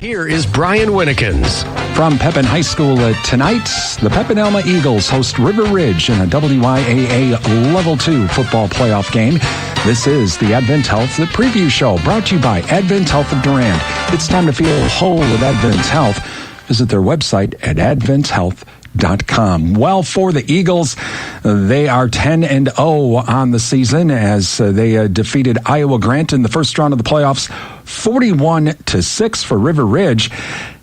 Here is Brian Winnikins. From Pepin High School tonight, the Pepin-Alma Eagles host River Ridge in a WYAA Level 2 football playoff game. This is the Advent Health Preview Show, brought to you by Advent Health of Durand. It's time to feel whole with Advent Health. Visit their website at adventhealth.com. Well, for the Eagles, they are 10-0 on the season as they defeated Iowa Grant in the first round of the playoffs, 41-6 for River Ridge.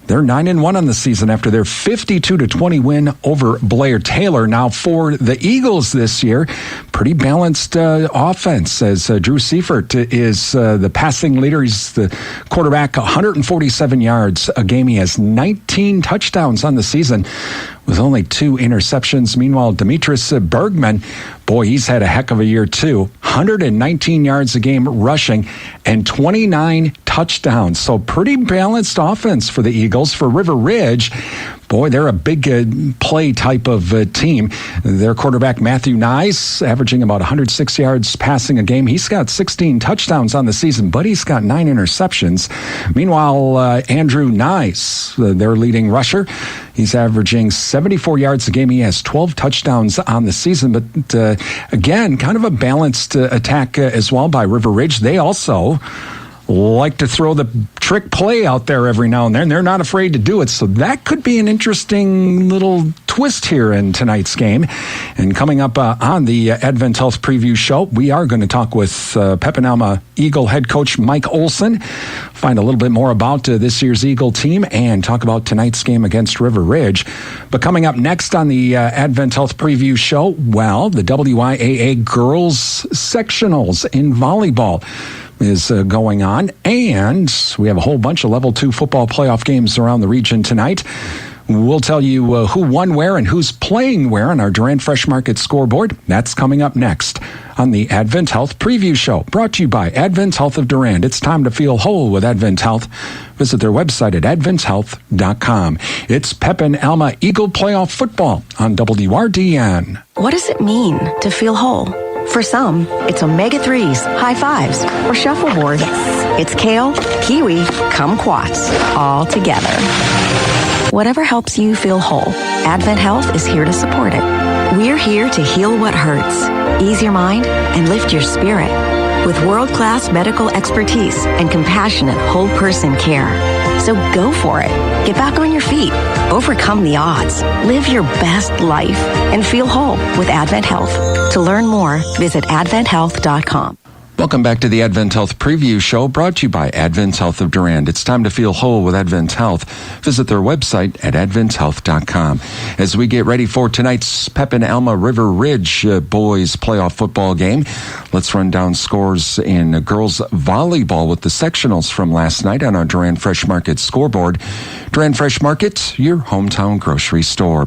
They're 9-1 on the season after their 52-20 win over Blair Taylor. Now for the Eagles this year, pretty balanced offense as Drew Seifert is the passing leader. He's the quarterback, 147 yards a game. He has 19 touchdowns on the season with only 2 interceptions. Meanwhile, Demetris Bergman, boy, he's had a heck of a year too. 119 yards a game rushing and 29 touchdowns. So pretty balanced offense for the Eagles. For River Ridge, boy, they're a big play type of team. Their quarterback, Matthew Nice, averaging about 106 yards passing a game. He's got 16 touchdowns on the season, but he's got 9 interceptions. Meanwhile, Andrew Nice, their leading rusher, he's averaging 74 yards a game. He has 12 touchdowns on the season. But again, kind of a balanced attack as well by River Ridge. They also like to throw the trick play out there every now and then. They're not afraid to do it. So that could be an interesting little twist here in tonight's game. And coming up on the Advent Health Preview Show, we are going to talk with Pepin-Alma Eagle head coach Mike Olson, find a little bit more about this year's Eagle team, and talk about tonight's game against River Ridge. But coming up next on the Advent Health Preview Show, well, the WYAA girls sectionals in volleyball is going on, and we have a whole bunch of Level 2 football playoff games around the region tonight. We'll tell you who won where and who's playing where on our Durand Fresh Market scoreboard. That's coming up next on the Advent Health Preview Show, brought to you by Advent Health of Durand. It's time to feel whole with Advent Health. Visit their website at adventhealth.com. It's Pepin-Alma Eagle Playoff Football on WRDN. What does it mean to feel whole? For some, it's omega-3s, high fives, or shuffleboard. It's kale, kiwi, kumquats, all together. Whatever helps you feel whole, Advent Health is here to support it. We're here to heal what hurts, ease your mind, and lift your spirit with world-class medical expertise and compassionate whole-person care. So go for it. Get back on your feet. Overcome the odds. Live your best life and feel whole with Advent Health. To learn more, visit adventhealth.com. Welcome back to the Advent Health Preview Show, brought to you by Advent Health of Durand. It's time to feel whole with Advent Health. Visit their website at adventhealth.com. As we get ready for tonight's Pepin-Alma River Ridge boys playoff football game, let's run down scores in girls volleyball with the sectionals from last night on our Durand Fresh Market scoreboard. Durand Fresh Market, your hometown grocery store.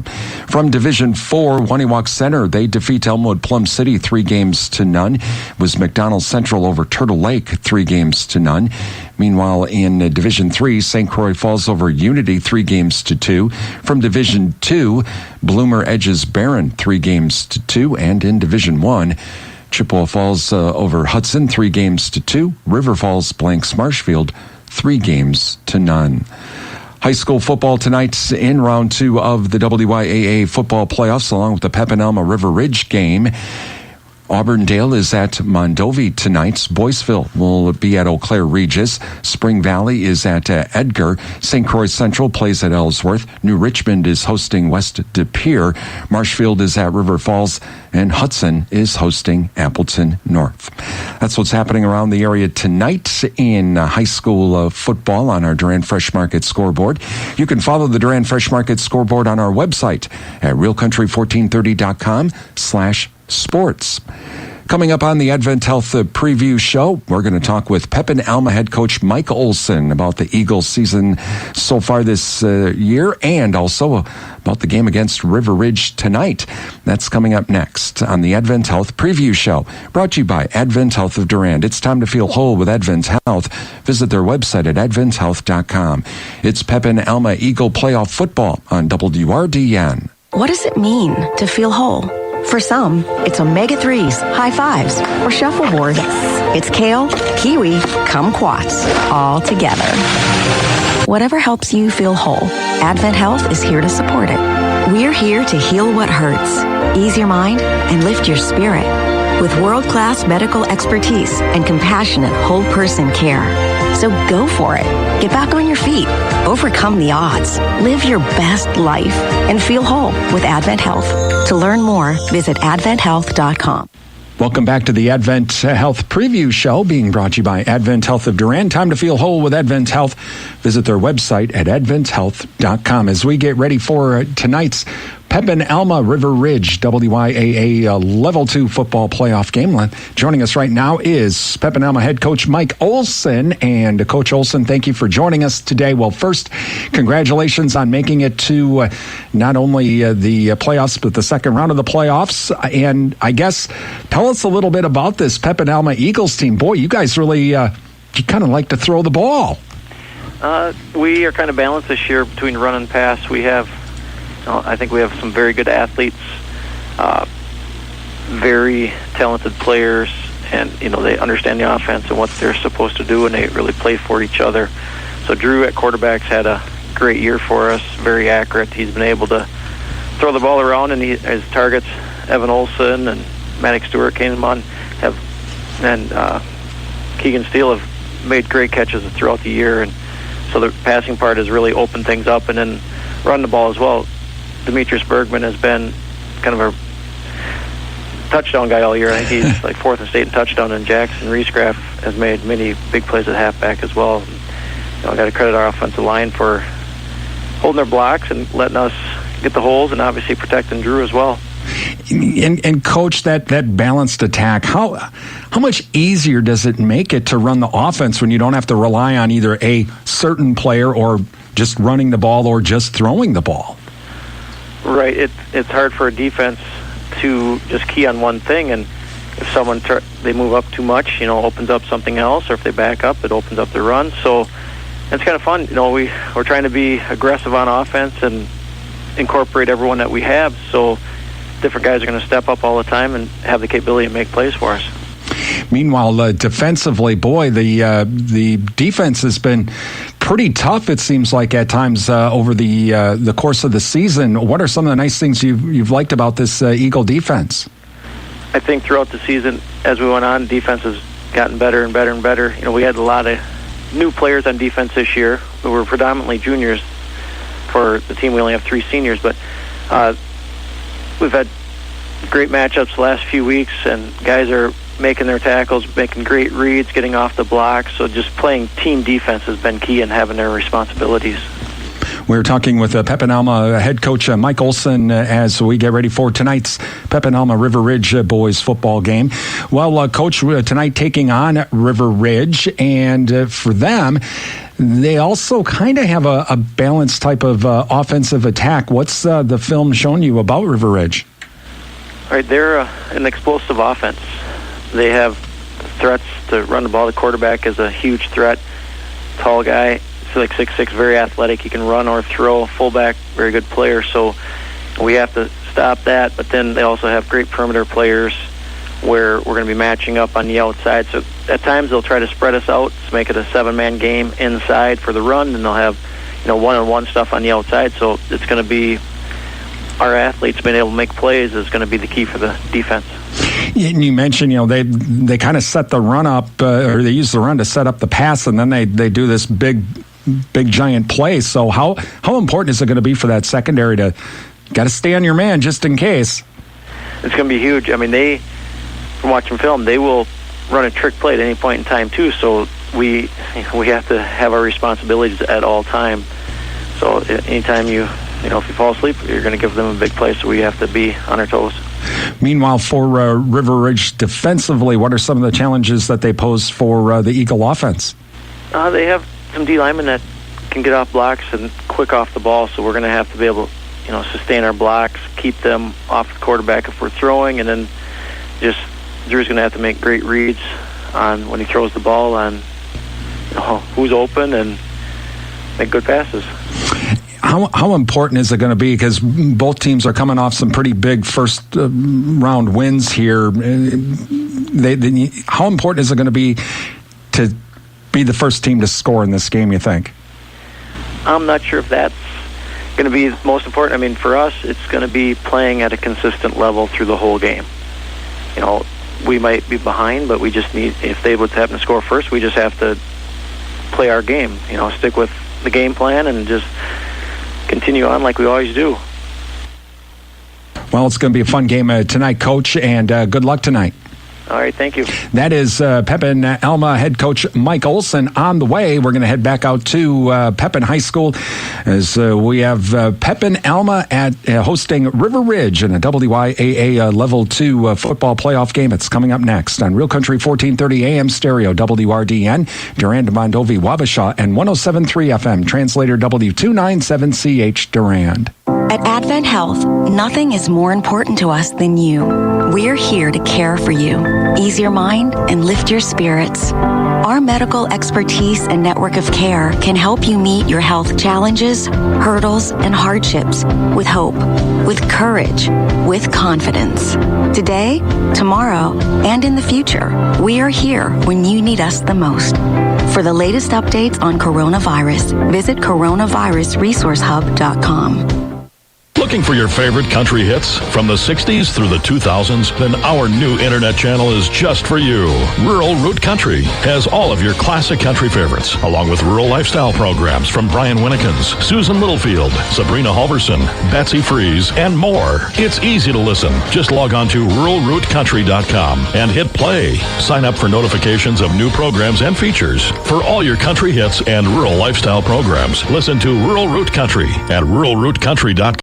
From Division 4, Waniwak Center, they defeat Elmwood Plum City 3-0. It was McDonald Central over Turtle Lake 3-0. Meanwhile, in Division 3, St. Croix falls over Unity 3-2. From Division 2, Bloomer edges Barron 3-2. And in Division 1, Chippewa Falls over Hudson 3-2. River Falls blanks Marshfield 3-0. High school football tonight in round 2 of the WYAA football playoffs, along with the Pepin-Alma River Ridge game. Auburndale is at Mondovi tonight. Boyceville will be at Eau Claire Regis. Spring Valley is at Edgar. St. Croix Central plays at Ellsworth. New Richmond is hosting West De Pere. Marshfield is at River Falls. And Hudson is hosting Appleton North. That's what's happening around the area tonight in high school football on our Durand Fresh Market scoreboard. You can follow the Durand Fresh Market scoreboard on our website at realcountry1430.com/sports. Coming up on the Advent Health Preview Show, we're going to talk with Pepin-Alma head coach Mike Olson about the Eagles season so far this year, and also about the game against River Ridge tonight. That's coming up next on the Advent Health Preview Show, brought to you by Advent Health of Durand. It's time to feel whole with Advent Health. Visit their website at adventhealth.com. It's Pepin-Alma Eagle Playoff Football on WRDN. What does it mean to feel whole? For some, it's omega-3s, high fives, or shuffleboard. It's kale, kiwi, kumquats, all together. Whatever helps you feel whole, Advent Health is here to support it. We're here to heal what hurts, ease your mind, and lift your spirit with world-class medical expertise and compassionate whole-person care. So go for it. Get back on your feet. Overcome the odds. Live your best life and feel whole with Advent Health. To learn more, visit adventhealth.com. Welcome back to the Advent Health Preview Show, being brought to you by Advent Health of Durand. Time to feel whole with Advent Health. Visit their website at adventhealth.com. As we get ready for tonight's Pepin-Alma River Ridge WYAA Level 2 football playoff game. Joining us right now is Pepin-Alma head coach Mike Olson. And Coach Olson, thank you for joining us today. Well, first, congratulations on making it to not only the playoffs, but the second round of the playoffs. And I guess, tell us a little bit about this Pepin-Alma Eagles team. Boy, you guys really, you kind of like to throw the ball. We are kind of balanced this year between run and pass. I think we have some very good athletes, very talented players, and they understand the offense and what they're supposed to do, and they really play for each other. So Drew at quarterback's had a great year for us, very accurate. He's been able to throw the ball around, and his targets, Evan Olson and Maddox Stewart came on, and Keegan Steele have made great catches throughout the year, and so the passing part has really opened things up, and then run the ball as well. Demetrius Bergman has been kind of a touchdown guy all year. I think he's like fourth in state in touchdown, and Jackson Reescraft has made many big plays at halfback as well. I got to credit our offensive line for holding their blocks and letting us get the holes, and obviously protecting Drew as well. And Coach, that balanced attack, how much easier does it make it to run the offense when you don't have to rely on either a certain player or just running the ball or just throwing the ball? Right. It's hard for a defense to just key on one thing, and if someone they move up too much, opens up something else, or if they back up, it opens up the run. So it's kind of fun. We're trying to be aggressive on offense and incorporate everyone that we have, so different guys are going to step up all the time and have the capability to make plays for us. Meanwhile, defensively, boy, the defense has been pretty tough, it seems like, at times over the course of the season. What are some of the nice things you've liked about this Eagle defense? I think throughout the season, as we went on, defense has gotten better and better and better. We had a lot of new players on defense this year who were predominantly juniors. For the team, we only have 3 seniors, but we've had great matchups the last few weeks, and guys are making their tackles, making great reads, getting off the block. So just playing team defense has been key in having their responsibilities. We're talking with Pepin-Alma head coach Mike Olson as we get ready for tonight's Pepin-Alma River Ridge boys football game. Well, Coach, tonight taking on River Ridge, and for them, they also kind of have a balanced type of offensive attack. What's the film showing you about River Ridge? All right, they're an explosive offense. They have threats to run the ball. The quarterback is a huge threat. Tall guy, he's like 6'6", very athletic. He can run or throw. Fullback, very good player. So we have to stop that. But then they also have great perimeter players where we're going to be matching up on the outside. So at times they'll try to spread us out to make it a 7-man game inside for the run, and they'll have one-on-one stuff on the outside. So it's going to be our athletes being able to make plays is going to be the key for the defense. You mentioned, they kind of set the run up, or they use the run to set up the pass, and then they do this big giant play. So how important is it going to be for that secondary to got to stay on your man just in case? It's going to be huge. I mean, from watching film, they will run a trick play at any point in time too. So we have to have our responsibilities at all time. So anytime if you fall asleep, you're going to give them a big play. So we have to be on our toes. Meanwhile, for River Ridge defensively, what are some of the challenges that they pose for the Eagle offense? They have some D linemen that can get off blocks and quick off the ball, so we're going to have to be able to, sustain our blocks, keep them off the quarterback if we're throwing, and then just Drew's going to have to make great reads on when he throws the ball on who's open and make good passes. How important is it going to be? Because both teams are coming off some pretty big first round wins here. How important is it going to be to be the first team to score in this game, you think? I'm not sure if that's going to be most important. I mean, for us, it's going to be playing at a consistent level through the whole game. You know, we might be behind, but we just need, if they would happen to score first, we just have to play our game. You know, stick with the game plan and just continue on like we always do. Well, it's going to be a fun game tonight, Coach, and good luck tonight. All right, thank you. That is Pepin-Alma head coach Mike Olson. On the way, we're going to head back out to Pepin High School as we have Pepin-Alma at hosting River Ridge in a WYAA Level 2 football playoff game. It's coming up next on Real Country 1430 AM stereo, WRDN, Durand, Mondovi, Wabasha, and 107.3 FM, translator W297CH Durand. At Advent Health, nothing is more important to us than you. We're here to care for you, ease your mind, and lift your spirits. Our medical expertise and network of care can help you meet your health challenges, hurdles, and hardships with hope, with courage, with confidence. Today, tomorrow, and in the future, we are here when you need us the most. For the latest updates on coronavirus, visit coronavirusresourcehub.com. Looking for your favorite country hits from the 60s through the 2000s? Then our new internet channel is just for you. Rural Root Country has all of your classic country favorites, along with rural lifestyle programs from Brian Winnikins, Susan Littlefield, Sabrina Halverson, Betsy Freeze, and more. It's easy to listen. Just log on to ruralrootcountry.com and hit play. Sign up for notifications of new programs and features. For all your country hits and rural lifestyle programs, listen to Rural Root Country at ruralrootcountry.com.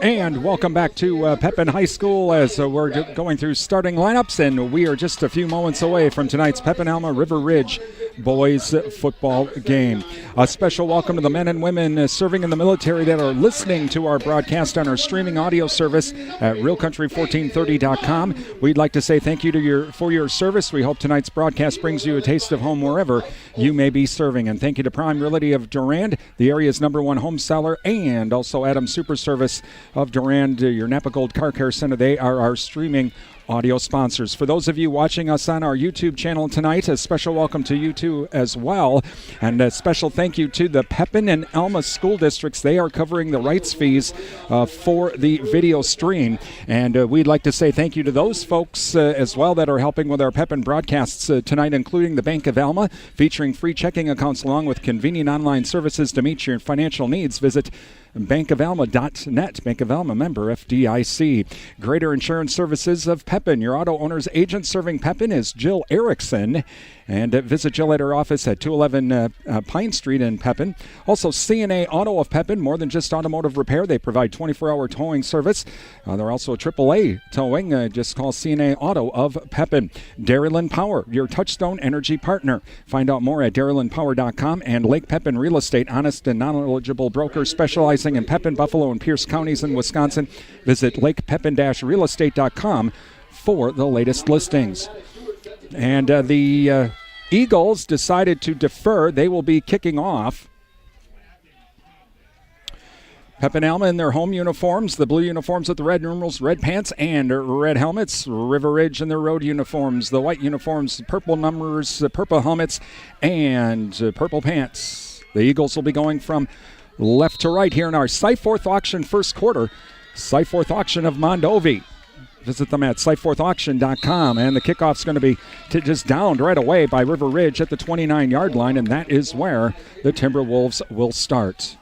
And welcome back to Pepin High School as we're going through starting lineups, and we are just a few moments away from tonight's Pepin-Alma River Ridge boys football game. A special welcome to the men and women serving in the military that are listening to our broadcast on our streaming audio service at realcountry1430.com. We'd like to say thank you for your service. We hope tonight's broadcast brings you a taste of home wherever you may be serving. And thank you to Prime Realty of Durand, the area's #1 home seller, and also Adams Super Service of Durand, your Napa Gold Car Care Center. They are our streaming audio sponsors. For those of you watching us on our YouTube channel tonight, a special welcome to you too as well. And a special thank you to the Pepin and Alma school districts. They are covering the rights fees for the video stream. And we'd like to say thank you to those folks as well that are helping with our Pepin broadcasts tonight, including the Bank of Alma, featuring free checking accounts along with convenient online services to meet your financial needs. Visit bankofalma.net. Bank of Alma, member FDIC. Greater Insurance Services of Pepin. Your auto owner's agent serving Pepin is Jill Erickson. And visit Jill at her office at 211 Pine Street in Pepin. Also, C&A Auto of Pepin, more than just automotive repair. They provide 24-hour towing service. They're also a AAA towing. Just call C&A Auto of Pepin. Dairyland Power, your Touchstone Energy partner. Find out more at dairylandpower.com. And Lake Pepin Real Estate, honest and knowledgeable broker specializing in Pepin, Buffalo, and Pierce counties in Wisconsin. Visit lakepepin-realestate.com for the latest listings. And the Eagles decided to defer. They will be kicking off. Pepin-Alma in their home uniforms, the blue uniforms with the red numerals, red pants, and red helmets. River Ridge in their road uniforms, the white uniforms, purple numbers, purple helmets, and purple pants. The Eagles will be going from left to right here in our Cyforth Auction first quarter. Cyforth Auction of Mondovi. Visit them at siteforthauction.com, and the kickoff's going to be just downed right away by River Ridge at the 29-yard line, and that is where the Timberwolves will start.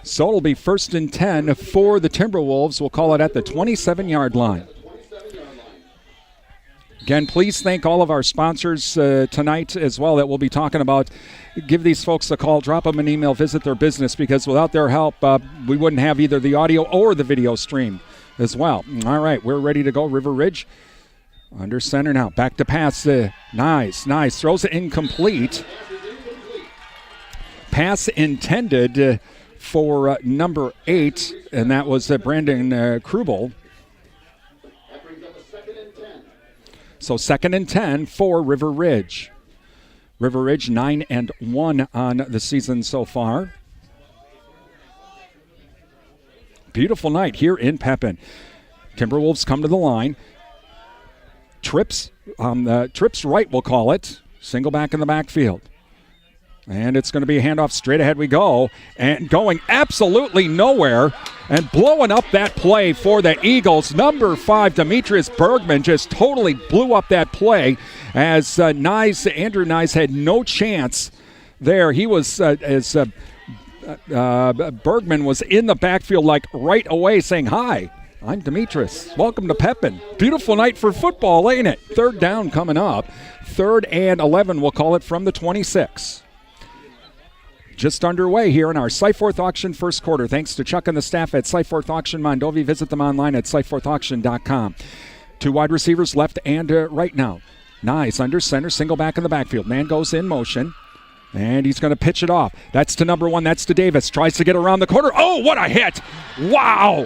So it'll be 1st and 10 for the Timberwolves. We'll call it at the 27-yard line. Again, please thank all of our sponsors tonight as well that we'll be talking about. Give these folks a call, drop them an email, visit their business, because without their help, we wouldn't have either the audio or the video stream as well. All right, we're ready to go. River Ridge under center now. Back to pass. Nice. Throws it incomplete. Pass intended for number 8, and that was Brandon Krubel. So 2nd and 10 for River Ridge. River Ridge 9-1 on the season so far. Beautiful night here in Pepin. Timberwolves come to the line. Trips right, we'll call it. Single back in the backfield. And it's going to be a handoff. Straight ahead we go. And going absolutely nowhere. And blowing up that play for the Eagles. Number 5, Demetrius Bergman, just totally blew up that play as Andrew Nyes had no chance there. He was, Bergman was in the backfield like right away saying, "Hi, I'm Demetrius. Welcome to Pepin." Beautiful night for football, ain't it? Third down coming up. 3rd and 11, we'll call it, from the 26. Just underway here in our Seifforth Auction first quarter. Thanks to Chuck and the staff at Seifforth Auction Mondovi. Visit them online at seifforthauction.com. 2 wide receivers left and right now. Nice under center, single back in the backfield. Man goes in motion, and he's going to pitch it off. That's to number 1. That's to Davis. Tries to get around the corner. Oh, what a hit! Wow!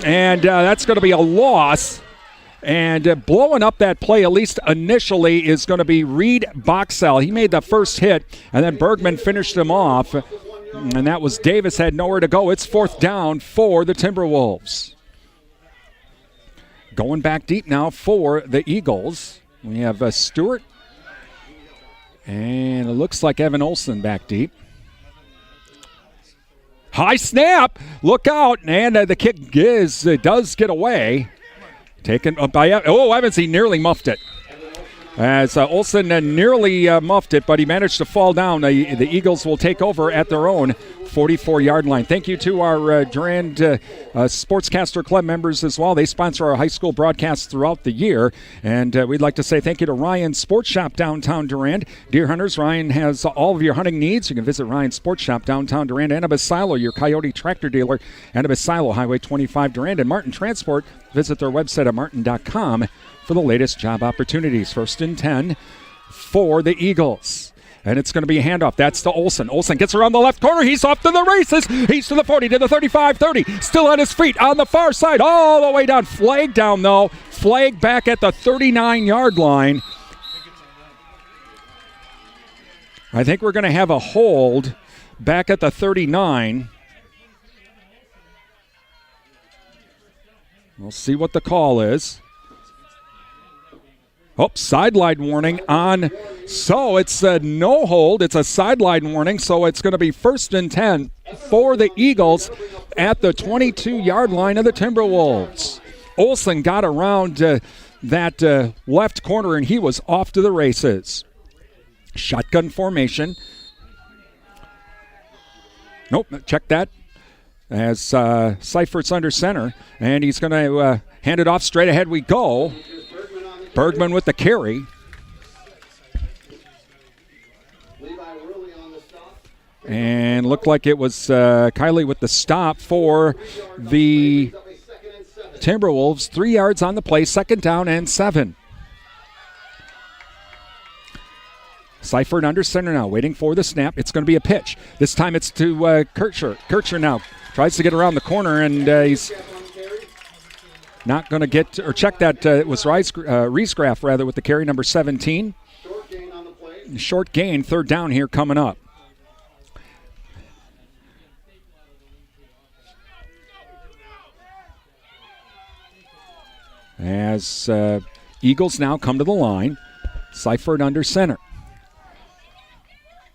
And that's going to be a loss. And blowing up that play, at least initially, is going to be Reed Boxell. He made the first hit, and then Bergman finished him off. And that was Davis, had nowhere to go. It's 4th down for the Timberwolves. Going back deep now for the Eagles. We have Stewart. And it looks like Evan Olson back deep. High snap. Look out. And the kick does get away. Taken by Evans. He nearly muffed it. As Olsen nearly muffed it, but he managed to fall down. The Eagles will take over at their own 44-yard line. Thank you to our Durand Sportscaster Club members as well. They sponsor our high school broadcasts throughout the year. And we'd like to say thank you to Ryan Sports Shop downtown Durand. Deer hunters, Ryan has all of your hunting needs. You can visit Ryan Sports Shop downtown Durand. Annabis Silo, your Coyote tractor dealer. Annabis Silo, Highway 25 Durand. And Martin Transport, visit their website at martin.com for the latest job opportunities. 1st and 10 for the Eagles. And it's going to be a handoff. That's to Olsen. Olsen gets around the left corner. He's off to the races. He's to the 40, to the 35, 30. Still on his feet on the far side. All the way down. Flag down, though. Flag back at the 39-yard line. I think we're going to have a hold back at the 39. We'll see what the call is. Oh, sideline warning on. So it's a no hold. It's a sideline warning. So it's going to be 1st and 10 for the Eagles at the 22-yard line of the Timberwolves. Olsen got around that left corner, and he was off to the races. Shotgun formation. Nope, check that. As Seifert's under center, and he's going to hand it off. Straight ahead we go. Bergman with the carry. And looked like it was Kylie with the stop for the Timberwolves. 3 yards on the play, 2nd down and 7. Seifert under center now, waiting for the snap. It's going to be a pitch. This time it's to Kircher. Kircher now tries to get around the corner, and he's not going to get, or check that, it was Riesgraf rather with the carry, number 17. Short gain, 3rd down here coming up. As Eagles now come to the line. Seifert under center.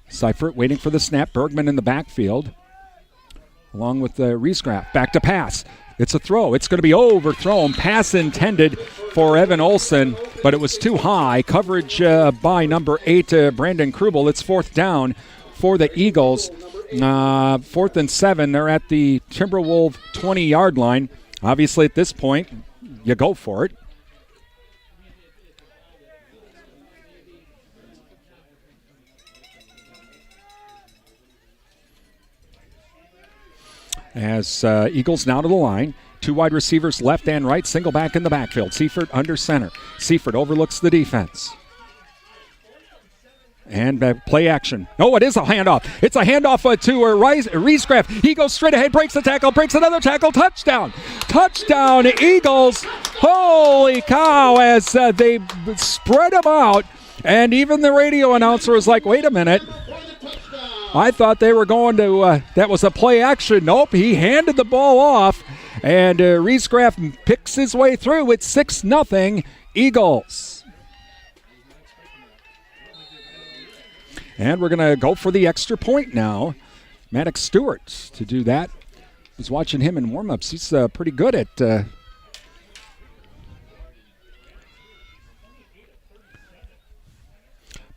Seifert waiting for the snap. Bergman in the backfield, along with Riesgraf. Back to pass. It's a throw. It's going to be overthrown. Pass intended for Evan Olsen, but it was too high. Coverage by number 8, Brandon Krubel. It's 4th down for the Eagles. 4th and 7. They're at the Timberwolves 20-yard line. Obviously, at this point, you go for it. As Eagles now to the line. 2 wide receivers left and right. Single back in the backfield. Seifert under center. Seifert overlooks the defense. And play action. Oh, it is a handoff. It's a handoff to Riesgraf. He goes straight ahead, breaks the tackle, breaks another tackle. Touchdown. Touchdown, Eagles. Holy cow, as they spread them out. And even the radio announcer was like, wait a minute. I thought they were going to, that was a play action. Nope, he handed the ball off, and Riesgraf picks his way through. It's 6-0 Eagles. And we're going to go for the extra point now. Maddox Stewart to do that. I was watching him in warm-ups. He's pretty good at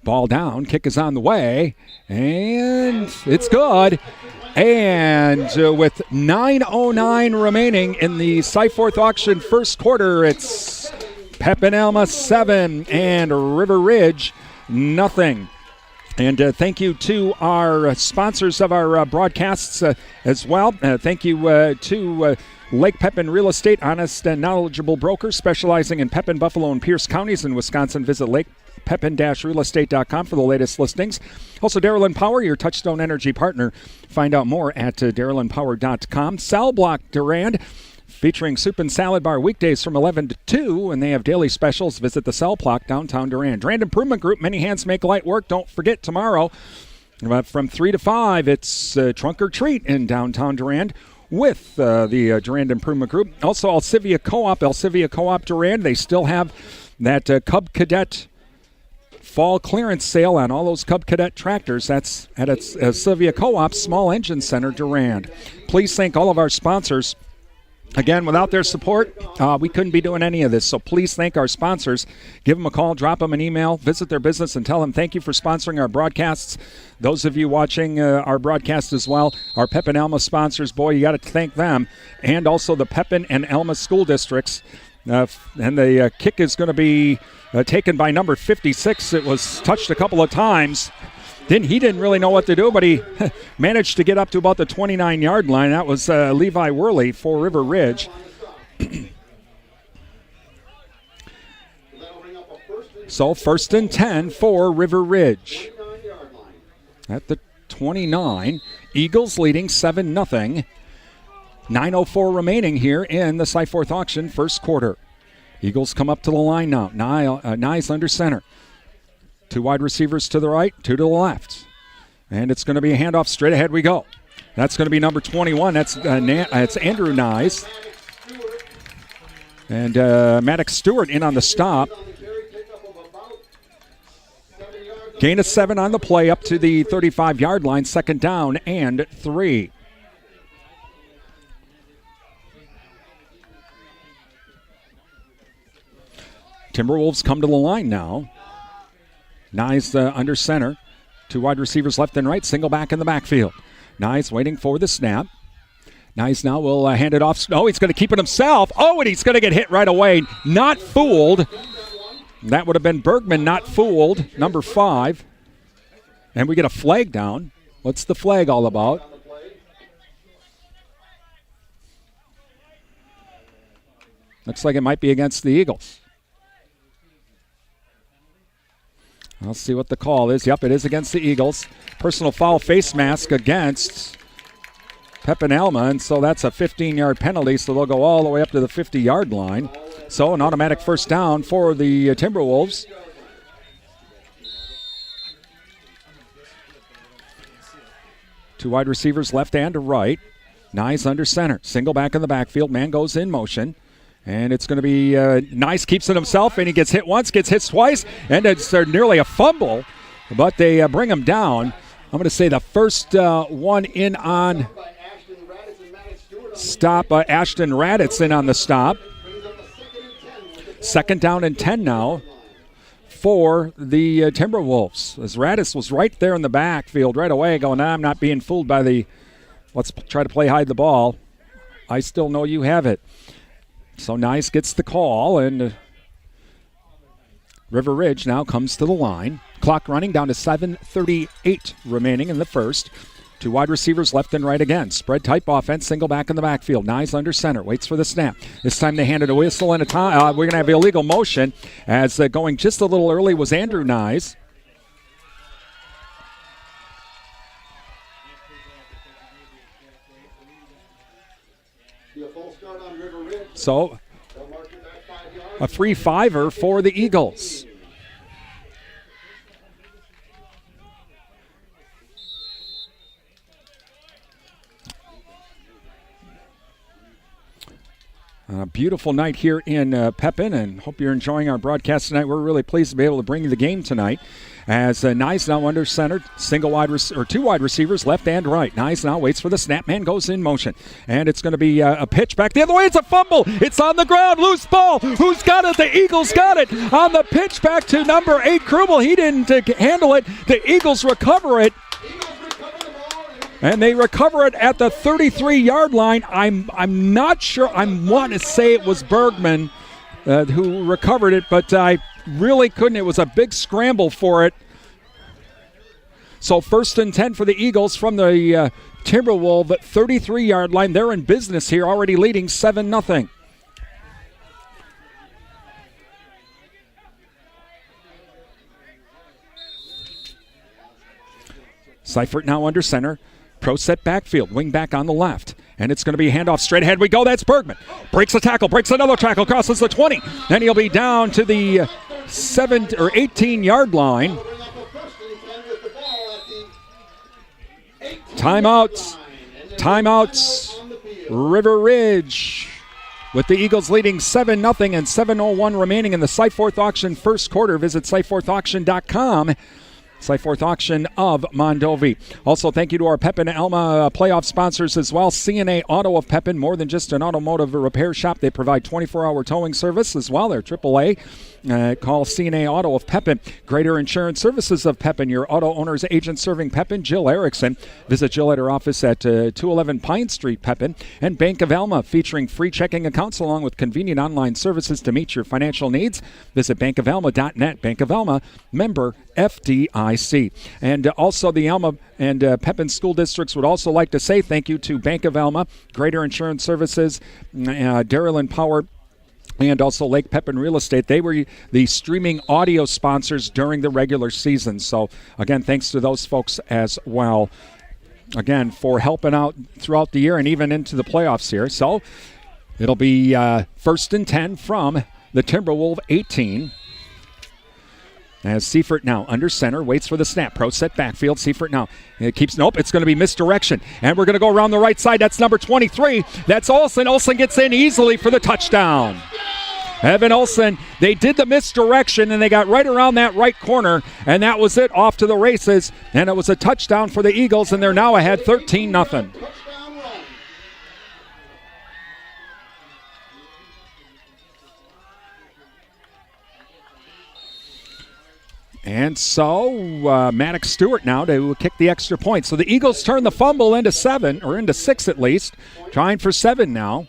ball down. Kick is on the way. And it's good. And with 9:09 remaining in the Cyforth Auction first quarter, it's Pepin-Alma 7 and River Ridge nothing. And thank you to our sponsors of our broadcasts as well. Thank you to Lake Pepin Real Estate, honest and knowledgeable broker specializing in Pepin, Buffalo, and Pierce counties in Wisconsin. Visit lakepepin-realestate.com for the latest listings. Also, Darylyn Power, your Touchstone Energy partner. Find out more at darylynpower.com. Sal Block Durand, featuring soup and salad bar weekdays from 11 to 2, and they have daily specials. Visit the Cell Block, downtown Durand. Durand Improvement Group, many hands make light work. Don't forget, tomorrow from 3 to 5, it's Trunk or Treat in downtown Durand with the Durand Improvement Group. Also, Alcivia Co-op Durand. They still have that Cub Cadet fall clearance sale on all those Cub Cadet tractors. That's at Alcivia Co-op Small Engine Center, Durand. Please thank all of our sponsors. Again, without their support, we couldn't be doing any of this. So please thank our sponsors. Give them a call, drop them an email, visit their business, and tell them thank you for sponsoring our broadcasts. Those of you watching our broadcast as well, our Pepin-Alma sponsors, boy, you got to thank them. And also the Pepin and Alma school districts. And the kick is going to be taken by number 56. It was touched a couple of times. He didn't really know what to do, but he managed to get up to about the 29-yard line. That was Levi Worley for River Ridge. So 1st and 10 for River Ridge. At the 29, Eagles leading 7-0. 9:04 remaining here in the Cyforth Auction first quarter. Eagles come up to the line now. Nyes under center. 2 wide receivers to the right, 2 to the left. And it's going to be a handoff. Straight ahead we go. That's going to be number 21. That's Andrew Nyes. And Maddox Stewart in on the stop. Gain of 7 on the play up to the 35-yard line. 2nd down and 3. Timberwolves come to the line now. Nyes under center. 2 wide receivers left and right. Single back in the backfield. Nyes waiting for the snap. Nyes now will hand it off. Oh, he's going to keep it himself. Oh, and he's going to get hit right away. Not fooled. That would have been Bergman, not fooled. Number 5. And we get a flag down. What's the flag all about? Looks like it might be against the Eagles. I'll see what the call is. Yep, it is against the Eagles. Personal foul face mask against Pepin-Alma, and so that's a 15-yard penalty, so they'll go all the way up to the 50-yard line. So an automatic first down for the Timberwolves. Two wide receivers left and to right. Nyes under center. Single back in the backfield. Man goes in motion. And it's going to be Nyes keeps it himself, and he gets hit once, gets hit twice, and it's nearly a fumble. But they bring him down. I'm going to say the first one in on stop. Ashton Raditz in on the stop. 2nd down and 10 now for the Timberwolves. As Raditz was right there in the backfield right away going, I'm not being fooled by the, let's try to play hide the ball. I still know you have it. So Nyes gets the call, and River Ridge now comes to the line. Clock running down to 7:38 remaining in the first. 2 wide receivers left and right again. Spread type offense, single back in the backfield. Nyes under center, waits for the snap. This time they handed a whistle and a time. We're going to have illegal motion as going just a little early was Andrew Nyes. So, a free 5er for the Eagles. A beautiful night here in Pepin, and hope you're enjoying our broadcast tonight. We're really pleased to be able to bring you the game tonight as Nyes now under center, two wide receivers, left and right. Nyes now waits for the snap, man goes in motion, and it's going to be a pitch back the other way. It's a fumble. It's on the ground, loose ball. Who's got it? The Eagles got it on the pitch back to number 8, Krubel. He didn't handle it. The Eagles recover it. And they recover it at the 33-yard line. I'm not sure. I want to say it was Bergman who recovered it, but I really couldn't. It was a big scramble for it. So 1st and 10 for the Eagles from the Timberwolves 33-yard line. They're in business here, already leading 7-0. Seifert now under center. Pro set backfield, wing back on the left. And it's going to be a handoff straight ahead we go. That's Bergman. Breaks a tackle, breaks another tackle, crosses the 20. Then he'll be down to the 18-yard line. Timeouts. River Ridge with the Eagles leading 7-0 and 7:01 remaining in the Cyforth Auction first quarter. Visit cyforthauction.com. Cyforth Auction of Mondovi. Also, thank you to our Pepin-Alma playoff sponsors as well. CNA Auto of Pepin, more than just an automotive repair shop. They provide 24-hour towing service as well. They're AAA. Call CNA Auto of Pepin. Greater Insurance Services of Pepin, your auto owner's agent serving Pepin, Jill Erickson. Visit Jill at her office at 211 Pine Street, Pepin. And Bank of Alma, featuring free checking accounts along with convenient online services to meet your financial needs. Visit bankofalma.net. Bank of Alma, member FDIC. And also the Alma and Pepin school districts would also like to say thank you to Bank of Alma, Greater Insurance Services, Darrell and Power, and also Lake Pepin Real Estate. They were the streaming audio sponsors during the regular season. So, again, thanks to those folks as well, again, for helping out throughout the year and even into the playoffs here. So, it'll be 1st and 10 from the Timberwolves 18. As Seifert now under center, waits for the snap. Pro set backfield. Seifert now nope, it's going to be misdirection. And we're going to go around the right side. That's number 23. That's Olsen. Olsen gets in easily for the touchdown. Evan Olsen, they did the misdirection, and they got right around that right corner, and that was it, off to the races. And it was a touchdown for the Eagles, and they're now ahead 13-0. And so Maddox Stewart now to kick the extra point. So the Eagles turn the fumble into 7, or into 6 at least, trying for 7 now.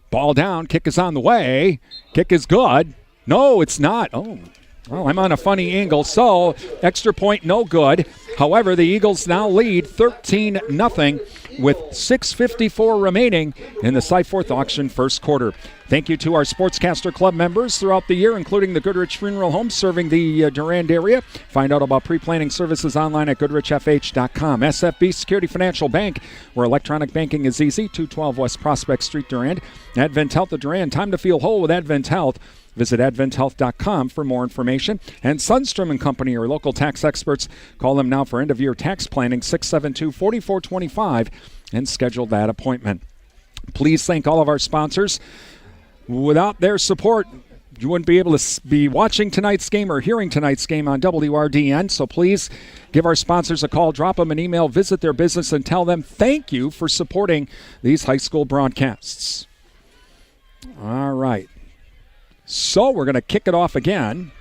Ball down, kick is on the way. Kick is good. No, it's not. Oh, well, I'm on a funny angle. So extra point, no good. However, the Eagles now lead 13-0 with 6:54 remaining in the Cyforth Auction first quarter. Thank you to our Sportscaster Club members throughout the year, including the Goodrich Funeral Home serving the Durand area. Find out about pre-planning services online at goodrichfh.com. SFB Security Financial Bank, where electronic banking is easy, 212 West Prospect Street, Durand. Advent Health of Durand, time to feel whole with Advent Health. Visit adventhealth.com for more information. And Sundstrom & Company, your local tax experts. Call them now for end-of-year tax planning, 672-4425, and schedule that appointment. Please thank all of our sponsors. Without their support, you wouldn't be able to be watching tonight's game or hearing tonight's game on WRDN. So please give our sponsors a call, drop them an email, visit their business, and tell them thank you for supporting these high school broadcasts. All right. So we're going to kick it off again.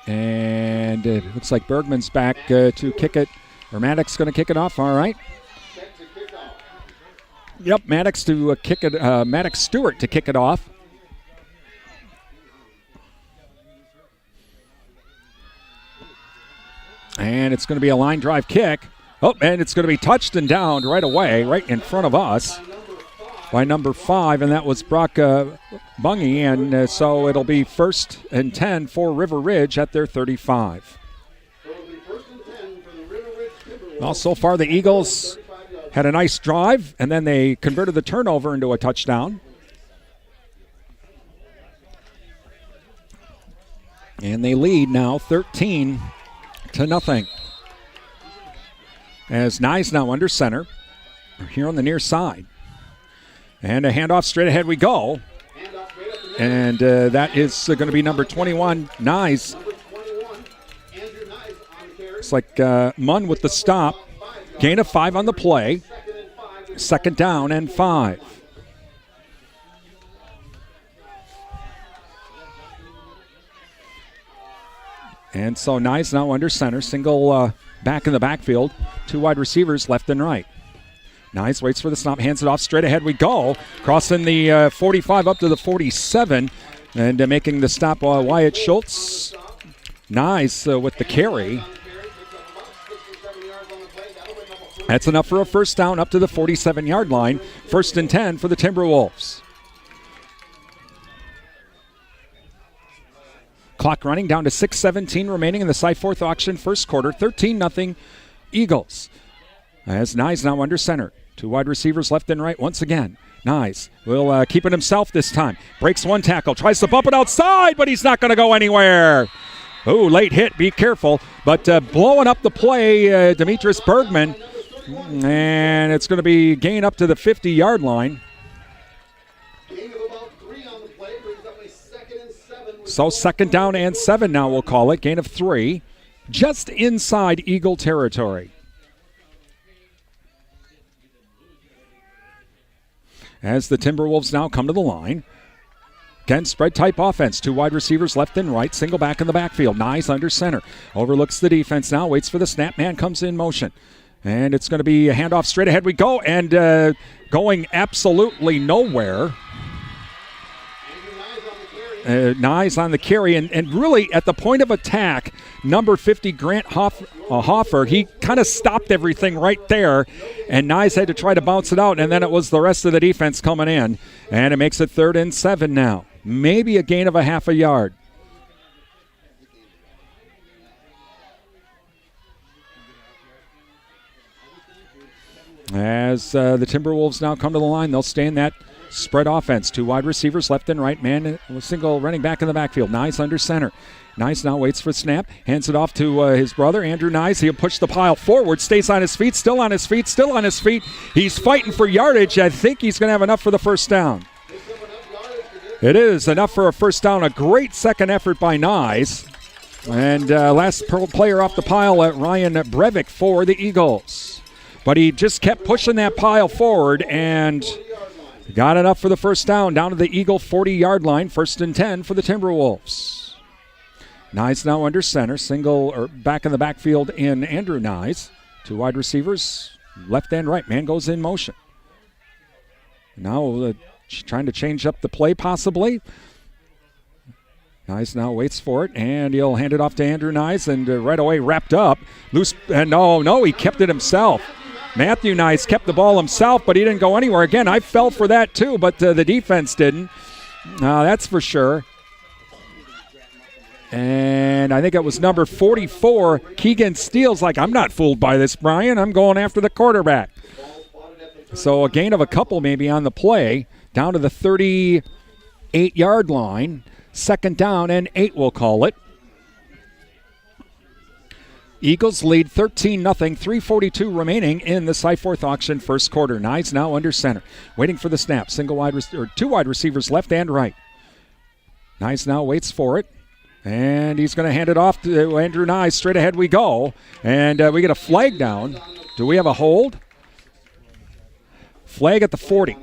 And it looks like Bergman's back to kick it. Or Maddox going to kick it off. All right. Yep, Maddox to kick it. Maddox Stewart to kick it off. And it's going to be a line drive kick. Oh, and it's going to be touched and downed right away, right in front of us by number 5, and that was Brock Bungy. And so it'll be 1st and 10 for River Ridge at their 35. Well, so far the Eagles had a nice drive, and then they converted the turnover into a touchdown. And they lead now 13-0. As Nye now under center. Here on the near side. And a handoff straight ahead we go. And that is going to be number 21, Nyes. It's like Munn with the stop. Gain of 5 on the play. Second down and 5. And so Nyes now under center. Single back in the backfield. 2 wide receivers left and right. Nyes waits for the snap, hands it off, straight ahead we go. Crossing the 45 up to the 47, and making the stop Wyatt Schultz. Nyes with the carry. That's enough for a first down up to the 47-yard line. 1st and 10 for the Timberwolves. Clock running down to 6:17 remaining in the Cy-Forth auction first quarter. 13-0 Eagles. As Nyes now under center. 2 wide receivers left and right once again. Nyes will keep it himself this time. Breaks 1 tackle. Tries to bump it outside, but he's not going to go anywhere. Oh, late hit. Be careful. But blowing up the play, Demetrius Bergman. And it's going to be gain up to the 50-yard line. So 2nd down and 7 now we'll call it. Gain of 3. Just inside Eagle territory. As the Timberwolves now come to the line. Again, spread-type offense. 2 wide receivers left and right. Single back in the backfield. Nyes under center. Overlooks the defense now. Waits for the snap. Man comes in motion. And it's going to be a handoff straight ahead we go. And going absolutely nowhere. Nyes on the carry. And really, at the point of attack, number 50, Grant Hoffer, he kind of stopped everything right there. And Nyes had to try to bounce it out. And then it was the rest of the defense coming in. And it makes it 3rd and 7 now. Maybe a gain of a half a yard. As the Timberwolves now come to the line, they'll stay in that spread offense. 2 wide receivers left and right. Man, a single running back in the backfield. Nyes under center. Nyes now waits for snap. Hands it off to his brother, Andrew Nyes. He'll push the pile forward. Stays on his feet. Still on his feet. Still on his feet. He's fighting for yardage. I think he's going to have enough for the first down. It is enough for a first down. A great second effort by Nyes. And last player off the pile, Ryan Breivik for the Eagles. But he just kept pushing that pile forward and got enough for the first down. Down to the Eagle 40-yard line. 1st and 10 for the Timberwolves. Nyes now under center. Single or back in the backfield in Andrew Nyes. 2 wide receivers, left and right. Man goes in motion. Now trying to change up the play possibly. Nyes now waits for it, and he'll hand it off to Andrew Nyes, and right away wrapped up. Loose, and no, he kept it himself. Matthew Nyes kept the ball himself, but he didn't go anywhere. Again, I fell for that too, but the defense didn't. That's for sure. And I think it was number 44, Keegan Steele's like, I'm not fooled by this, Brian. I'm going after the quarterback. So a gain of a couple maybe on the play, down to the 38-yard line. 2nd down and 8, we'll call it. Eagles lead 13-0, 3:42 remaining in the Cy-Forth auction first quarter. Nyes now under center, waiting for the snap. 2 wide receivers left and right. Nyes now waits for it, and he's going to hand it off to Andrew Nyes. Straight ahead we go, and we get a flag down. Do we have a hold? Flag at the 40.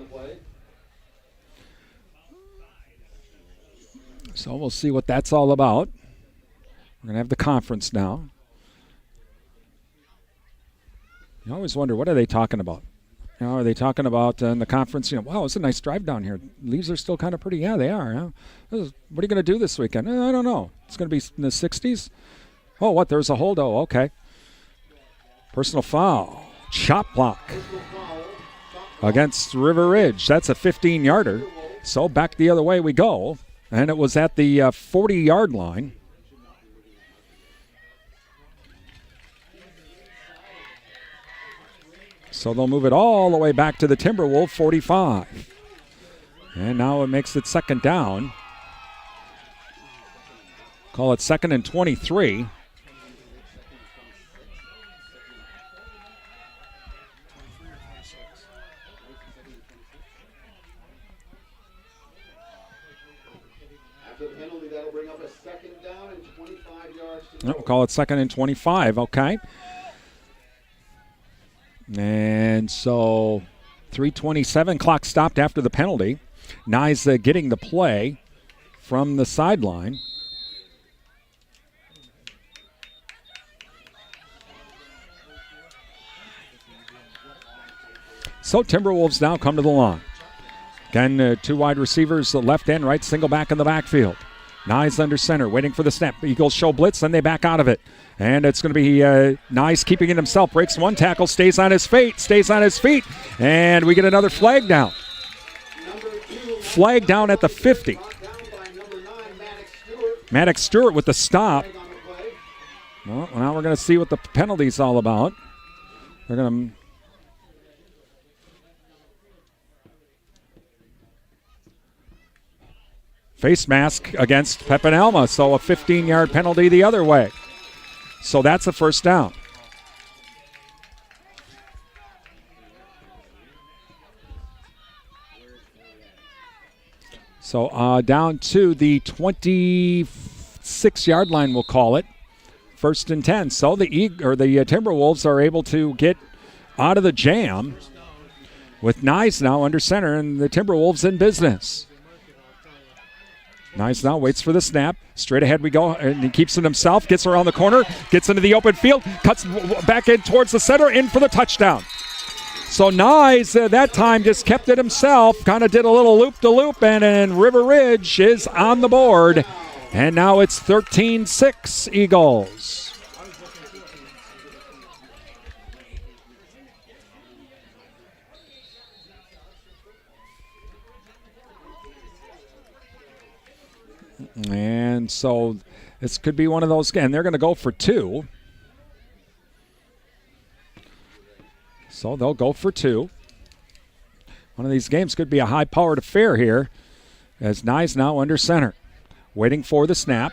So we'll see what that's all about. We're going to have the conference now. You always wonder, what are they talking about? Are they talking about in the conference, wow, it's a nice drive down here. Leaves are still kind of pretty. Yeah, they are. Huh? What are you going to do this weekend? I don't know. It's going to be in the 60s. Oh, what? There's a hold. Oh, okay. Personal foul. Chop block against River Ridge. That's a 15-yarder. So back the other way we go. And it was at the 40-yard line. So they'll move it all the way back to the Timberwolf 45. And now it makes it 2nd down. Call it 2nd and 23. We'll call it 2nd and 25, okay. And so 3:27, clock stopped after the penalty. Nyes getting the play from the sideline. So Timberwolves now come to the line. Again, two wide receivers, left and right, single back in the backfield. Nyes under center, waiting for the snap. Eagles show blitz, then they back out of it. And it's going to be Nyes keeping it himself. Breaks one tackle, stays on his feet. And we get another flag down. Flag down at the 50. Maddox Stewart with the stop. Well, now we're going to see what the penalty's all about. They're going to... face mask against Pepin-Alma, so a 15-yard penalty the other way. So that's a first down. So down to the 26-yard line, we'll call it. 1st and 10. So the Timberwolves are able to get out of the jam with Nyes now under center, and the Timberwolves in business. Nyes now waits for the snap. Straight ahead we go, and he keeps it himself. Gets around the corner, gets into the open field, cuts back in towards the center, in for the touchdown. So Nyes that time just kept it himself, kind of did a little loop-de-loop, and River Ridge is on the board. And now it's 13-6 Eagles. And so this could be one of those, and they're going to go for 2. So they'll go for 2. One of these games could be a high-powered affair here, as Nyes now under center, waiting for the snap.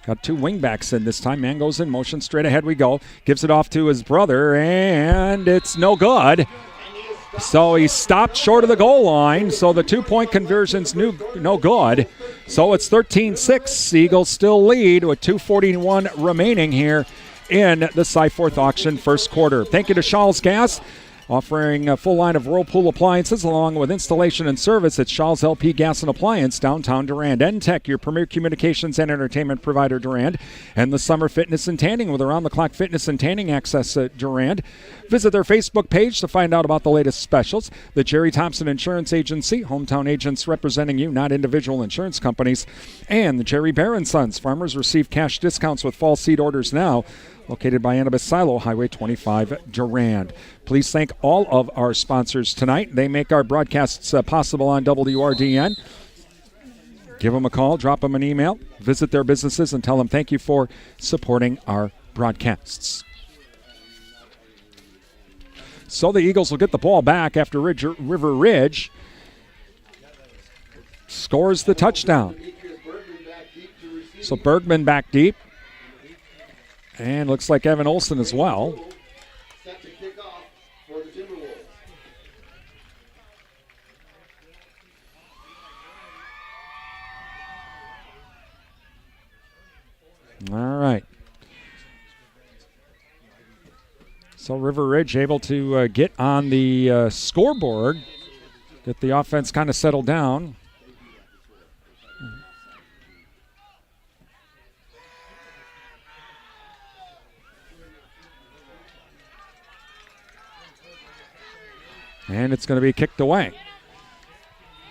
Got 2 wingbacks in this time. Man goes in motion. Straight ahead we go. Gives it off to his brother, and it's no good. So he stopped short of the goal line, so the 2-point conversion's no good. So it's 13-6. Eagles still lead with 2:41 remaining here in the Cyforth auction first quarter. Thank you to Shaw's Gas, offering a full line of Whirlpool appliances along with installation and service at Shaw's LP Gas and Appliance, downtown Durand. NTech, your premier communications and entertainment provider, Durand. And the Summer Fitness and Tanning with around-the-clock fitness and tanning access at Durand. Visit their Facebook page to find out about the latest specials. The Jerry Thompson Insurance Agency, hometown agents representing you, not individual insurance companies. And the Jerry Bear & Sons. Farmers receive cash discounts with fall seed orders now. Located by Annabis Silo, Highway 25, Durand. Please thank all of our sponsors tonight. They make our broadcasts possible on WRDN. Give them a call, drop them an email, visit their businesses, and tell them thank you for supporting our broadcasts. So the Eagles will get the ball back after River Ridge scores the touchdown. So Bergman back deep. And looks like Evan Olson as well. Set to kick off for the Timberwolves. All right. So River Ridge able to get on the scoreboard, get the offense kind of settled down. And it's going to be kicked away.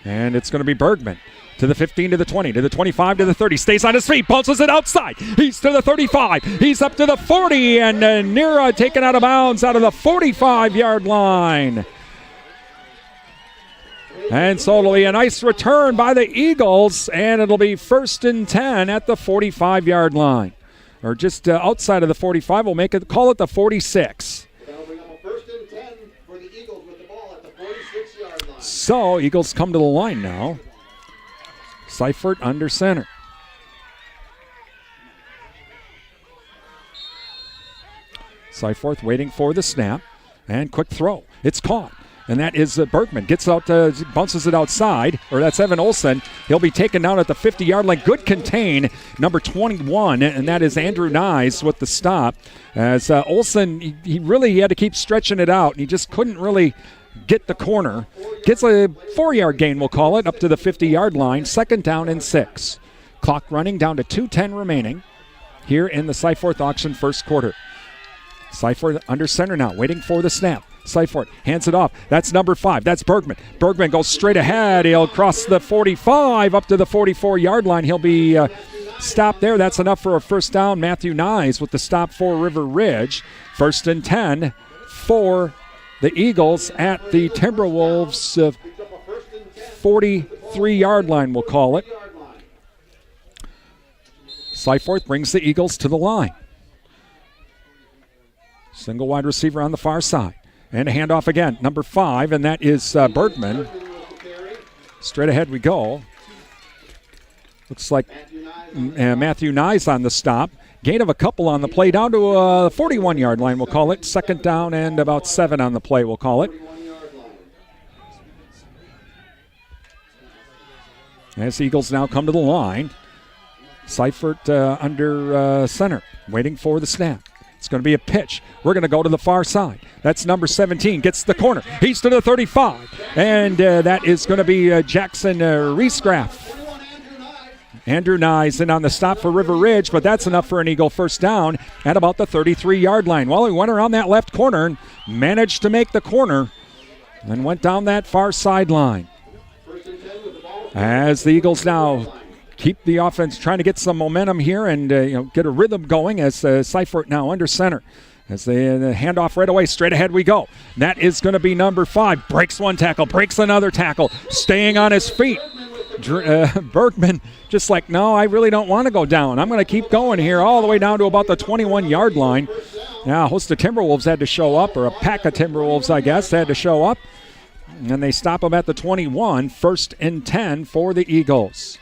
And it's going to be Bergman to the 15, to the 20, to the 25, to the 30. Stays on his feet, bounces it outside. He's to the 35. He's up to the 40, and Nira taken out of bounds out of the 45-yard line. And so it'll be a nice return by the Eagles, and it'll be 1st and 10 at the 45-yard line. Or just outside of the 45. We'll call it the 46. So, Eagles come to the line now. Seifert under center. Seifert waiting for the snap. And quick throw. It's caught. and that is Bergman. Gets out, bounces it outside, or that's Evan Olson. He'll be taken down at the 50-yard line. Good contain, number 21, and that is Andrew Nyes with the stop. As Olson, he really had to keep stretching it out, and he just couldn't really get the corner. Gets a 4-yard gain, we'll call it, up to the 50-yard line. 2nd down and 6. Clock running down to 2:10 remaining here in the Seifert auction first quarter. Seifert under center now, waiting for the snap. Seifert hands it off. That's number 5. That's Bergman. Bergman goes straight ahead. He'll cross the 45 up to the 44-yard line. He'll be stopped there. That's enough for a first down. Matthew Nyes with the stop for River Ridge. 1st and 10 for the Eagles at the Timberwolves' 43-yard line, we'll call it. Seifert brings the Eagles to the line. Single wide receiver on the far side. And a handoff again, number 5, and that is Bergman. Straight ahead we go. Looks like Matthew Nyes on the stop. Gain of a couple on the play, down to a 41-yard line, we'll call it. 2nd down and about 7 on the play, we'll call it. As Eagles now come to the line. Seifert under center, waiting for the snap. It's going to be a pitch. We're going to go to the far side. That's number 17, gets the corner. He's to the 35, and that is going to be Jackson Riesgraff. Andrew Nyes in on the stop for River Ridge, but that's enough for an Eagle first down at about the 33-yard line. Well, he went around that left corner and managed to make the corner and went down that far sideline. As the Eagles now keep the offense trying to get some momentum here and get a rhythm going as Seifert now under center. As they hand off right away, straight ahead we go. That is going to be number 5. Breaks one tackle, breaks another tackle, staying on his feet. Bergman just like, no, I really don't want to go down. I'm going to keep going here all the way down to about the 21-yard line. Now, a host of Timberwolves had to show up, or a pack of Timberwolves, I guess, had to show up. And they stop him at the 21, 1st and 10 for the Eagles.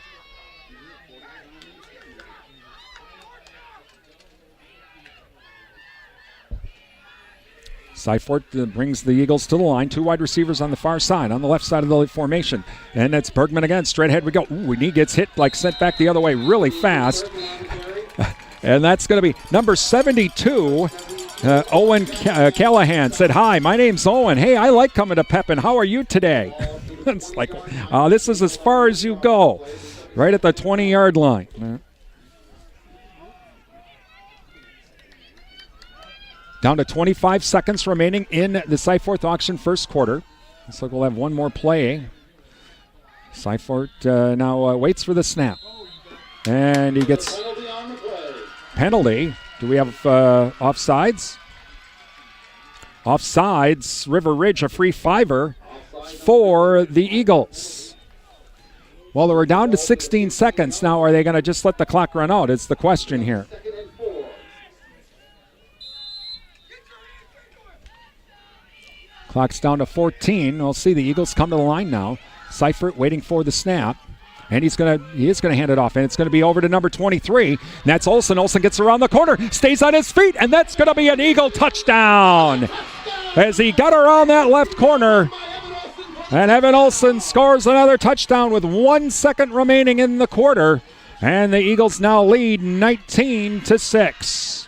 Seifert brings the Eagles to the line. 2 wide receivers on the far side, on the left side of the formation. And it's Bergman again. Straight ahead we go. Ooh, and he gets hit, sent back the other way really fast. And that's going to be number 72. Owen Callahan said, "Hi, my name's Owen. Hey, I like coming to Pepin. How are you today?" It's like, this is as far as you go. Right at the 20-yard line. Down to 25 seconds remaining in the Seifert auction first quarter. Looks like we'll have one more play. Seifert now waits for the snap. And he gets penalty. Do we have offsides? Offsides. River Ridge, a free 5er for the Eagles. Well, we're down to 16 seconds. Now, are they going to just let the clock run out? It's the question here. Clock's down to 14. We'll see the Eagles come to the line now. Seifert waiting for the snap. And he is going to hand it off. And it's going to be over to number 23. And that's Olson. Olson gets around the corner, stays on his feet, and that's going to be an Eagle touchdown. As he got around that left corner. And Evan Olson scores another touchdown with 1 second remaining in the quarter. And the Eagles now lead 19-6.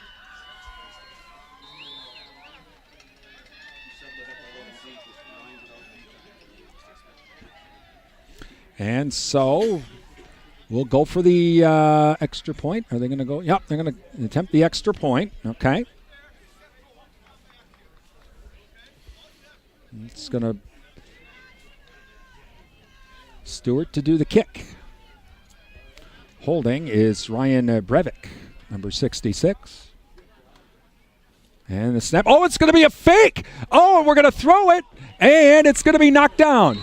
And so we'll go for the extra point. Are they going to go? Yep, they're going to attempt the extra point. Okay. It's going to Stewart to do the kick. Holding is Ryan Breivik, number 66. And the snap. Oh, it's going to be a fake. Oh, we're going to throw it, and it's going to be knocked down.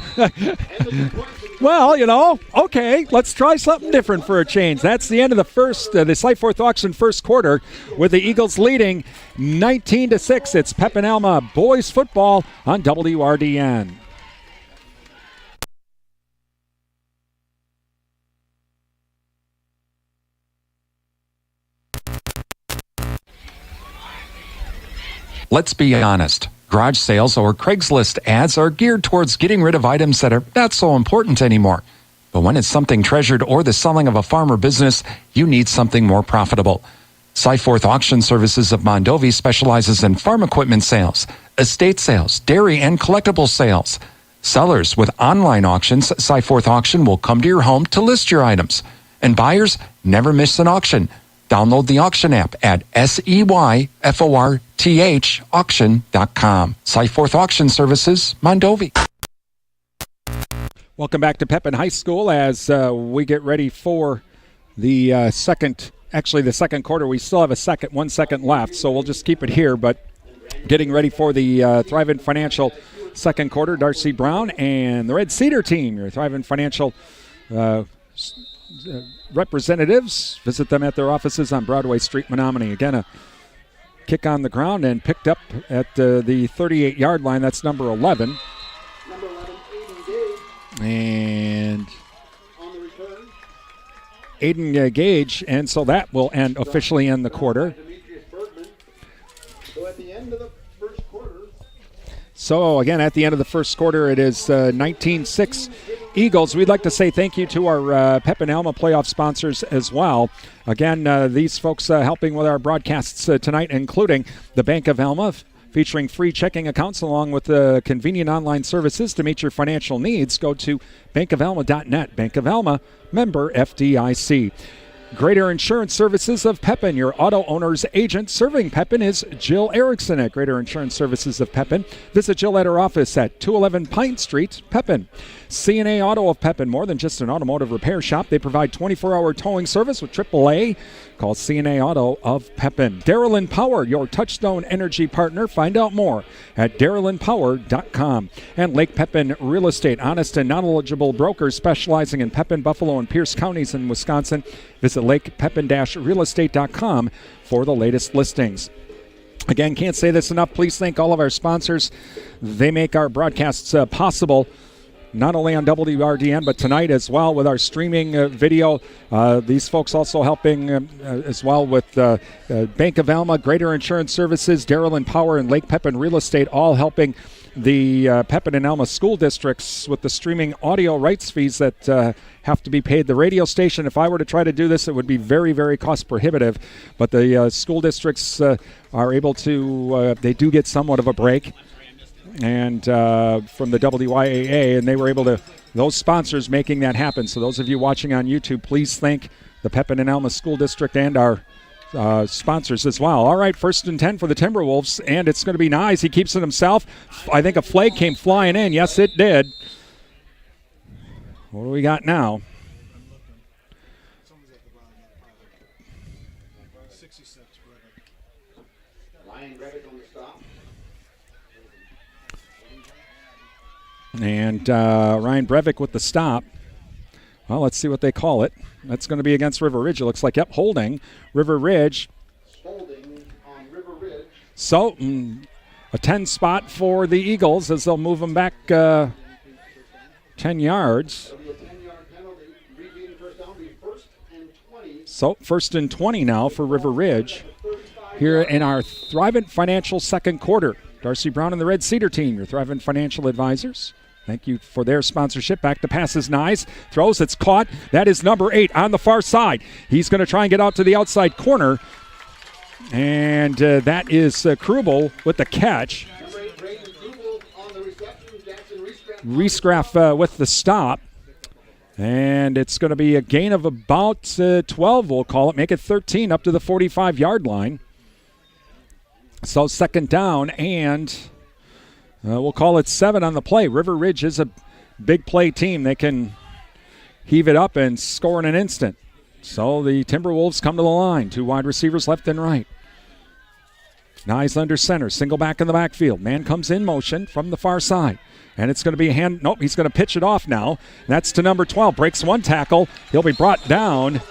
Well, okay, let's try something different for a change. That's the end of the Seifert auction first quarter, with the Eagles leading 19-6. It's Pepin-Alma boys football on WRDN. Let's be honest. Garage sales or Craigslist ads are geared towards getting rid of items that are not so important anymore. But when it's something treasured or the selling of a farm or business, you need something more profitable. Cyforth Auction Services of Mondovi specializes in farm equipment sales, estate sales, dairy and collectible sales. Sellers with online auctions, Cyforth Auction will come to your home to list your items. And buyers never miss an auction. Download the auction app at SEYFORTH auction.com. Cyforth Auction Services, Mondovi. Welcome back to Pepin High School as we get ready for the second quarter. We still have 1 second left, so we'll just keep it here. But getting ready for the Thrivent Financial second quarter, Darcy Brown and the Red Cedar team, your Thrivent Financial representatives. Visit them at their offices on Broadway Street, Menominee. Again, a kick on the ground and picked up at the 38-yard line. That's number 11. Number 11, Aiden Gage. And On the return. Aiden Gage, and so that will officially end the quarter. Demetrius Bergman. So at the end of the first quarter. So again, at the end of the first quarter, it is 19-6 Eagles. We'd like to say thank you to our Pepin-Alma playoff sponsors as well. Again, these folks helping with our broadcasts tonight, including the Bank of Alma, featuring free checking accounts along with convenient online services to meet your financial needs. Go to bankofalma.net. Bank of Alma, member FDIC. Greater Insurance Services of Pepin, your auto owner's agent. Serving Pepin is Jill Erickson at Greater Insurance Services of Pepin. Visit Jill at her office at 211 Pine Street, Pepin. C&A Auto of Pepin, more than just an automotive repair shop. They provide 24-hour towing service with AAA. Call C&A Auto of Pepin. Darylyn Power, your Touchstone Energy partner. Find out more at darylynpower.com. And Lake Pepin Real Estate, honest and knowledgeable brokers specializing in Pepin, Buffalo, and Pierce counties in Wisconsin. Visit lakepepin-realestate.com for the latest listings. Again, can't say this enough. Please thank all of our sponsors. They make our broadcasts possible, not only on WRDN, but tonight as well with our streaming video. These folks also helping as well with Bank of Alma, Greater Insurance Services, Darylyn Power, and Lake Pepin Real Estate, all helping the Pepin and Alma school districts with the streaming audio rights fees that have to be paid. The radio station, if I were to try to do this, it would be very, very cost prohibitive. But the school districts are able to, they do get somewhat of a break. And from the WYAA, and they were able to, those sponsors making that happen. So those of you watching on YouTube, please thank the Pepin and Alma School District and our sponsors as well. All right, 1st and 10 for the Timberwolves, and it's going to be nice. He keeps it himself. I think a flag came flying in. Yes, it did. What do we got now? And Ryan Breivik with the stop. Well, let's see what they call it. That's going to be against River Ridge. It looks like, yep, holding. River Ridge. Holding on River Ridge. So, a 10 spot for the Eagles as they'll move them back 10 yards. It'll be a 10-yard penalty. Regaining first down will be 1st and 20. So, 1st and 20 now for River Ridge here in our Thrivent Financial second quarter. Darcy Brown and the Red Cedar team, your Thrivent Financial advisors. Thank you for their sponsorship. Back to pass is Nyes. Throws, it's caught. That is number 8 on the far side. He's going to try and get out to the outside corner. And that is Krubel with the catch. Number 8, Brayden Krubel on the reception. Jackson Rescraft with the stop. And it's going to be a gain of about 12, we'll call it. Make it 13 up to the 45-yard line. So 2nd down, and we'll call it 7 on the play. River Ridge is a big play team. They can heave it up and score in an instant. So the Timberwolves come to the line. 2 wide receivers left and right. Nyes under center. Single back in the backfield. Man comes in motion from the far side. And it's going to be a hand. Nope, he's going to pitch it off now. That's to number 12. Breaks one tackle. He'll be brought down.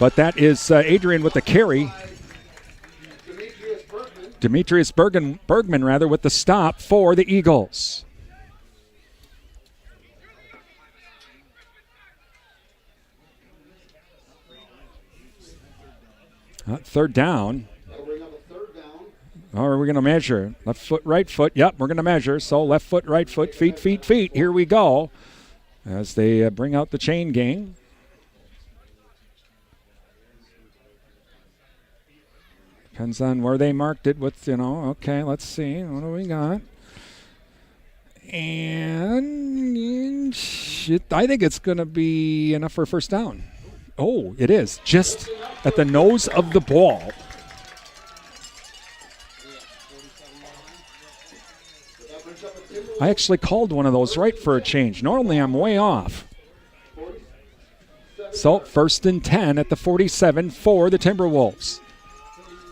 But that is Adrian with the carry. Demetrius Bergman with the stop for the Eagles. Third down. That'll bring up a 3rd down. Or are we going to measure? Left foot, right foot. Yep, we're going to measure. So left foot, right foot, feet, feet, feet. Here we go as they bring out the chain gang. Depends on where they marked it with, Okay, let's see. What do we got? And I think it's going to be enough for a first down. Oh, it is. Just at the nose of the ball. I actually called one of those right for a change. Normally I'm way off. So 1st and 10 at the 47 for the Timberwolves.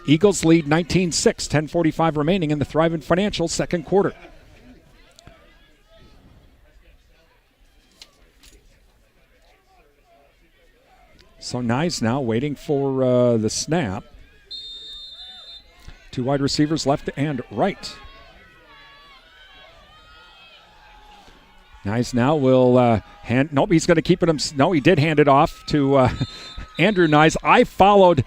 Eagles lead 19-6, 10:45 remaining in the Thrivent Financial second quarter. So Nyes now waiting for the snap. Two wide receivers left and right. Nyes now will hand. Nope, he's going to keep it. No, he did hand it off to Andrew Nyes. I followed.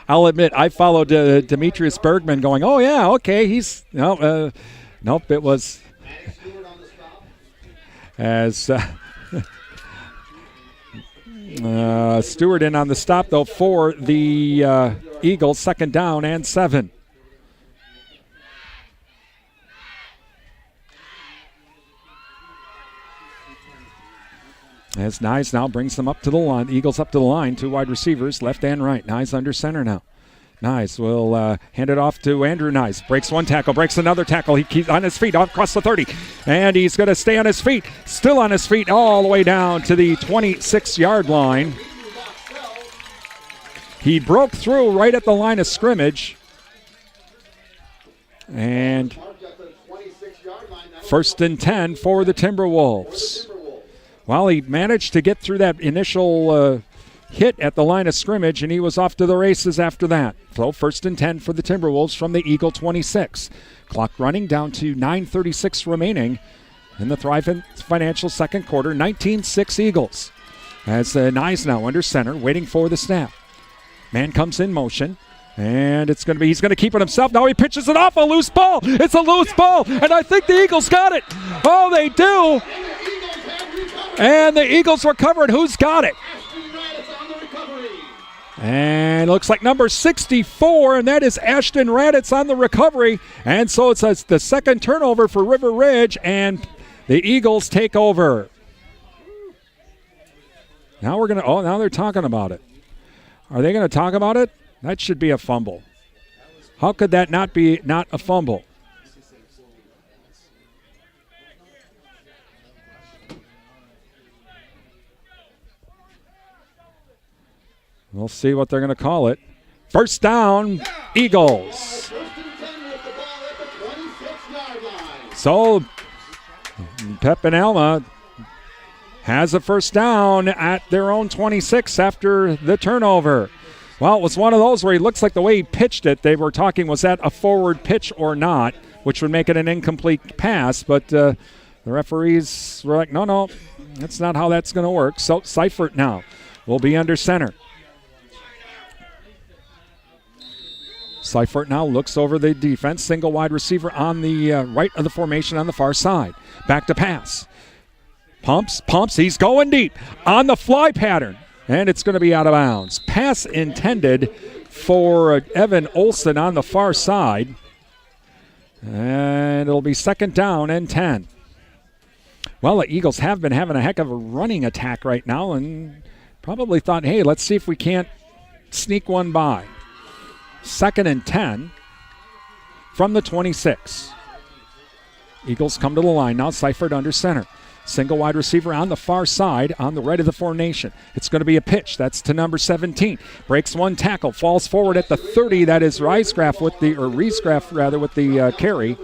I'll admit I followed Demetrius Bergman, going, "Oh yeah, okay." He's nope. It was as Stewart in on the stop though for the Eagles. 2nd down and 7. As Nyes now brings them up to the line. The Eagles up to the line. Two wide receivers, left and right. Nyes under center now. Nyes will hand it off to Andrew Nyes. Breaks one tackle, breaks another tackle. He keeps on his feet across the 30. And he's going to stay on his feet. Still on his feet all the way down to the 26-yard line. He broke through right at the line of scrimmage. And 1st and 10 for the Timberwolves. Well, he managed to get through that initial hit at the line of scrimmage, and he was off to the races after that. So 1st and 10 for the Timberwolves from the Eagle 26. Clock running down to 9:36 remaining in the Thrivent Financial second quarter. 19-6 Eagles. As Nyes now under center, waiting for the snap. Man comes in motion. And he's going to keep it himself. Now he pitches it off, a loose ball. It's a loose ball, and I think the Eagles got it. Oh, they do. And the Eagles recover it. Who's got it? And it looks like number 64, and that is Ashton Raditz on the recovery. And so it's the second turnover for River Ridge, and the Eagles take over. Now now they're talking about it. Are they going to talk about it? That should be a fumble. How could that not be a fumble? We'll see what they're going to call it. First down, Eagles. So Pepin-Alma has a first down at their own 26 after the turnover. Well, it was one of those where he looks like the way he pitched it, they were talking, was that a forward pitch or not, which would make it an incomplete pass. But the referees were like, no, that's not how that's going to work. So Seifert now will be under center. Seifert now looks over the defense. Single wide receiver on the right of the formation on the far side. Back to pass. Pumps. He's going deep on the fly pattern. And it's going to be out of bounds. Pass intended for Evan Olson on the far side. And it'll be 2nd down and 10. Well, the Eagles have been having a heck of a running attack right now and probably thought, hey, let's see if we can't sneak one by. 2nd and 10 from the 26. Eagles come to the line now. Seifert under center. Single wide receiver on the far side on the right of the formation. It's going to be a pitch. That's to number 17. Breaks one tackle. Falls forward at the 30. That is Riesgraff with the carry.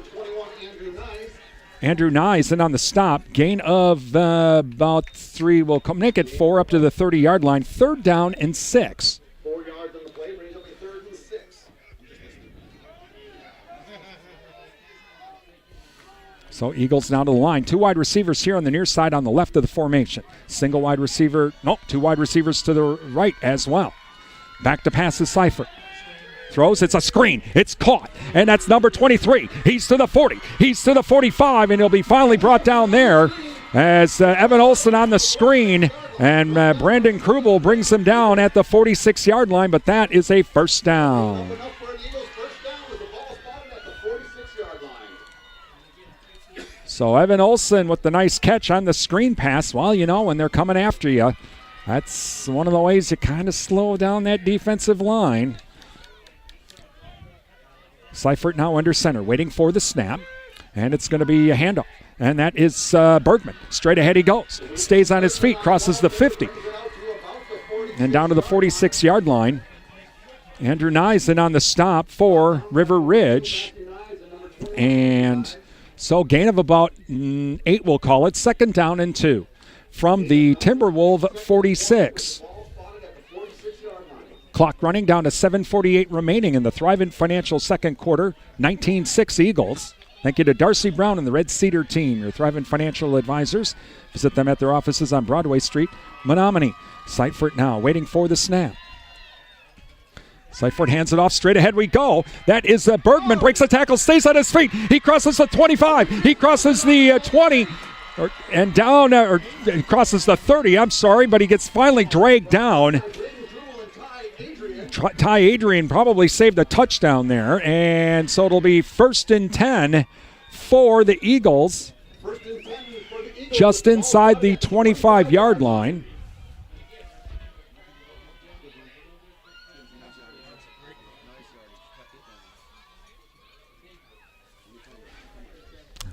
Andrew Nyes in on the stop. Gain of about 3. Will make it 4 up to the 30-yard line. 3rd down and 6. 4 yards on the play, brings up a 3rd and 6. So Eagles now to the line. 2 wide receivers here on the near side on the left of the formation. Two wide receivers to the right as well. Back to pass is Seifert. Throws, it's a screen. It's caught, and that's number 23. He's to the 40. He's to the 45, and he'll be finally brought down there as Evan Olson on the screen, and Brandon Krubel brings him down at the 46-yard line, but that is a first down. So Evan Olson with the nice catch on the screen pass. Well, you know, when they're coming after you, that's one of the ways you kind of slow down that defensive line. Seifert now under center, waiting for the snap, and it's going to be a handoff. And that is Bergman. Straight ahead he goes. Stays on his feet, crosses the 50. And down to the 46-yard line. Andrew Neisen on the stop for River Ridge. And so gain of about 8, we'll call it. Second down and 2 from the Timberwolf 46. Clock running down to 7:48 remaining in the Thrivent Financial second quarter. 19-6 Eagles. Thank you to Darcy Brown and the Red Cedar team, your Thrivent Financial advisors. Visit them at their offices on Broadway Street, Menominee. Seifert now waiting for the snap. Seifert hands it off. Straight ahead we go. That is Bergman. Breaks the tackle, stays on his feet. He crosses the 25. He crosses the 20. And down, or crosses the 30, I'm sorry, but he gets finally dragged down. Ty Adrian probably saved a touchdown there, and so it'll be 1st and 10 for the Eagles, just inside the 25-yard line.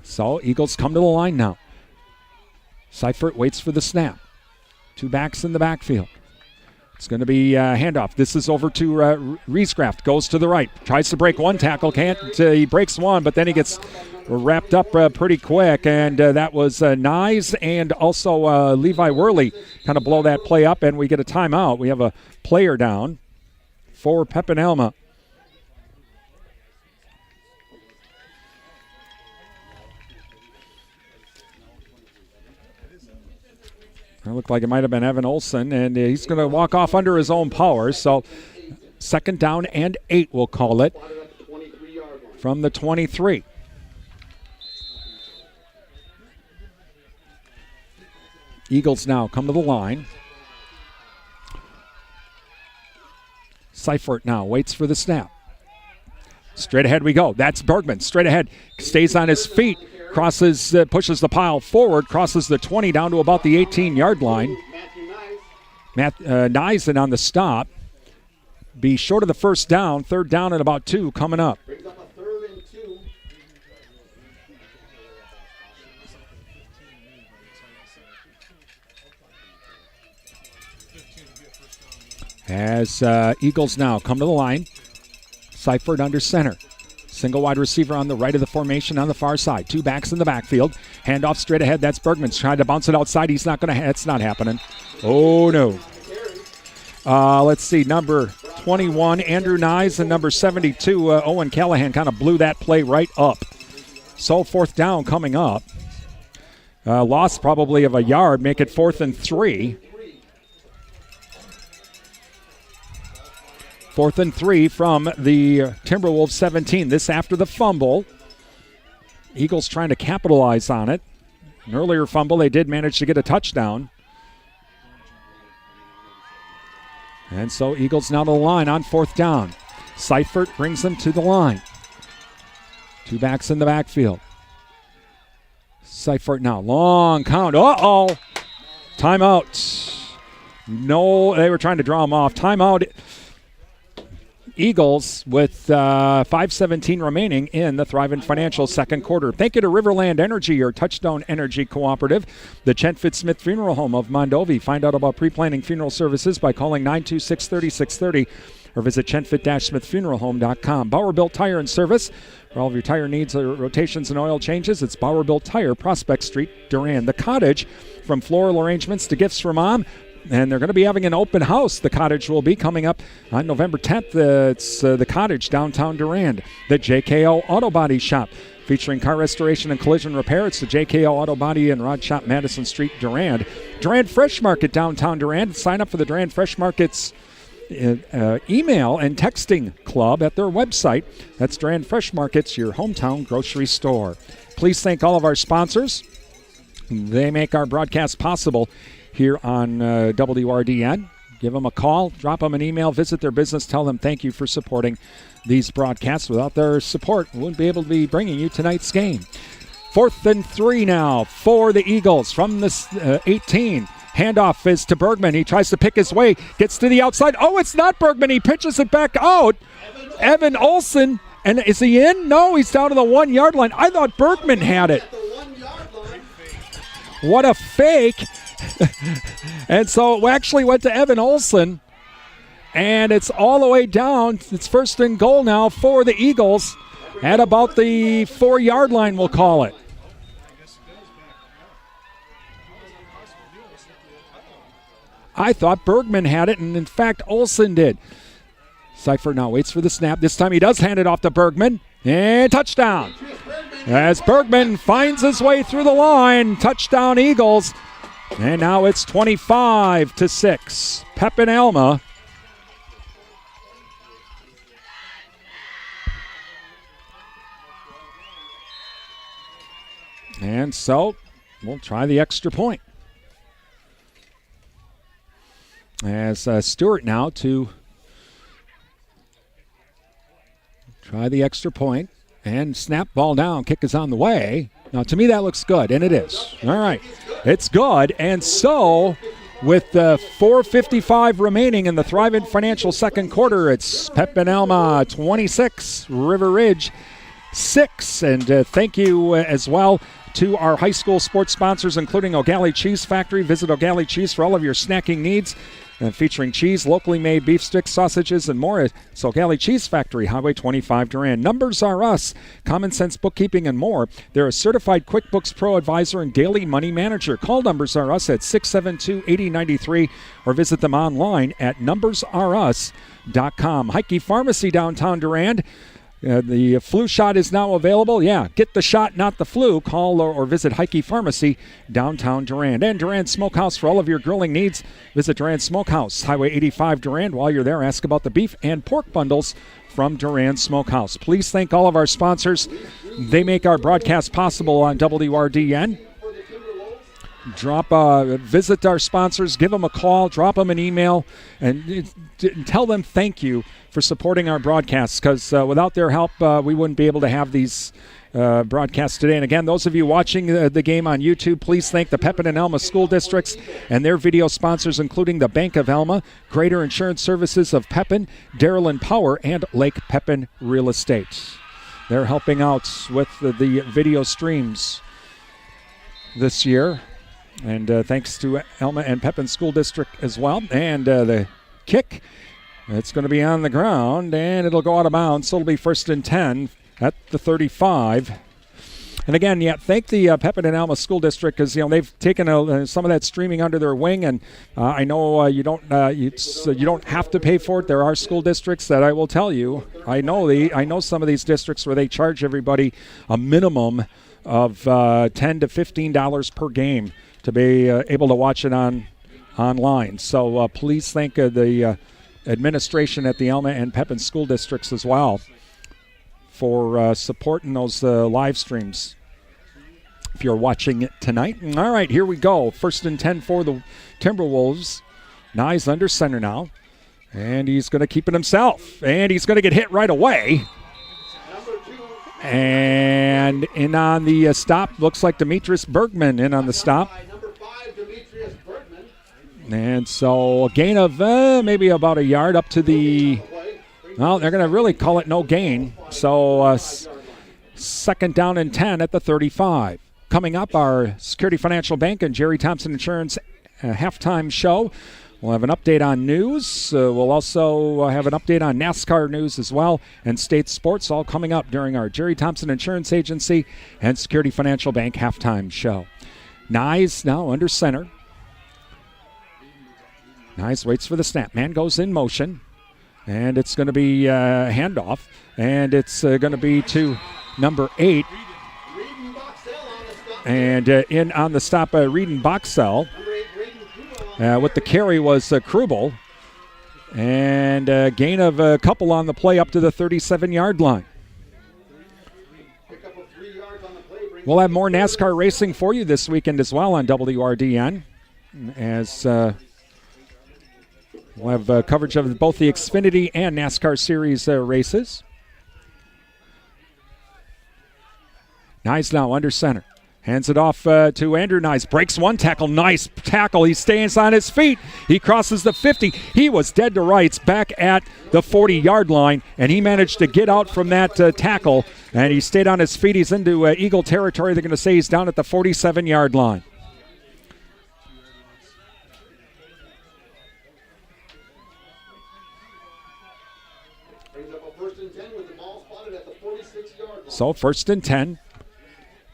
So Eagles come to the line now. Seifert waits for the snap. 2 backs in the backfield. It's going to be a handoff. This is over to Rieskraft. Goes to the right. Tries to break one tackle. Can't. He breaks one, but then he gets wrapped up pretty quick. And that was Nyes and also Levi Worley kind of blow that play up, and we get a timeout. We have a player down for Pepin-Alma. It looked like it might have been Evan Olson, and he's going to walk off under his own power. So 2nd down and 8, we'll call it, from the 23. Eagles now come to the line. Seifert now waits for the snap. Straight ahead we go. That's Bergman. Straight ahead. Stays on his feet. Crosses, pushes the pile forward, crosses the 20 down to about the 18-yard line. Neisen on the stop. Be short of the first down. 3rd down and about 2 coming up. As Eagles now come to the line. Seifert under center. Single wide receiver on the right of the formation on the far side. 2 backs in the backfield. Handoff straight ahead. That's Bergman. Trying to bounce it outside. He's not going to. It's not happening. Oh, no. Let's see. Number 21, Andrew Nyes, and number 72, Owen Callahan kind of blew that play right up. So 4th down coming up. Loss probably of a yard. Make it 4th and 3. 4th and 3 from the Timberwolves 17. This after the fumble. Eagles trying to capitalize on it. An earlier fumble, they did manage to get a touchdown. And so Eagles now to the line on 4th down. Seifert brings them to the line. 2 backs in the backfield. Seifert now, long count. Uh-oh. Timeout. No, they were trying to draw him off. Timeout. Eagles with 5:17 remaining in the Thrivent Financial second quarter. Thank you to Riverland Energy, your Touchstone Energy Cooperative, the Chen Fitzsmith Funeral Home of Mondovi. Find out about pre-planning funeral services by calling 926-3630 or visit chenfit-smithfuneralhome.com. Bauer Built Tire and Service. For all of your tire needs, rotations, and oil changes, it's Bauer Built Tire, Prospect Street, Durand. The Cottage, from floral arrangements to gifts for mom. And they're going to be having an open house. The Cottage will be coming up on November 10th. It's the Cottage, downtown Durand. The JKO Auto Body Shop, featuring car restoration and collision repair. It's the JKO Auto Body and Rod Shop, Madison Street, Durand. Durand Fresh Market, downtown Durand. Sign up for the Durand Fresh Market's email and texting club at their website. That's Durand Fresh Markets, your hometown grocery store. Please thank all of our sponsors. They make our broadcast possible here on WRDN. Give them a call, drop them an email, visit their business, tell them thank you for supporting these broadcasts. Without their support, we wouldn't be able to be bringing you tonight's game. 4th and 3 now for the Eagles from the 18. Handoff is to Bergman. He tries to pick his way, gets to the outside. Oh, it's not Bergman. He pitches it back out. Evan Olson. And is he in? No, he's down to the 1 yard line. I thought Bergman had it. What a fake. And so it actually went to Evan Olson. And it's all the way down. It's 1st and goal now for the Eagles at about the 4 yard line, we'll call it. I thought Bergman had it, and in fact, Olson did. Seifert now waits for the snap. This time he does hand it off to Bergman. And touchdown. As Bergman finds his way through the line. Touchdown Eagles. And now it's 25-6. Pepin-Alma. And so we'll try the extra point. As Stewart now to try the extra point and snap ball down. Kick is on the way. Now, to me, that looks good, and it is. All right. It's good. And so, with 4:55 remaining in the Thrivent Financial second quarter, it's Pepin-Alma 26, River Ridge 6. And thank you as well to our high school sports sponsors, including O'Galley Cheese Factory. Visit O'Galley Cheese for all of your snacking needs. Featuring cheese, locally made beef sticks, sausages, and more. It's O'Galley Cheese Factory, Highway 25, Durand. Numbers Are Us, Common Sense Bookkeeping, and more. They're a certified QuickBooks Pro advisor and daily money manager. Call Numbers Are Us at 672-8093 or visit them online at numbersarus.com. Heike Pharmacy, downtown Durand. The flu shot is now available. Yeah, get the shot, not the flu. Call or visit Heike Pharmacy, downtown Durand. And Durand Smokehouse for all of your grilling needs. Visit Durand Smokehouse, Highway 85, Durand. While you're there, ask about the beef and pork bundles from Durand Smokehouse. Please thank all of our sponsors. They make our broadcast possible on WRDN. Visit our sponsors, give them a call, drop them an email, and tell them thank you for supporting our broadcasts, because without their help, we wouldn't be able to have these broadcasts today. And again, those of you watching the game on YouTube, please thank the Pepin and Alma school districts and their video sponsors, including the Bank of Alma, Greater Insurance Services of Pepin, Darrell & Power, and Lake Pepin Real Estate. They're helping out with the video streams this year. And thanks to Alma and Pepin School District as well. And the kick, it's going to be on the ground, and it'll go out of bounds. So it'll be 1st and 10 at the 35. And again, thank the Pepin and Alma School District, because they've taken some of that streaming under their wing. And I know you don't have to pay for it. There are school districts that I will tell you. I know some of these districts where they charge everybody a minimum of $10 to $15 per game to be able to watch it online. So please thank the administration at the Alma and Pepin school districts as well for supporting those live streams if you're watching it tonight. All right, here we go. 1st and 10 for the Timberwolves. Nye's under center now, and he's going to keep it himself, and he's going to get hit right away. And in on the stop, looks like Demetrius Bergman in on the stop. And so a gain of maybe about a yard up to the, well, they're going to really call it no gain. So 2nd down and 10 at the 35. Coming up, our Security Financial Bank and Jerry Thompson Insurance halftime show. We'll have an update on news. We'll also have an update on NASCAR news as well, and state sports, all coming up during our Jerry Thompson Insurance Agency and Security Financial Bank halftime show. Nyes now under center. Nyes waits for the snap. Man goes in motion, and it's going to be handoff, and it's going to be to number 8. And in on the stop, Reed and Boxell. With the carry was Krubel. And a gain of a couple on the play up to the 37-yard line. We'll have more NASCAR racing for you this weekend as well on WRDN, as we'll have coverage of both the Xfinity and NASCAR Series races. Nyes now under center. Hands it off to Andrew Nyes. Breaks one tackle. Nice tackle. He stays on his feet. He crosses the 50. He was dead to rights back at the 40-yard line, and he managed to get out from that tackle, and he stayed on his feet. He's into Eagle territory. They're going to say he's down at the 47-yard line. So 1st and 10.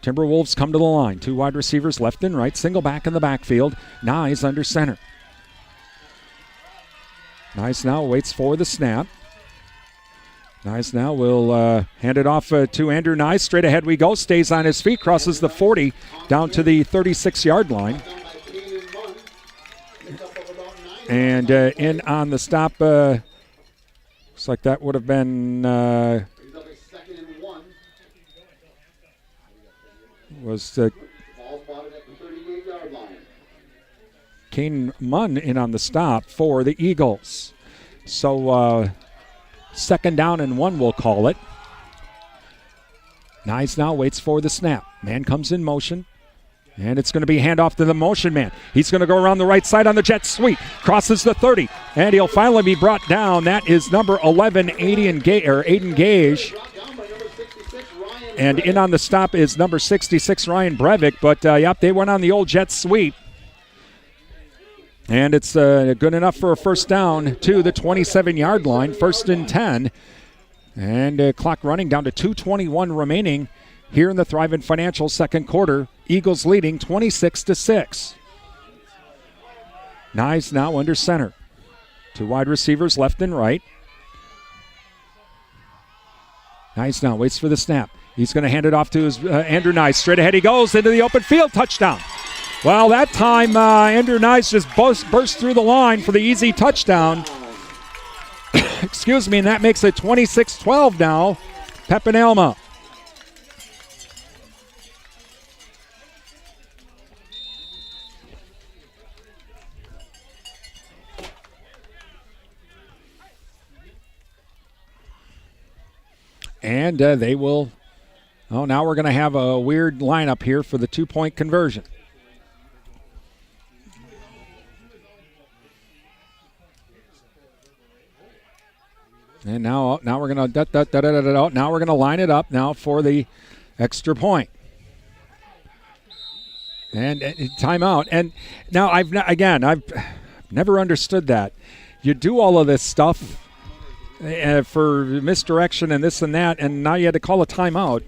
Timberwolves come to the line. 2 wide receivers left and right. Single back in the backfield. Nyes under center. Nyes now waits for the snap. Nyes now will hand it off to Andrew Nyes. Straight ahead we go. Stays on his feet. Crosses the 40 down to the 36-yard line. And in on the stop. Looks like that would have been... was Kane Munn in on the stop for the Eagles. So 2nd down and 1, we'll call it. Nyes now waits for the snap. Man comes in motion. And it's going to be handoff to the motion man. He's going to go around the right side on the jet sweep. Crosses the 30. And he'll finally be brought down. That is number 11, Aiden Gage. And in on the stop is number 66, Ryan Breivik. But, yep, they went on the old jet sweep. And it's good enough for a 1st down to the 27-yard line. 1st and 10. And clock running down to 2:21 remaining here in the Thrivent Financial 2nd quarter. Eagles leading 26-6. Nyes now under center. 2 wide receivers left and right. Nyes now waits for the snap. He's going to hand it off to his Andrew Nyes. Straight ahead he goes into the open field. Touchdown. Well, that time Andrew Nyes just burst through the line for the easy touchdown. Excuse me, and that makes it 26-12 now. Pepin-Alma. And they will... Oh, now we're going to have a weird lineup here for the 2-point conversion. And now we're going to now we're going to line it up now for the extra point. And timeout. And now I've never understood that. You do all of this stuff for misdirection and this and that, and now you had to call a timeout.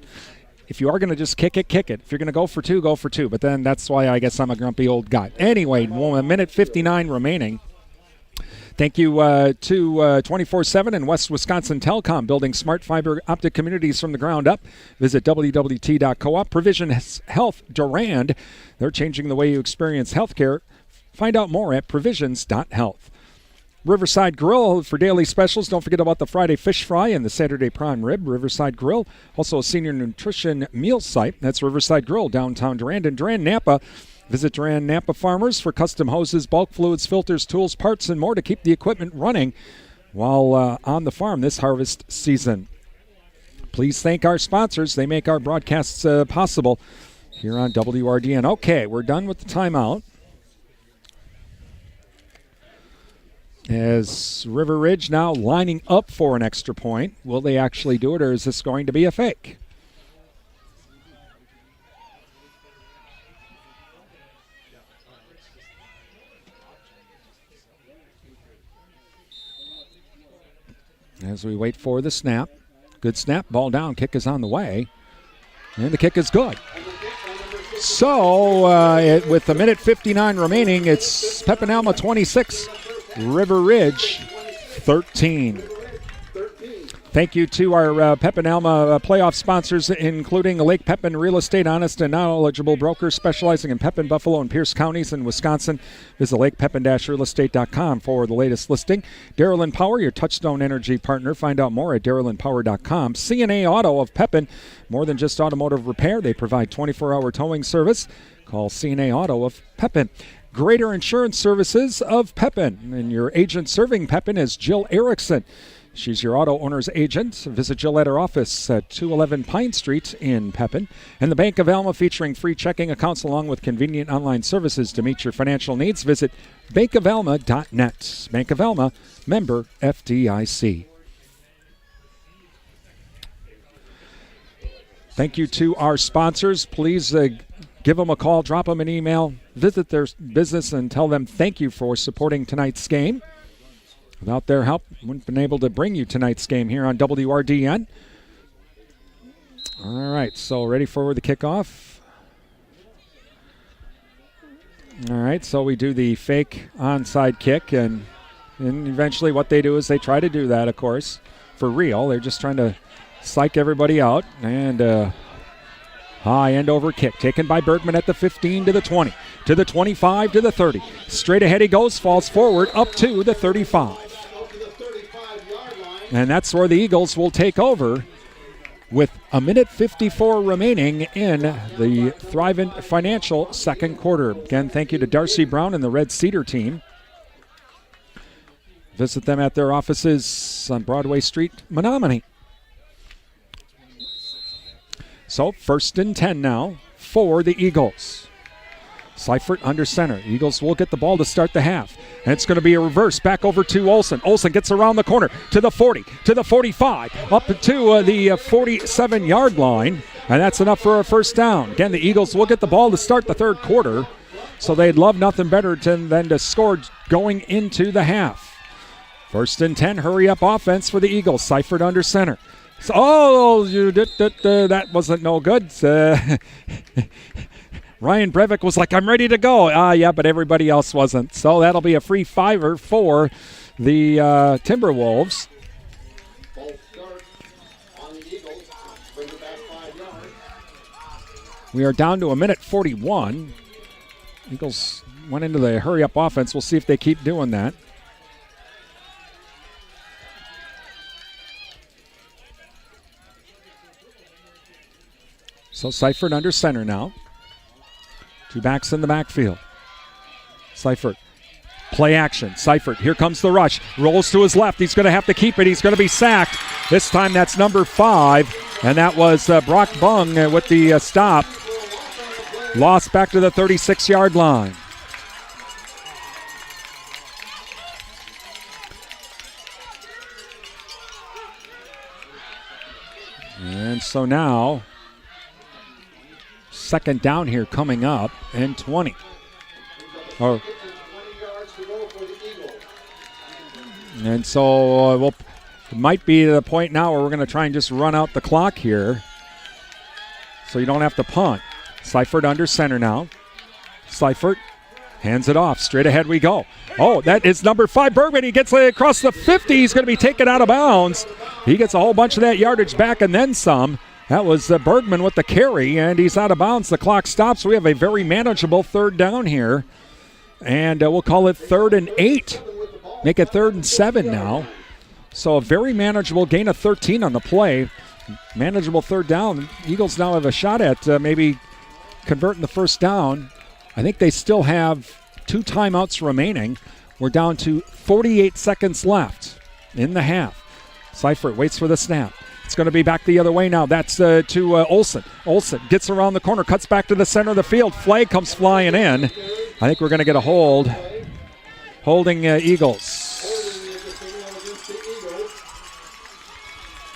If you are going to just kick it, kick it. If you're going to go for 2, go for 2. But then that's why I guess I'm a grumpy old guy. Anyway, 1:59 remaining. Thank you to 24/7 and West Wisconsin Telecom, building smart fiber optic communities from the ground up. Visit www.coop. Provision Health Durand. They're changing the way you experience healthcare. Find out more at provisions.health. Riverside Grill for daily specials. Don't forget about the Friday fish fry and the Saturday prime rib. Riverside Grill, also a senior nutrition meal site. That's Riverside Grill, downtown Durand and Durand Napa. Visit Durand Napa Farmers for custom hoses, bulk fluids, filters, tools, parts, and more to keep the equipment running while on the farm this harvest season. Please thank our sponsors. They make our broadcasts possible here on WRDN. Okay, we're done with the timeout. As River Ridge now lining up for an extra point. Will they actually do it, or is this going to be a fake? As we wait for the snap. Good snap, ball down, kick is on the way. And the kick is good. So, with a minute 59 remaining, it's Pepin-Alma 26, River Ridge 13. Thank you to our Pepin-Alma playoff sponsors, including Lake Pepin Real Estate, honest and knowledgeable brokers specializing in Pepin, Buffalo, and Pierce counties in Wisconsin. Visit lakepepin-realestate.com for the latest listing. Darylyn Power, your Touchstone Energy partner. Find out more at darylynpower.com. CNA Auto of Pepin, more than just automotive repair. They provide 24-hour towing service. Call CNA Auto of Pepin. Greater Insurance Services of Pepin, and your agent serving Pepin is Jill Erickson. She's your auto owner's agent. Visit Jill at her office at 211 Pine Street in Pepin. And the Bank of Alma, featuring free checking accounts along with convenient online services to meet your financial needs. Visit bankofalma.net. Bank of Alma, member FDIC. Thank you to our sponsors. Please give them a call, drop them an email, visit their business, and tell them thank you for supporting tonight's game. Without their help, wouldn't have been able to bring you tonight's game here on WRDN. All right, so ready for the kickoff. All right, so we do the fake onside kick, and eventually what they do is they try to do that, of course, for real. They're just trying to psych everybody out. And high end over kick taken by Bergman at the 15 to the 20, to the 25 to the 30. Straight ahead he goes, falls forward up to the 35. And that's where the Eagles will take over with a minute 54 remaining in the Thrivent Financial second quarter. Again, thank you to Darcy Brown and the Red Cedar team. Visit them at their offices on Broadway Street, Menominee. So 1st and 10 now for the Eagles. Seifert under center. Eagles will get the ball to start the half. And it's going to be a reverse back over to Olsen. Olsen gets around the corner to the 40, to the 45, up to the 47-yard line. And that's enough for a first down. Again, the Eagles will get the ball to start the third quarter. So they'd love nothing better than to score going into the half. 1st and 10, hurry up offense for the Eagles. Seifert under center. So, that wasn't no good. Ryan Breivik was like, I'm ready to go. Yeah, but everybody else wasn't. So that'll be a free fiver for the Timberwolves. We are down to a minute 41. Eagles went into the hurry-up offense. We'll see if they keep doing that. So Seifert under center now. Two backs in the backfield. Seifert, play action. Seifert, here comes the rush. Rolls to his left. He's going to have to keep it. He's going to be sacked. This time that's number 5, and that was Brock Bung with the stop. Lost back to the 36-yard line. And so now, second down here coming up, and 20. And so it might be to the point now where we're going to try and just run out the clock here so you don't have to punt. Seifert under center now. Seifert hands it off. Straight ahead we go. Oh, that is number 5, Bergman. He gets it across the 50. He's going to be taken out of bounds. He gets a whole bunch of that yardage back and then some. That was Bergman with the carry, and he's out of bounds. The clock stops. We have a very manageable third down here, and we'll call it 3rd and 8. Make it 3rd and 7 now. So a very manageable gain of 13 on the play. Manageable third down. Eagles now have a shot at maybe converting the first down. I think they still have 2 timeouts remaining. We're down to 48 seconds left in the half. Seifert waits for the snap. It's going to be back the other way now. That's to Olsen. Olsen gets around the corner, cuts back to the center of the field. Flag comes flying in. I think we're going to get a hold. Holding Eagles.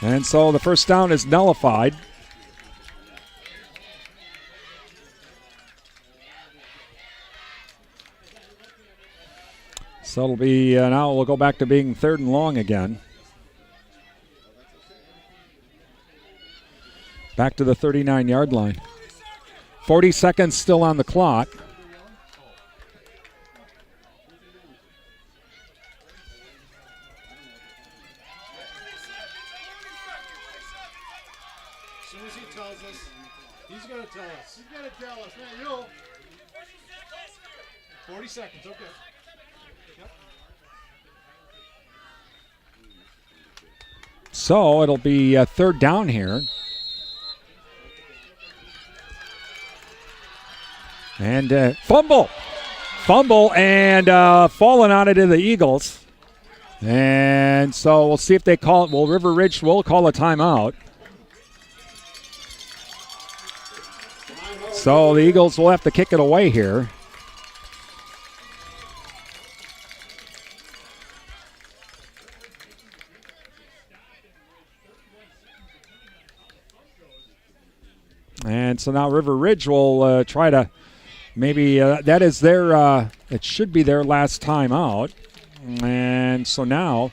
And so the first down is nullified. So it'll be, now we'll go back to being 3rd and long again. Back to the 39-yard line. 40 seconds still on the clock. He's going to tell us. He's going to tell us. Man, you'll. 40 seconds, okay. Yep. So it'll be third down here. And fumble and falling on it to the Eagles. And so we'll see if they call it. Well, River Ridge will call a timeout. So the Eagles will have to kick it away here. And so now River Ridge will try to maybe, that is their, it should be their last time out. And so now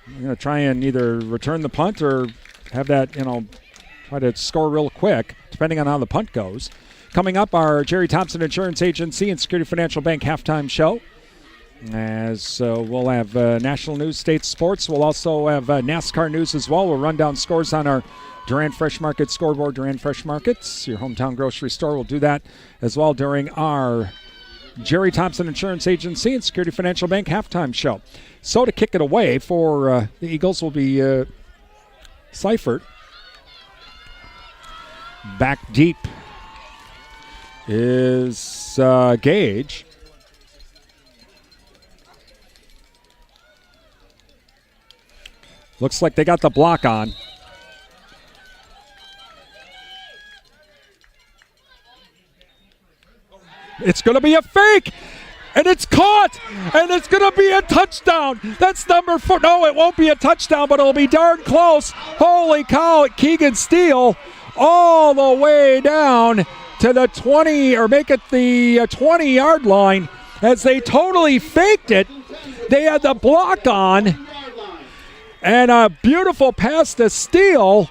we're going to try and either return the punt or have that, try to score real quick, depending on how the punt goes. Coming up, our Jerry Thompson Insurance Agency and Security Financial Bank halftime show. As we'll have national news, state sports. We'll also have NASCAR news as well. We'll run down scores on our Durand Fresh Market scoreboard. Durand Fresh Markets, your hometown grocery store, will do that as well during our Jerry Thompson Insurance Agency and Security Financial Bank halftime show. So to kick it away for the Eagles will be Seifert. Back deep is Gage. Looks like they got the block on. It's going to be a fake, and it's caught, and it's going to be a touchdown. That's number 4. No, it won't be a touchdown, but it'll be darn close. Holy cow, Keegan Steele all the way down to the 20, or make it the 20-yard line as they totally faked it. They had the block on, and a beautiful pass to Steele.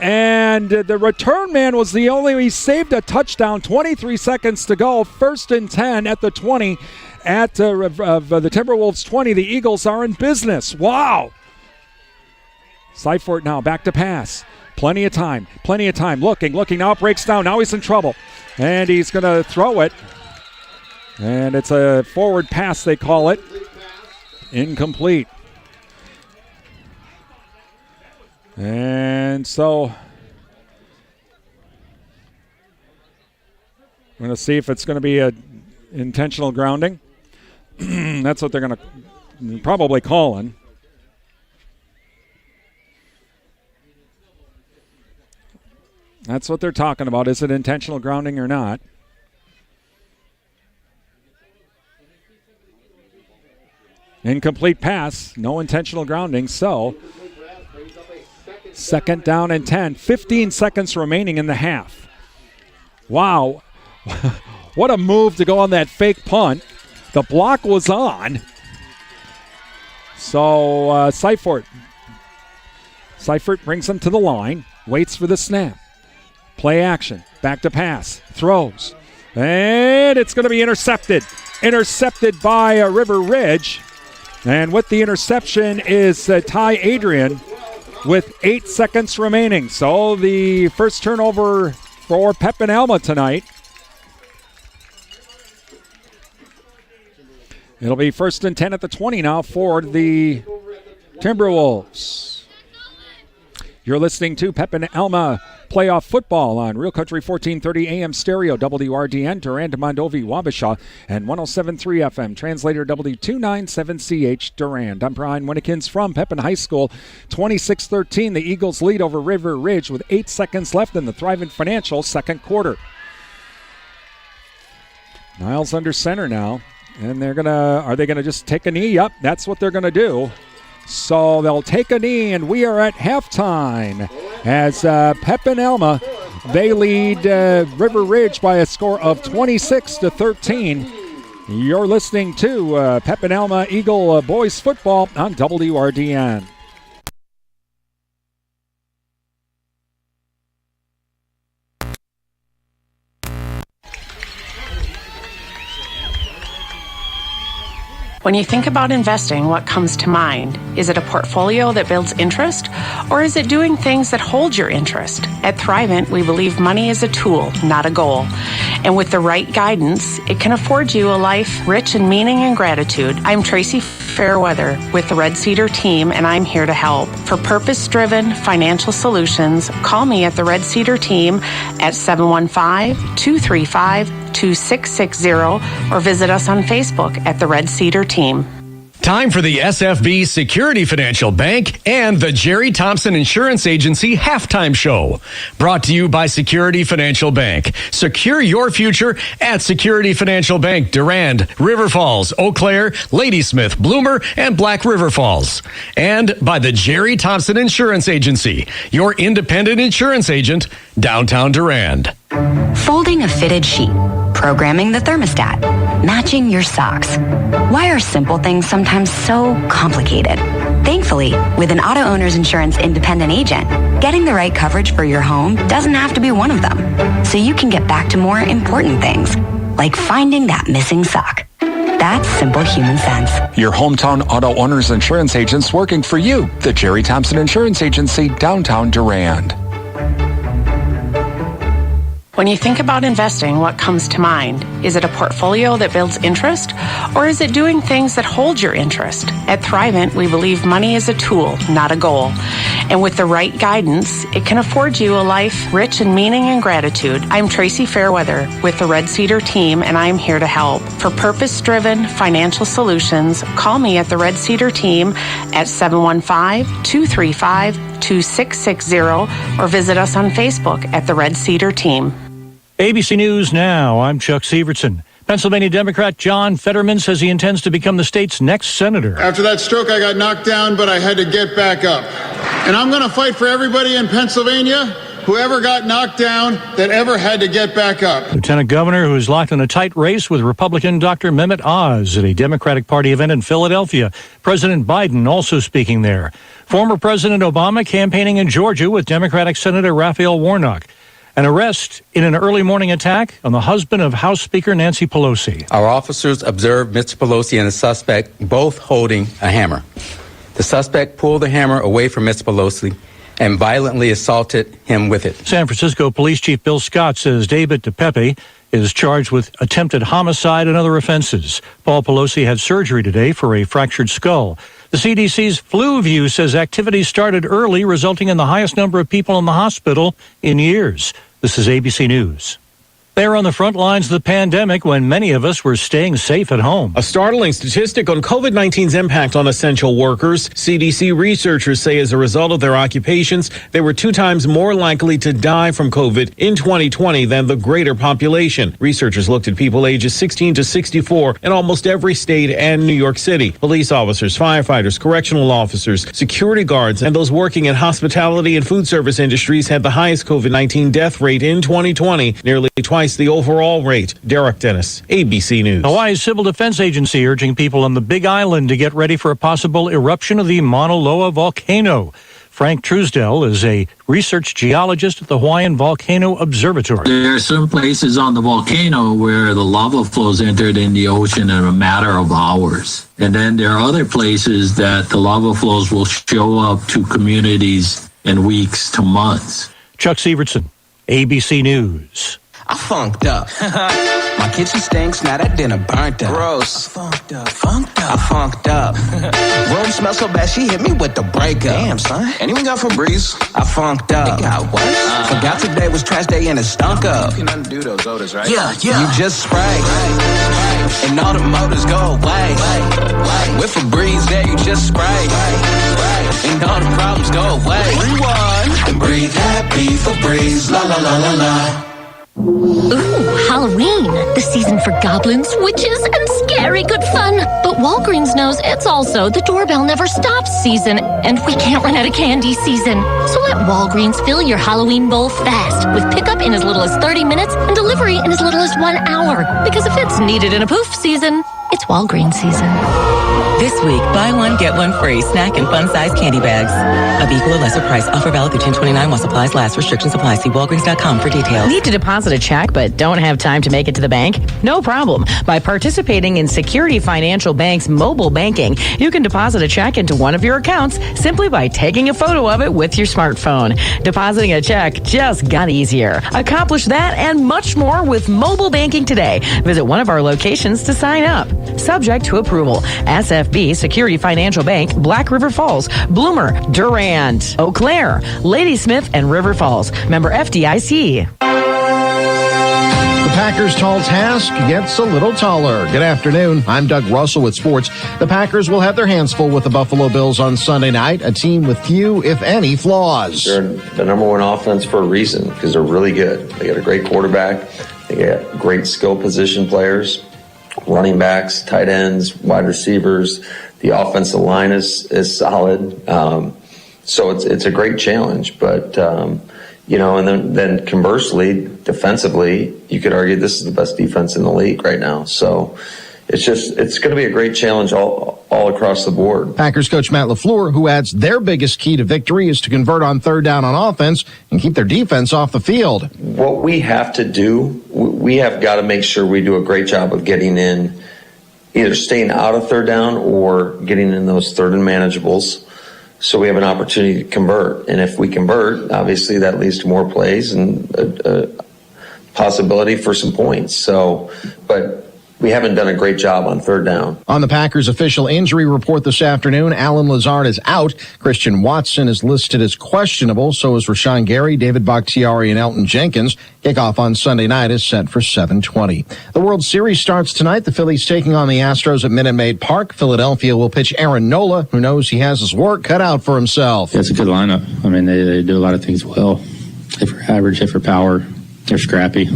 And the return man was the only, he saved a touchdown. 23 seconds to go. 1st and 10 at the 20 at the Timberwolves 20. The Eagles are in business. Wow. Seifert now back to pass. Plenty of time. Looking. Now it breaks down. Now he's in trouble. And he's going to throw it. And it's a forward pass, they call it. Incomplete. And so we're going to see if it's going to be a intentional grounding. That's what they're going to probably call in. That's what they're talking about. Is it intentional grounding or not? Incomplete pass, no intentional grounding, so 2nd down and 10. 15 seconds remaining in the half. Wow. What a move to go on that fake punt. The block was on. So Seifert brings him to the line, waits for the snap. Play action, back to pass, throws. And it's going to be intercepted. Intercepted by River Ridge. And with the interception is Ty Adrian with 8 seconds remaining. So the first turnover for Pepin-Alma tonight. It'll be 1st and 10 at the 20 now for the Timberwolves. You're listening to Pepin-Alma playoff football on Real Country 1430 AM stereo, WRDN, Durand, Mondovi, Wabasha, and 107.3 FM, translator W297CH Durand. I'm Brian Winnikins from Pepin High School. 26-13, the Eagles lead over River Ridge with 8 seconds left in the Thrivent Financial second quarter. Niles under center now, and are they gonna just take a knee? Yep, that's what they're gonna do. So they'll take a knee, and we are at halftime as Pepin-Alma, they lead River Ridge by a score of 26-13. You're listening to Pepin-Alma Eagle boys football on WRDN. When you think about investing, what comes to mind? Is it a portfolio that builds interest, or is it doing things that hold your interest? At Thrivent, we believe money is a tool, not a goal. And with the right guidance, it can afford you a life rich in meaning and gratitude. I'm Tracy Fairweather with the Red Cedar team, and I'm here to help. For purpose-driven financial solutions, call me at the Red Cedar team at 715-235-2660 or visit us on Facebook at the Red Cedar team. Time for the SFB Security Financial Bank and the Jerry Thompson Insurance Agency Halftime Show. Brought to you by Security Financial Bank. Secure your future at Security Financial Bank, Durand, River Falls, Eau Claire, Ladysmith, Bloomer, and Black River Falls. And by the Jerry Thompson Insurance Agency, your independent insurance agent, downtown Durand. Folding a fitted sheet, programming the thermostat, matching your socks. Why are simple things sometimes so complicated? Thankfully, with an Auto Owners Insurance independent agent, getting the right coverage for your home doesn't have to be one of them. So you can get back to more important things, like finding that missing sock. That's simple human sense. Your hometown Auto Owners Insurance agents working for you. The Jerry Thompson Insurance Agency, downtown Durand. When you think about investing, what comes to mind? Is it a portfolio that builds interest, or is it doing things that hold your interest? At Thrivent, we believe money is a tool, not a goal. And with the right guidance, it can afford you a life rich in meaning and gratitude. I'm Tracy Fairweather with the Red Cedar team, and I'm here to help. For purpose-driven financial solutions, call me at the Red Cedar team at 715-235-2660 or visit us on Facebook at the Red Cedar team. ABC News Now, I'm Chuck Severson. Pennsylvania Democrat John Fetterman says he intends to become the state's next senator. After that stroke, I got knocked down, but I had to get back up. And I'm going to fight for everybody in Pennsylvania, whoever got knocked down, that ever had to get back up. Lieutenant Governor, who is locked in a tight race with Republican Dr. Mehmet Oz at a Democratic Party event in Philadelphia. President Biden also speaking there. Former President Obama campaigning in Georgia with Democratic Senator Raphael Warnock. An arrest in an early morning attack on the husband of House Speaker Nancy Pelosi. Our officers observed Mr. Pelosi and the suspect both holding a hammer. The suspect pulled the hammer away from Mr. Pelosi and violently assaulted him with it. San Francisco Police Chief Bill Scott says David DePepe is charged with attempted homicide and other offenses. Paul Pelosi had surgery today for a fractured skull. The CDC's Flu View says activity started early, resulting in the highest number of people in the hospital in years. This is ABC News. They're on the front lines of the pandemic when many of us were staying safe at home. A startling statistic on COVID-19's impact on essential workers. CDC researchers say as a result of their occupations, they were 2 times more likely to die from COVID in 2020 than the greater population. Researchers looked at people ages 16 to 64 in almost every state and New York City. Police officers, firefighters, correctional officers, security guards, and those working in hospitality and food service industries had the highest COVID-19 death rate in 2020, nearly twice the overall rate. Derek Dennis, ABC News. Hawaii's Civil Defense Agency urging people on the Big Island to get ready for a possible eruption of the Mauna Loa volcano. Frank Truesdell is a research geologist at the Hawaiian Volcano Observatory. There are some places on the volcano where the lava flows entered in the ocean in a matter of hours. And then there are other places that the lava flows will show up to communities in weeks to months. Chuck Severson, ABC News. I funked up. My kitchen stinks, now that dinner burnt up. Gross. I funked up. Room smells so bad, she hit me with the breakup. Damn, son. Anyone got Febreze? I funked up. They got what? Forgot today was trash day and it stunk up. You can undo those odors, right? Yeah. You just spray. And all the motors go away. With Febreze there, you just spray. And all the problems go away. Rewind. And breathe happy Febreze. La la la la la. Ooh, Halloween, the season for goblins, witches, and scary good fun. But Walgreens knows it's also the doorbell never stops season, and we can't run out of candy season. So let Walgreens fill your Halloween bowl fast with pickup in as little as 30 minutes and delivery delivery in as little as 1 hour. Because if it's needed in a poof season, it's Walgreens season. This week, buy one, get one free. Snack and fun-sized candy bags. Of equal or lesser price. Offer valid through 10/29 while supplies last. Restrictions apply. See Walgreens.com for details. Need to deposit a check but don't have time to make it to the bank? No problem. By participating in Security Financial Bank's mobile banking, you can deposit a check into one of your accounts simply by taking a photo of it with your smartphone. Depositing a check just got easier. Accomplish that and much more with mobile banking today. Visit one of our locations to sign up. Subject to approval. SFB Security Financial Bank, Black River Falls, Bloomer, Durand, Eau Claire, Ladysmith, and River Falls. Member FDIC. The Packers' tall task gets a little taller. Good afternoon. I'm Doug Russell with sports. The Packers will have their hands full with the Buffalo Bills on Sunday night, a team with few, if any, flaws. They're the number one offense for a reason because they're really good. They got a great quarterback. They got great skill position players, running backs, tight ends, wide receivers. The offensive line is solid. So it's a great challenge. But, and then conversely, defensively, you could argue this is the best defense in the league right now. So it's going to be a great challenge all across the board. Packers coach Matt LaFleur, who adds their biggest key to victory is to convert on third down on offense and keep their defense off the field. What we have to do, we have got to make sure we do a great job of getting in, either staying out of third down or getting in those third and manageables so we have an opportunity to convert. And if we convert, obviously that leads to more plays and a possibility for some points. But we haven't done a great job on third down. On the Packers' official injury report this afternoon, Alan Lazard is out. Christian Watson is listed as questionable. So is Rashawn Gary, David Bakhtiari, and Elton Jenkins. Kickoff on Sunday night is set for 7:20. The World Series starts tonight. The Phillies taking on the Astros at Minute Maid Park. Philadelphia will pitch Aaron Nola, who knows he has his work cut out for himself. Yeah, it's a good lineup. I mean, they do a lot of things well. Hit for average, hit for power. They're scrappy.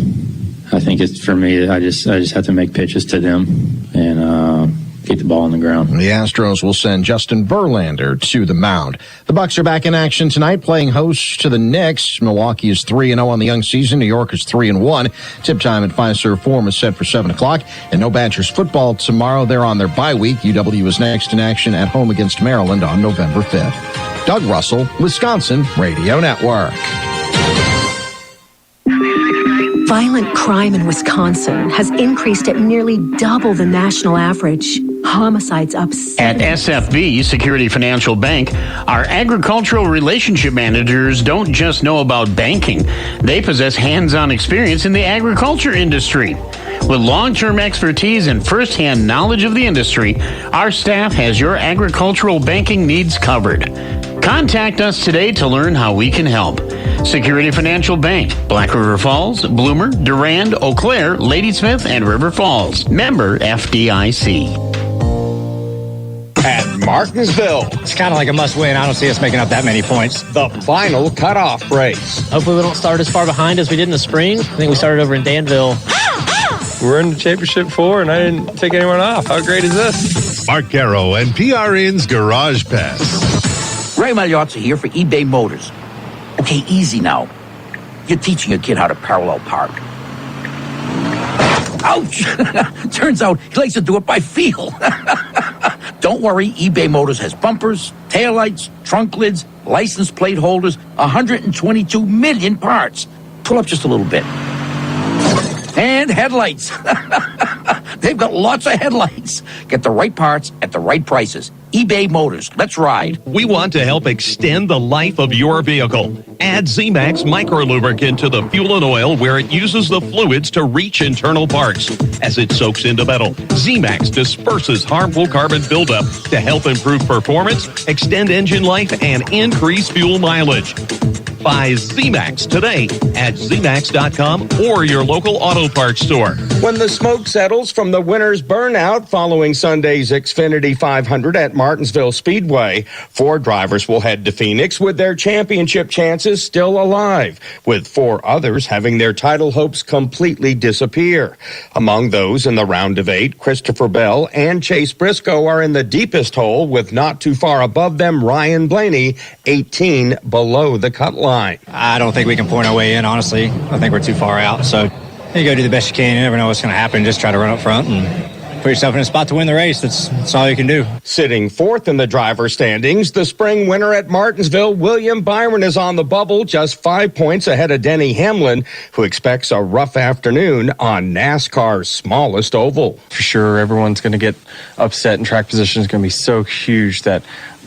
I think it's for me. I just have to make pitches to them and keep the ball on the ground. The Astros will send Justin Verlander to the mound. The Bucks are back in action tonight, playing host to the Knicks. Milwaukee is 3-0 on the young season. New York is 3-1. Tip time at Fiserv Forum is set for 7:00. And no Badgers football tomorrow. They're on their bye week. UW is next in action at home against Maryland on November 5th. Doug Russell, Wisconsin Radio Network. Violent crime in Wisconsin has increased at nearly double the national average. Homicides up. At SFB, Security Financial Bank, our agricultural relationship managers don't just know about banking. They possess hands-on experience in the agriculture industry. With long-term expertise and first-hand knowledge of the industry, our staff has your agricultural banking needs covered. Contact us today to learn how we can help. Security Financial Bank, Black River Falls, Bloomer, Durand, Eau Claire, Ladysmith, and River Falls. Member FDIC. At Martinsville, it's kind of like a must-win. I don't see us making up that many points. The final cutoff race. Hopefully we don't start as far behind as we did in the spring. I think we started over in Danville. We're in the championship 4, and I didn't take anyone off. How great is this? Mark Garrow and PRN's Garage Pass. Ray Magliozzi here for eBay Motors. Okay, easy now. You're teaching a kid how to parallel park. Ouch! Turns out he likes to do it by feel. Don't worry, eBay Motors has bumpers, taillights, trunk lids, license plate holders, 122 million parts. Pull up just a little bit. And headlights. They've got lots of headlights. Get the right parts at the right prices. eBay Motors. Let's ride. We want to help extend the life of your vehicle. Add Z-Max micro-lubricant to the fuel and oil where it uses the fluids to reach internal parts. As it soaks into metal, Z-Max disperses harmful carbon buildup to help improve performance, extend engine life, and increase fuel mileage. Buy Z-Max today at ZMax.com or your local auto parts store. When the smoke settles from the winter's burnout following Sunday's Xfinity 500 at Martinsville Speedway, 4 drivers will head to Phoenix with their championship chances still alive, with 4 others having their title hopes completely disappear. Among those in the round of 8, Christopher Bell and Chase Briscoe are in the deepest hole, with not too far above them Ryan Blaney, 18 below the cut line. I don't think we can point our way in, honestly. I think we're too far out. So You go do the best you can. You never know what's going to happen. Just try to run up front and put yourself in a spot to win the race. That's all you can do. Sitting fourth in the driver standings, the spring winner at Martinsville, William Byron, is on the bubble, just 5 points ahead of Denny Hamlin, who expects a rough afternoon on NASCAR's smallest oval. For sure, everyone's going to get upset, and track position is going to be so huge that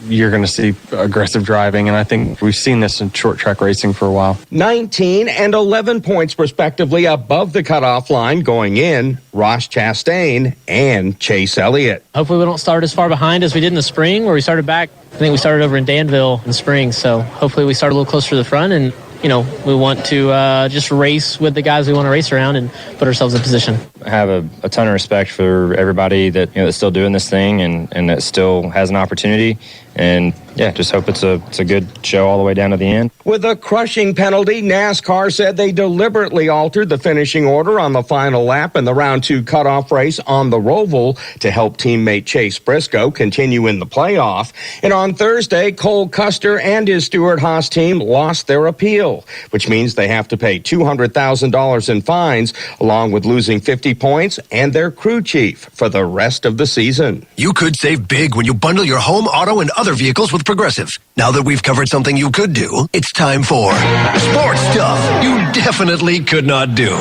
you're going to see aggressive driving, and I think we've seen this in short track racing for a while. 19 and 11 points respectively above the cutoff line going in, Ross Chastain and Chase Elliott. Hopefully we don't start as far behind as we did in the spring, where we started back. I think we started over in Danville in the spring, so hopefully we start a little closer to the front, and we want to just race with the guys we want to race around and put ourselves in position. I have a ton of respect for everybody that that's still doing this thing and that still has an opportunity. And yeah, just hope it's a good show all the way down to the end. With a crushing penalty, NASCAR said they deliberately altered the finishing order on the final lap in the round 2 cutoff race on the Roval to help teammate Chase Briscoe continue in the playoff. And on Thursday, Cole Custer and his Stewart-Haas team lost their appeal, which means they have to pay $200,000 in fines, along with losing 50 points and their crew chief for the rest of the season. You could save big when you bundle your home, auto, and other vehicles with Progressive. Now that we've covered something you could do, it's time for sports stuff you definitely could not do.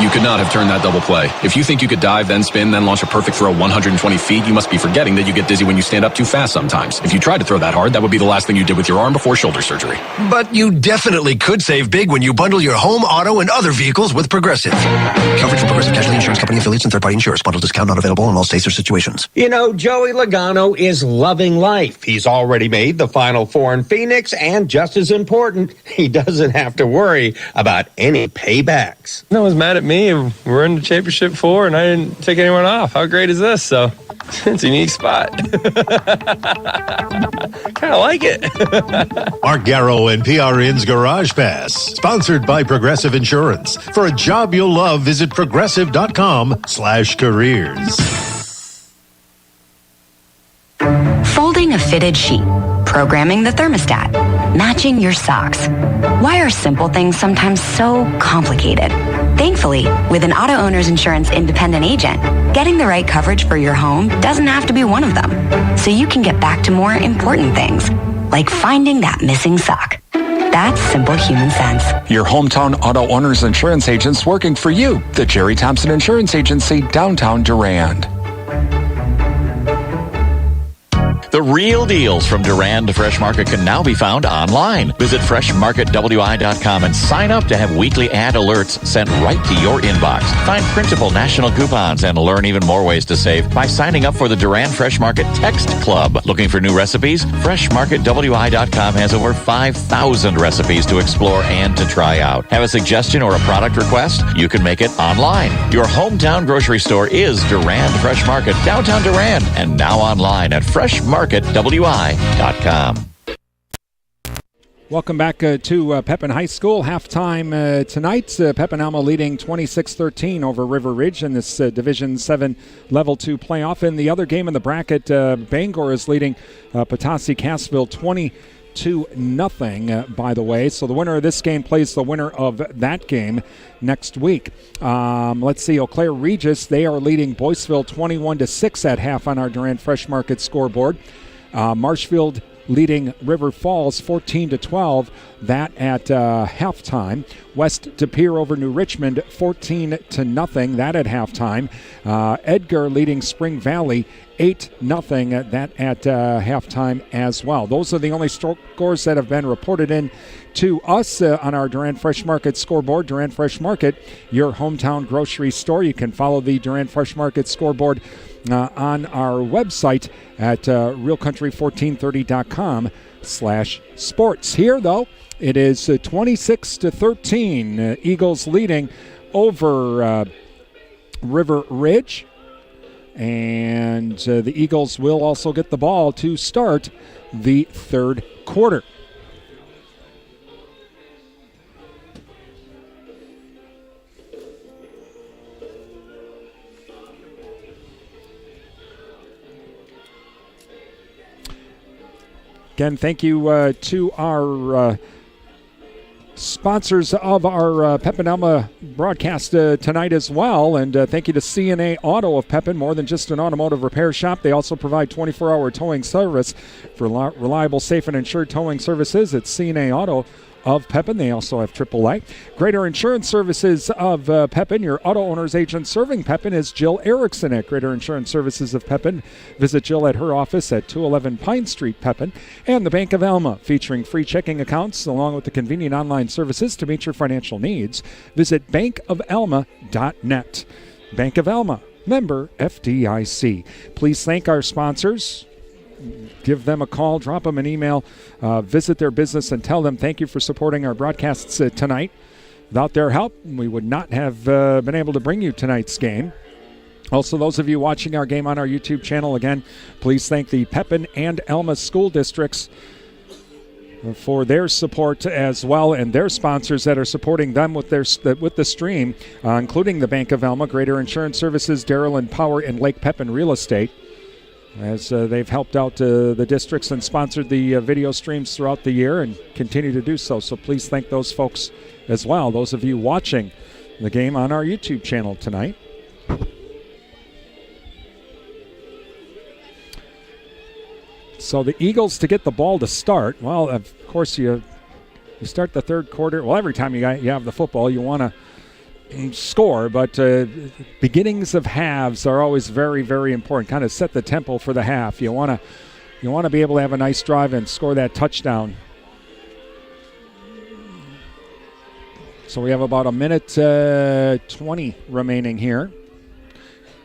You could not have turned that double play. If you think you could dive, then spin, then launch a perfect throw 120 feet, you must be forgetting that you get dizzy when you stand up too fast sometimes. If you tried to throw that hard, that would be the last thing you did with your arm before shoulder surgery. But you definitely could save big when you bundle your home, auto, and other vehicles with Progressive. Coverage from Progressive Casualty Insurance Company affiliates and third-party insurers. Bundle discount not available in all states or situations. Joey Logano is loving life. He's already made the Final Four in Phoenix, and just as important, he doesn't have to worry about any paybacks. No one's mad at me. We're in the championship 4, and I didn't take anyone off. How great is this? So it's a unique spot. Kind of like it. Mark Garrow and PRN's Garage Pass, sponsored by Progressive Insurance. For a job you'll love, visit progressive.com/careers. Folding a fitted sheet, programming the thermostat, matching your socks. Why are simple things sometimes so complicated? Thankfully, with an auto owner's insurance independent agent, getting the right coverage for your home doesn't have to be one of them. So you can get back to more important things, like finding that missing sock. That's simple human sense. Your hometown auto owner's insurance agent's working for you. The Jerry Thompson Insurance Agency, downtown Durand. The real deals from Durand Fresh Market can now be found online. Visit freshmarketwi.com and sign up to have weekly ad alerts sent right to your inbox. Find printable national coupons and learn even more ways to save by signing up for the Durand Fresh Market Text Club. Looking for new recipes? freshmarketwi.com has over 5,000 recipes to explore and to try out. Have a suggestion or a product request? You can make it online. Your hometown grocery store is Durand Fresh Market, downtown Durand, and now online at freshmarketwi.com. Welcome back to Pepin High School. Halftime tonight. Pepin-Alma leading 26-13 over River Ridge in this Division 7 Level 2 playoff. In the other game in the bracket, Bangor is leading Petoskey-Cassville 20-0, by the way. So the winner of this game plays the winner of that game next week. Let's see, Eau Claire Regis, they are leading Boyceville 21-6 at half on our Durand Fresh Market scoreboard. Marshfield leading River Falls 14-12, that at halftime. West De Pere over New Richmond 14-0, that at halftime. Edgar leading Spring Valley 8-0, that at halftime as well. Those are the only scores that have been reported in to us on our Durand Fresh Market scoreboard. Durand Fresh Market, your hometown grocery store. You can follow the Durand Fresh Market scoreboard on our website at realcountry1430.com/sports. Here, though, it is 26-13. Eagles leading over River Ridge. And the Eagles will also get the ball to start the third quarter. Again, thank you to our sponsors of our Pepin-Alma broadcast tonight as well. And thank you to CNA Auto of Pepin, more than just an automotive repair shop. They also provide 24-hour towing service for reliable, safe, and insured towing services. It's CNA Auto of Pepin. They also have AAA. Greater Insurance Services of Pepin. Your auto owner's agent serving Pepin is Jill Erickson at Greater Insurance Services of Pepin. Visit Jill at her office at 211 Pine Street, Pepin. And the Bank of Alma, featuring free checking accounts along with the convenient online services to meet your financial needs. Visit bankofalma.net. Bank of Alma, member FDIC. Please thank our sponsors. Give them a call, drop them an email, visit their business, and tell them thank you for supporting our broadcasts tonight. Without their help, we would not have been able to bring you tonight's game. Also, those of you watching our game on our YouTube channel, again, please thank the Pepin and Alma school districts for their support as well, and their sponsors that are supporting them with the stream, including the Bank of Alma, Greater Insurance Services, Darrell and Power, and Lake Pepin Real Estate, as they've helped out the districts and sponsored the video streams throughout the year and continue to do so. So please thank those folks as well, those of you watching the game on our YouTube channel tonight. So the Eagles to get the ball to start. Well, of course, you start the third quarter. Well, every time you have the football, you want to score, but beginnings of halves are always very, very important. Kind of set the tempo for the half. You want to be able to have a nice drive and score that touchdown. So we have about a minute 20 remaining here.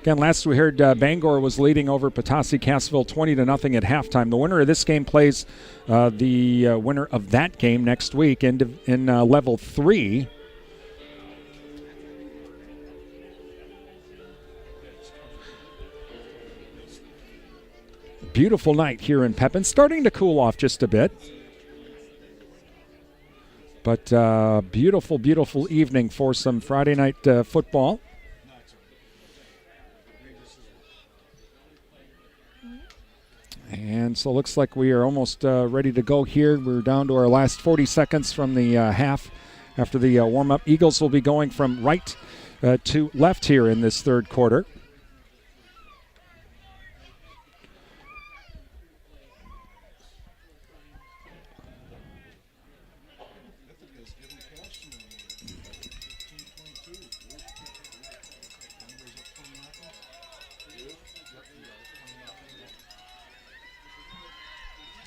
Again, last we heard Bangor was leading over Petoskey-Cassville 20-0 at halftime. The winner of this game plays the winner of that game next week in Level 3. Beautiful night here in Pepin. Starting to cool off just a bit. But beautiful, beautiful evening for some Friday night football. And so it looks like we are almost ready to go here. We're down to our last 40 seconds from the half after the warm-up. Eagles will be going from right to left here in this third quarter.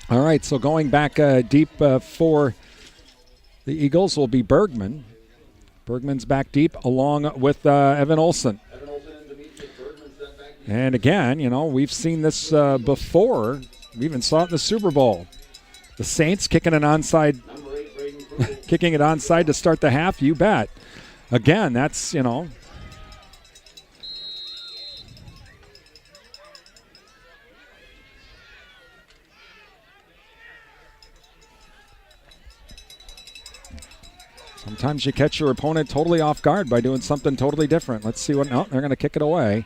All right, so going back deep for the Eagles will be Bergman. Bergman's back deep along with Evan Olson. And again, we've seen this before. We even saw it in the Super Bowl. The Saints kicking it onside to start the half, you bet. Again, that's, sometimes you catch your opponent totally off guard by doing something totally different. Let's see what. No, they're going to kick it away.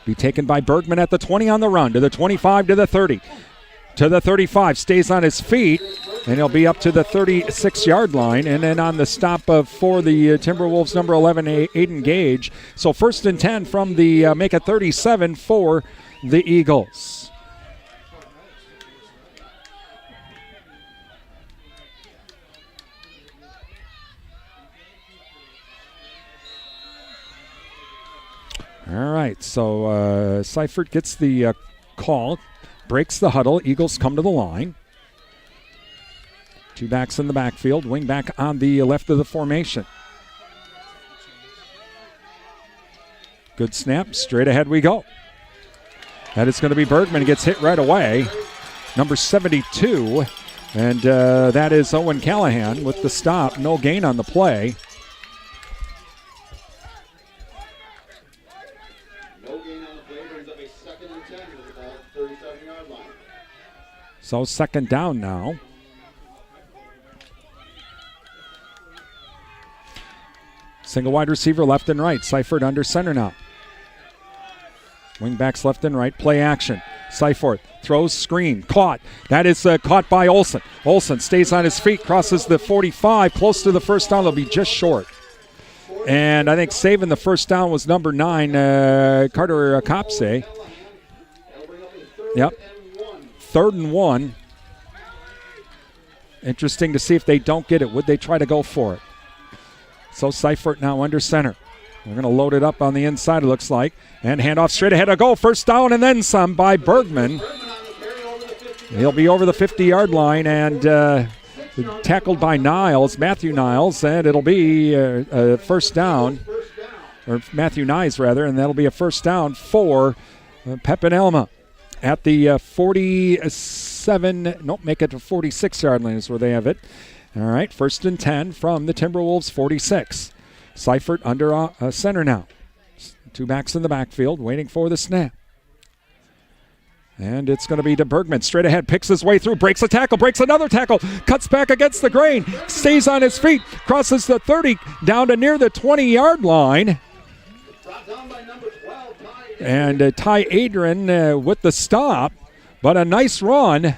Be taken by Bergman at the 20 on the run, to the 25, to the 30, to the 35. Stays on his feet, and he'll be up to the 36-yard line. And then on the stop for the Timberwolves, number 11, Aiden Gage. So 1st and 10 from the make it 37 for the Eagles. All right, so Seifert gets the call, breaks the huddle. Eagles come to the line. Two backs in the backfield, wing back on the left of the formation. Good snap, straight ahead we go. That is going to be Bergman, gets hit right away. Number 72, and that is Owen Callahan with the stop. No gain on the play. So 2nd down now. Single wide receiver left and right. Seifert under center now. Wingbacks left and right. Play action. Seifert throws screen, caught. That is caught by Olsen. Olsen stays on his feet, crosses the 45, close to the first down. They'll be just short. And I think saving the first down was number 9, Carter Kopse. Yep. 3rd and 1. Interesting to see if they don't get it. Would they try to go for it? So Seifert now under center. We're going to load it up on the inside, it looks like. And handoff straight ahead. A goal. First down and then some by Bergman. He'll be over the 50-yard line and tackled by Niles, Matthew Niles, and it'll be a first down, or Matthew Nyes rather, and that'll be a first down for Pepin-Alma at the 47, make it to 46-yard line is where they have it. All right, 1st and 10 from the Timberwolves 46. Seifert under center now. 2 backs in the backfield waiting for the snap. And it's going to be to Bergman. Straight ahead, picks his way through, breaks a tackle, breaks another tackle, cuts back against the grain, stays on his feet, crosses the 30, down to near the 20-yard line. And Ty Adrian with the stop, but a nice run.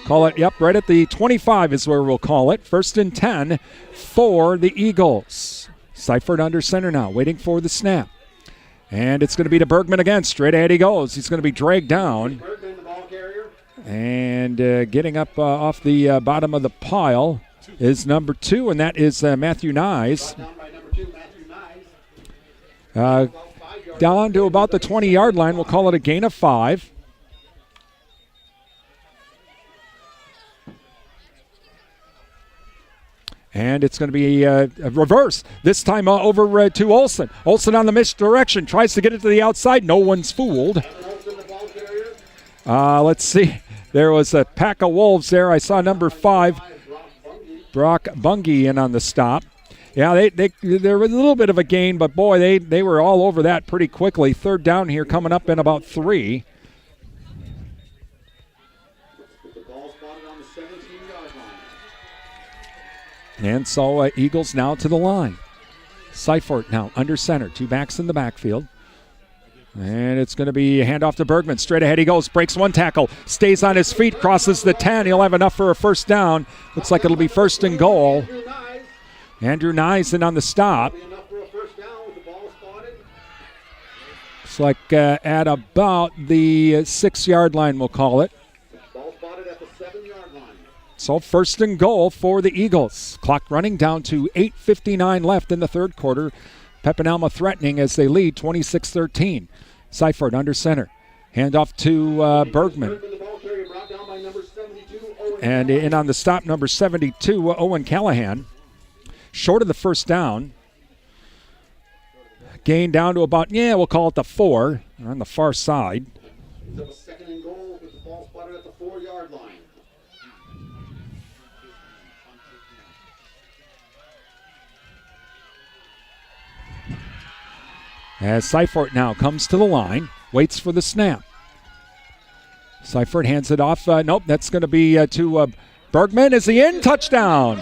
Call it, yep, right at the 25 is where we'll call it. 1st and 10 for the Eagles. Seifert under center now, waiting for the snap. And it's going to be to Bergman again. Straight ahead he goes. He's going to be dragged down. And getting up off the bottom of the pile is number 2, and that is Matthew Nyes. Down to about the 20-yard line. We'll call it a gain of 5. And it's going to be a reverse. This time over to Olsen. Olsen on the misdirection. Tries to get it to the outside. No one's fooled. Let's see. There was a pack of wolves there. I saw number 5, Brock Bungie, in on the stop. Yeah, there was a little bit of a gain, but boy, they were all over that pretty quickly. 3rd down here coming up in about 3. And so Eagles now to the line. Seifert now under center. 2 backs in the backfield. And it's going to be a handoff to Bergman. Straight ahead he goes. Breaks 1 tackle. Stays on his feet. Crosses the 10. He'll have enough for a first down. Looks like it'll be 1st and goal. Andrew Nyes in on the stop. Looks like at about the 6-yard line, we'll call it. So 1st and goal for the Eagles. Clock running down to 8:59 left in the 3rd quarter. Pepin-Alma threatening as they lead 26-13. Seifert under center. Handoff to Bergman. And in on the stop, number 72, Owen Callahan. Short of the first down. Gain down to about, we'll call it the 4 on the far side. 2nd and goal with the ball spotted at the 4-yard line. As Seifert now comes to the line, waits for the snap. Seifert hands it off. Nope, that's going to be to Bergman. Is he in? Touchdown.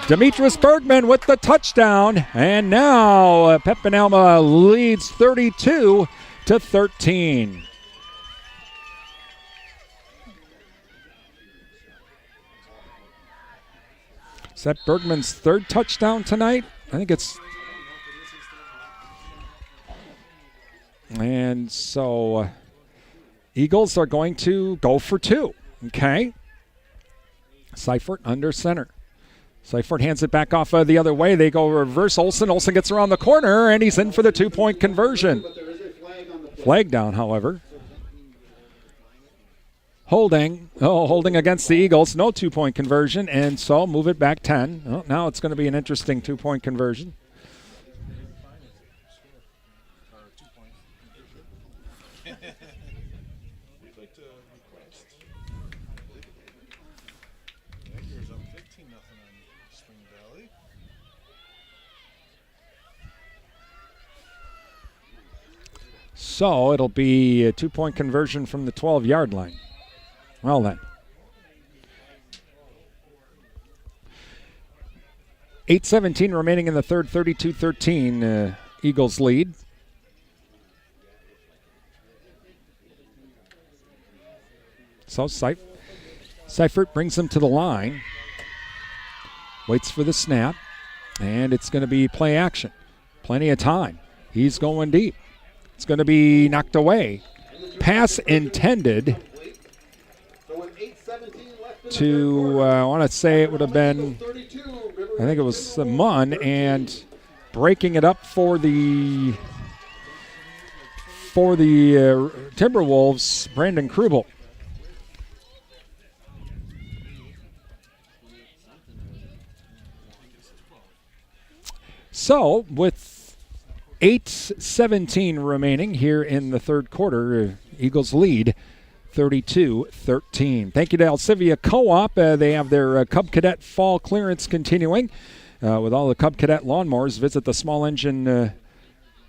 Demetrius Bergman with the touchdown. And now Pepin-Alma leads 32-13. Is that Bergman's 3rd touchdown tonight? I think it's... And so Eagles are going to go for 2. Okay. Seifert under center. Seifert hands it back off the other way. They go reverse. Olsen gets around the corner, and he's in for the 2-point conversion. Flag down, however. Holding against the Eagles. No 2-point conversion, and so move it back 10. Well, now it's going to be an interesting 2-point conversion. So it'll be a 2-point conversion from the 12-yard line. Well then. 8:17 remaining in the 3rd, 32-13. Eagles lead. So Seifert brings him to the line. Waits for the snap. And it's going to be play action. Plenty of time. He's going deep. It's going to be knocked away. Pass intended to, I want to say it would have been, I think it was Munn, and breaking it up for the Timberwolves, Brandon Krubel. So, with 8:17 remaining here in the third quarter, Eagles lead 32-13. Thank you to Alcivia Co-op. They have their Cub Cadet fall clearance continuing. With all the Cub Cadet lawnmowers, visit the small engine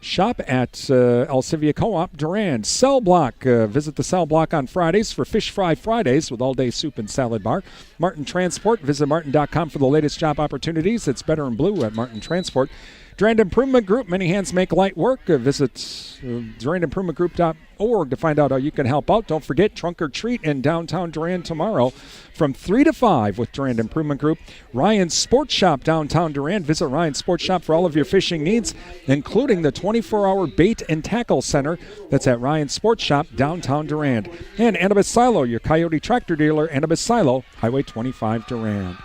shop at Alcivia Co-op Durand. Cell Block. Visit the Cell Block on Fridays for Fish Fry Fridays with all-day soup and salad bar. Martin Transport. Visit martin.com for the latest job opportunities. It's better in blue at Martin Transport. Durand Improvement Group. Many hands make light work. Visit durandimprovementgroup.org to find out how you can help out. Don't forget Trunk or Treat in downtown Durand tomorrow from 3 to 5 with Durand Improvement Group. Ryan's Sports Shop downtown Durand. Visit Ryan's Sports Shop for all of your fishing needs, including the 24-hour bait and tackle center that's at Ryan's Sports Shop downtown Durand. And Annabis Silo, your Coyote tractor dealer, Annabis Silo, Highway 25 Durand.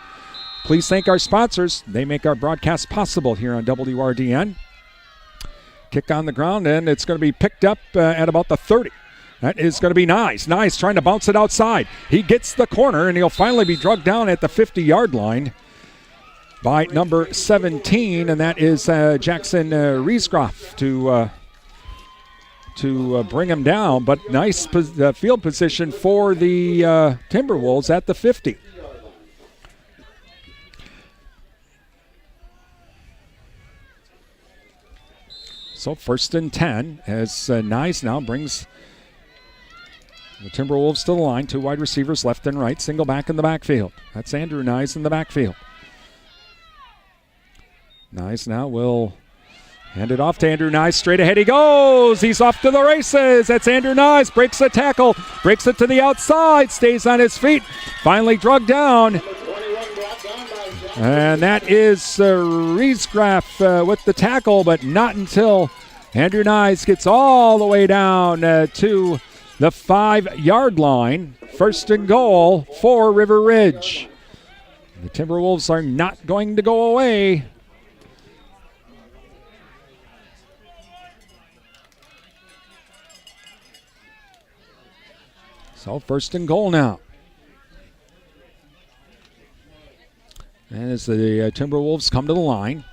Please thank our sponsors. They make our broadcast possible here on WRDN. Kick on the ground, and it's going to be picked up at about the 30. That is going to be Nyes. Nyes trying to bounce it outside. He gets the corner, and he'll finally be drugged down at the 50-yard line by number 17, and that is Jackson Riesgroff to bring him down. But nice field position for the Timberwolves at the 50. So 1st and 10 as Nyes now brings the Timberwolves to the line. Two wide receivers left and right. Single back in the backfield. That's Andrew Nyes in the backfield. Nyes now will hand it off to Andrew Nyes. Straight ahead he goes. He's off to the races. That's Andrew Nyes. Breaks a tackle. Breaks it to the outside. Stays on his feet. Finally drugged down. And that is Riesgraff with the tackle, but not until Andrew Nyes gets all the way down to the 5-yard line. 1st and goal for River Ridge. The Timberwolves are not going to go away. So 1st and goal now. And as the Timberwolves come to the line,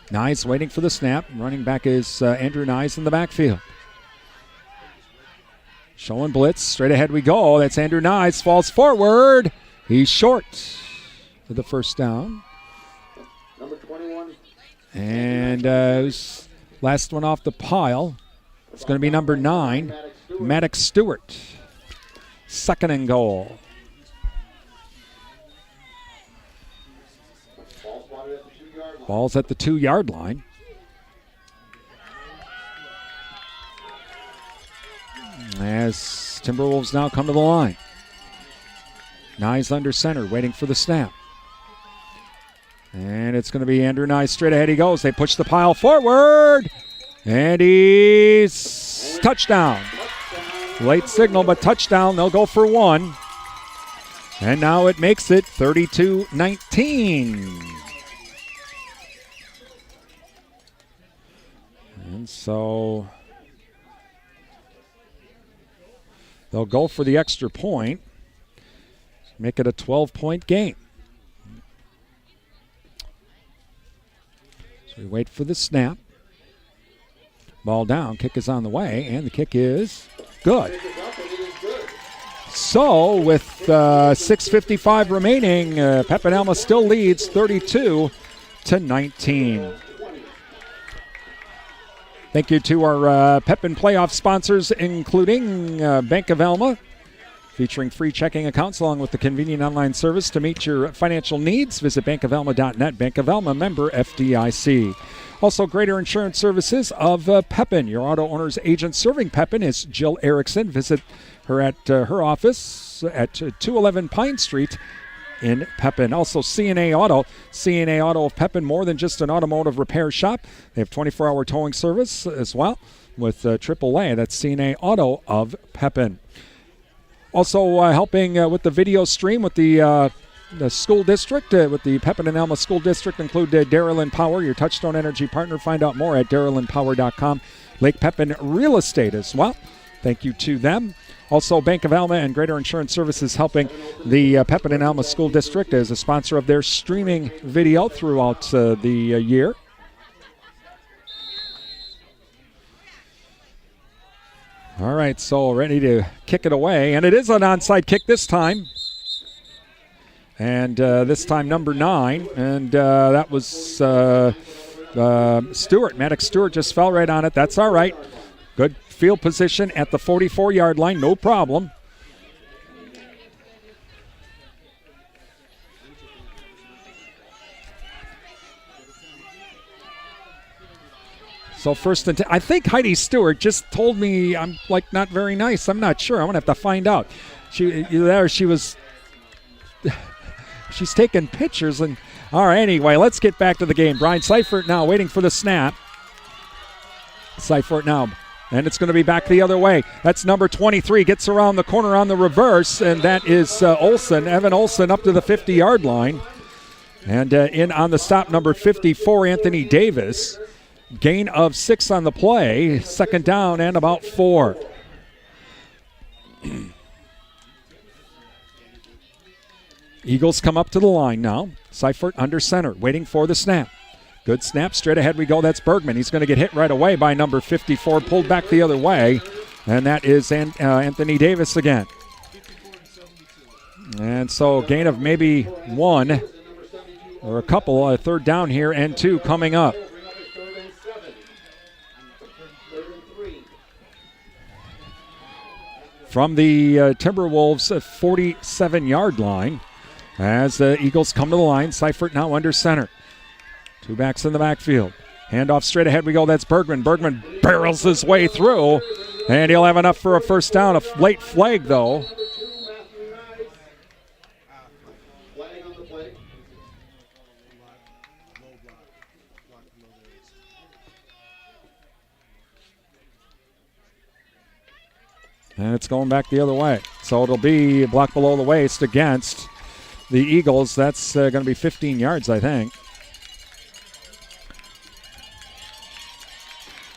Nyes waiting for the snap. Running back is Andrew Nyes in the backfield. Showing blitz. Straight ahead we go. That's Andrew Nyes. Falls forward. He's short for the 1st down. Number 21. And last one off the pile. It's going to be number 9, Maddox Stewart. 2nd and goal. Ball's at the 2-yard line. As Timberwolves now come to the line. Nyes under center, waiting for the snap. And it's going to be Andrew Nyes. Straight ahead he goes. They push the pile forward. And he's touchdown. Late signal, but touchdown. They'll go for 1. And now it makes it 32-19. And so they'll go for the extra point, make it a 12-point game. So we wait for the snap. Ball down, kick is on the way, and the kick is good. So with 6:55 remaining, Pepin-Alma still leads 32-19. Thank you to our Pepin playoff sponsors, including Bank of Alma, featuring free checking accounts along with the convenient online service to meet your financial needs. Visit bankofalma.net. Bank of Alma, member FDIC. Also, Greater Insurance Services of Pepin. Your auto owner's agent serving Pepin is Jill Erickson. Visit her at her office at 211 Pine Street in Pepin. Also, CNA Auto. CNA Auto of Pepin, more than just an automotive repair shop. They have 24-hour towing service as well with AAA. That's CNA Auto of Pepin. Also helping with the video stream with the school district, with the Pepin-Alma School District, include Darylyn Power, your Touchstone Energy partner. Find out more at darylynpower.com. Lake Pepin Real Estate as well. Thank you to them. Also, Bank of Alma and Greater Insurance Services helping the Pepin-Alma School District as a sponsor of their streaming video throughout the year. All right, so ready to kick it away. And it is an onside kick this time. And this time number 9. And that was Stewart. Maddox Stewart just fell right on it. That's all right. Good field position at the 44-yard line. No problem. So first and I think Heidi Stewart just told me I'm like not very nice. I'm not sure. I'm gonna have to find out. She was. She's taking pictures and all right. Anyway, let's get back to the game. Brian Seifert now waiting for the snap. Seifert now, and it's going to be back the other way. That's number 23. Gets around the corner on the reverse, and that is Olson. Evan Olson up to the 50-yard line, and in on the stop, number 54, Anthony Davis. Gain of 6 on the play. Second down and about 4. Eagles come up to the line now. Seifert under center, waiting for the snap. Good snap. Straight ahead we go. That's Bergman. He's going to get hit right away by number 54. Pulled back the other way. And that is Anthony Davis again. And so gain of maybe 1 or a couple. A third down here and 2 coming up. From the Timberwolves 47-yard line. As the Eagles come to the line, Seifert now under center. 2 backs in the backfield. Handoff straight ahead we go. That's Bergman. Bergman barrels his way through, and he'll have enough for a first down. A late flag, though. And it's going back the other way. So it'll be a block below the waist against the Eagles. That's going to be 15 yards, I think.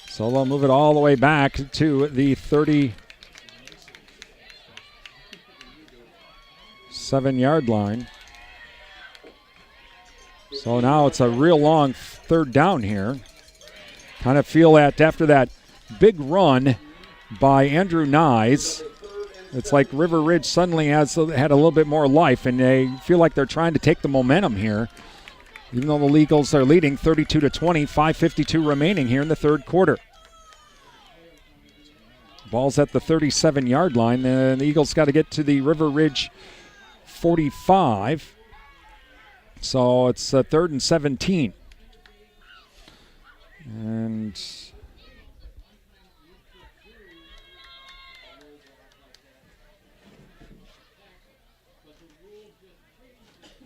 So they'll move it all the way back to the 37-yard line. So now it's a real long third down here. Kind of feel that after that big run by Andrew Nyes, it's like River Ridge suddenly had a little bit more life, and they feel like they're trying to take the momentum here. Even though the Eagles are leading 32-20, 5:52 remaining here in the third quarter. Ball's at the 37-yard line, and the Eagles got to get to the River Ridge 45. So it's 3rd and 17. And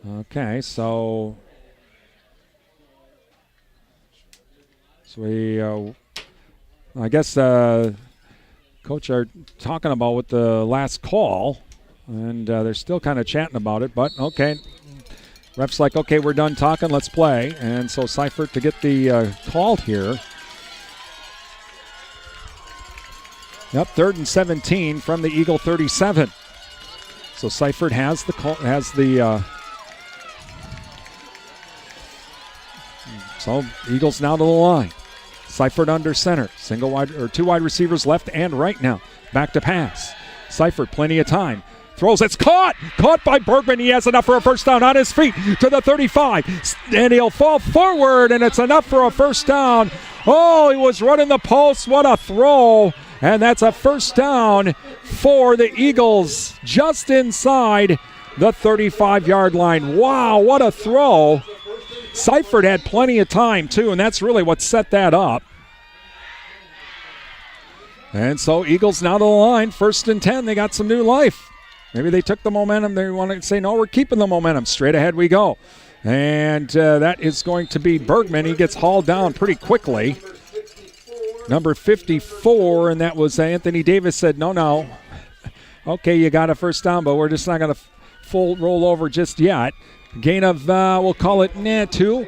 okay, so we, I guess, Coach are talking about with the last call, and they're still kind of chatting about it, but okay. Ref's like, okay, we're done talking, let's play. And so Seifert to get the call here. Yep, 3rd and 17 from the Eagle 37. So Seifert has the call, so Eagles now to the line. Seifert under center. Single wide or 2 wide receivers left and right now. Back to pass. Seifert, plenty of time. Throws, it's caught! Caught by Bergman. He has enough for a first down on his feet to the 35. And he'll fall forward, and it's enough for a first down. Oh, he was running the post. What a throw. And that's a first down for the Eagles, just inside the 35-yard line. Wow, what a throw. Seifert had plenty of time, too, and that's really what set that up. And so Eagles now to the line, 1st and 10. They got some new life. Maybe they took the momentum. They want to say, no, we're keeping the momentum. Straight ahead we go. And that is going to be Bergman. He gets hauled down pretty quickly. Number 54, and that was Anthony Davis said, no. Okay, you got a first down, but we're just not going to full roll over just yet. Gain of, we'll call it 2.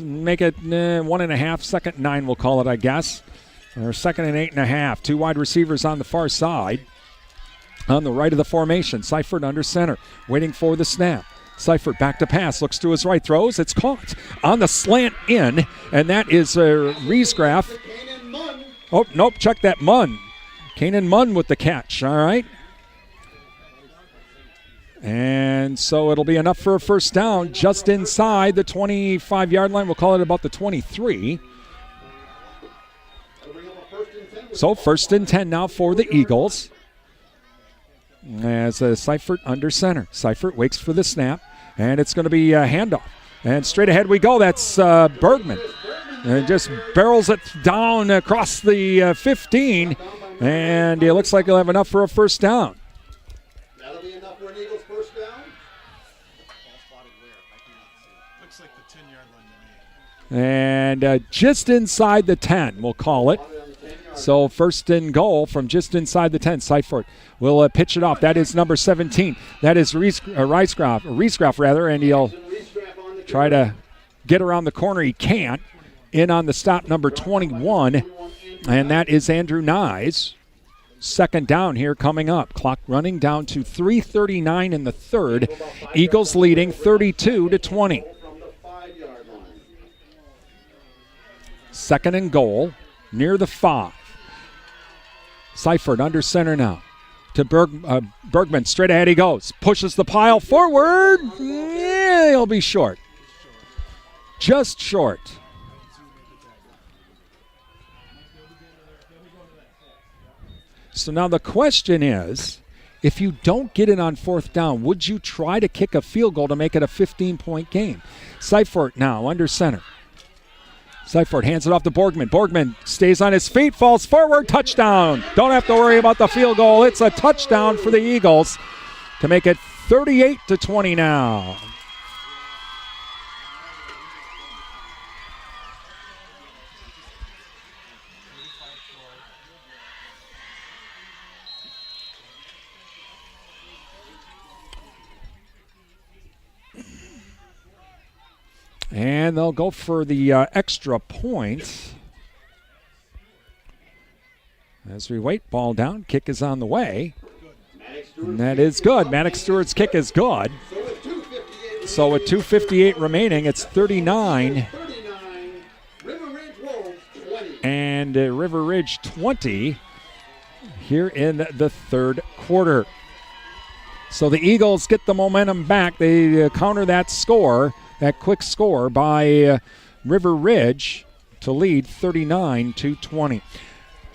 Make it 1.5, second 9 we'll call it, I guess. Or 2nd and 8.5. 2 wide receivers on the far side. On the right of the formation, Seifert under center, waiting for the snap. Seifert back to pass, looks to his right, throws. It's caught on the slant in, and that is Riesgraf. Oh, nope, check that, Munn. Kanan Munn with the catch, all right. And so it'll be enough for a first down just inside the 25-yard line. We'll call it about the 23. So 1st and 10 now for the Eagles. As Seifert under center. Seifert waits for the snap, and it's going to be a handoff. And straight ahead we go. That's Bergman. And just barrels it down across the 15, and it looks like he'll have enough for a first down. That'll be enough for an Eagles first down. Looks like the 10-yard line to me. And just inside the 10, we'll call it. So 1st and goal from just inside the 10. Seifert will pitch it off. That is number 17. That is Riesgraf, and he'll try to get around the corner. He can't. In on the stop, number 21, and that is Andrew Nyes. 2nd down here coming up. Clock running down to 3:39 in the 3rd. Eagles leading 32-20. 2nd and goal near the 5. Seifert under center now to Bergman. Straight ahead he goes. Pushes the pile forward. Yeah, he'll be short. Just short. So now the question is, if you don't get it on 4th down, would you try to kick a field goal to make it a 15-point game? Seifert now under center. Seifert hands it off to Borgman. Borgman stays on his feet, falls forward, touchdown. Don't have to worry about the field goal. It's a touchdown for the Eagles to make it 38-20 now. And they'll go for the extra point. As we wait, ball down, kick is on the way. And that is good. Maddox Stewart's kick is good. So with 2:58 remaining, it's 39. And River Ridge 20 here in the 3rd quarter. So the Eagles get the momentum back. They counter that score. That quick score by River Ridge to lead 39-20.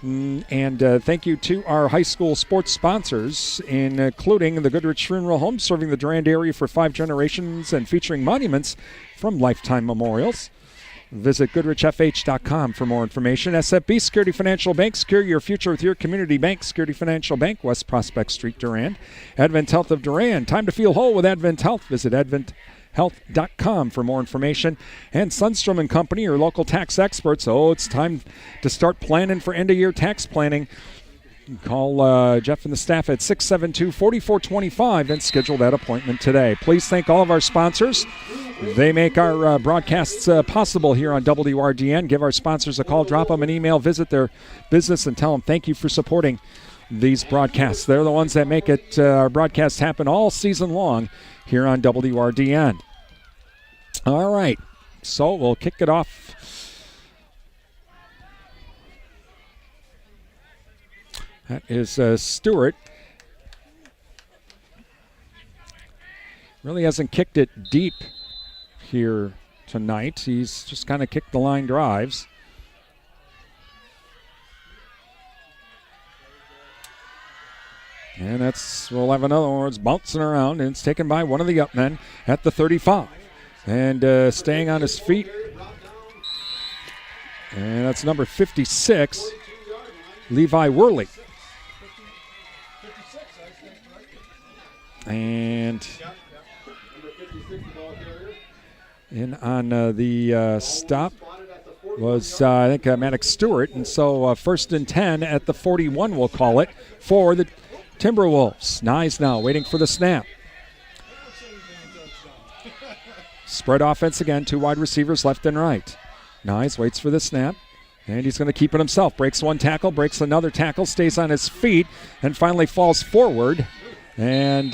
And thank you to our high school sports sponsors, including the Goodrich Funeral Home, serving the Durand area for 5 generations and featuring monuments from Lifetime Memorials. Visit GoodrichFH.com for more information. SFB Security Financial Bank. Secure your future with your community bank. Security Financial Bank, West Prospect Street, Durand. Advent Health of Durand. Time to feel whole with Advent Health. Visit AdventHealth.com for more information. And Sundstrom & Company, your local tax experts. Oh, it's time to start planning for end-of-year tax planning. Call Jeff and the staff at 672-4425 and schedule that appointment today. Please thank all of our sponsors. They make our broadcasts possible here on WRDN. Give our sponsors a call, drop them an email, visit their business, and tell them thank you for supporting these broadcasts. They're the ones that make it our broadcasts happen all season long here on WRDN. All right, so we'll kick it off. That is Stewart. Really hasn't kicked it deep here tonight. He's just kind of kicked the line drives. And we'll have another one. It's bouncing around, and it's taken by one of the up men at the 35. And staying on his feet. And that's number 56, Levi Worley. And in on the stop was, I think, Maddox Stewart. And so first and 10 at the 41, we'll call it, for the Timberwolves. Nyes now waiting for the snap. Spread offense again, 2 wide receivers left and right. Nyes waits for the snap, and he's going to keep it himself. Breaks one tackle, breaks another tackle, stays on his feet, and finally falls forward. And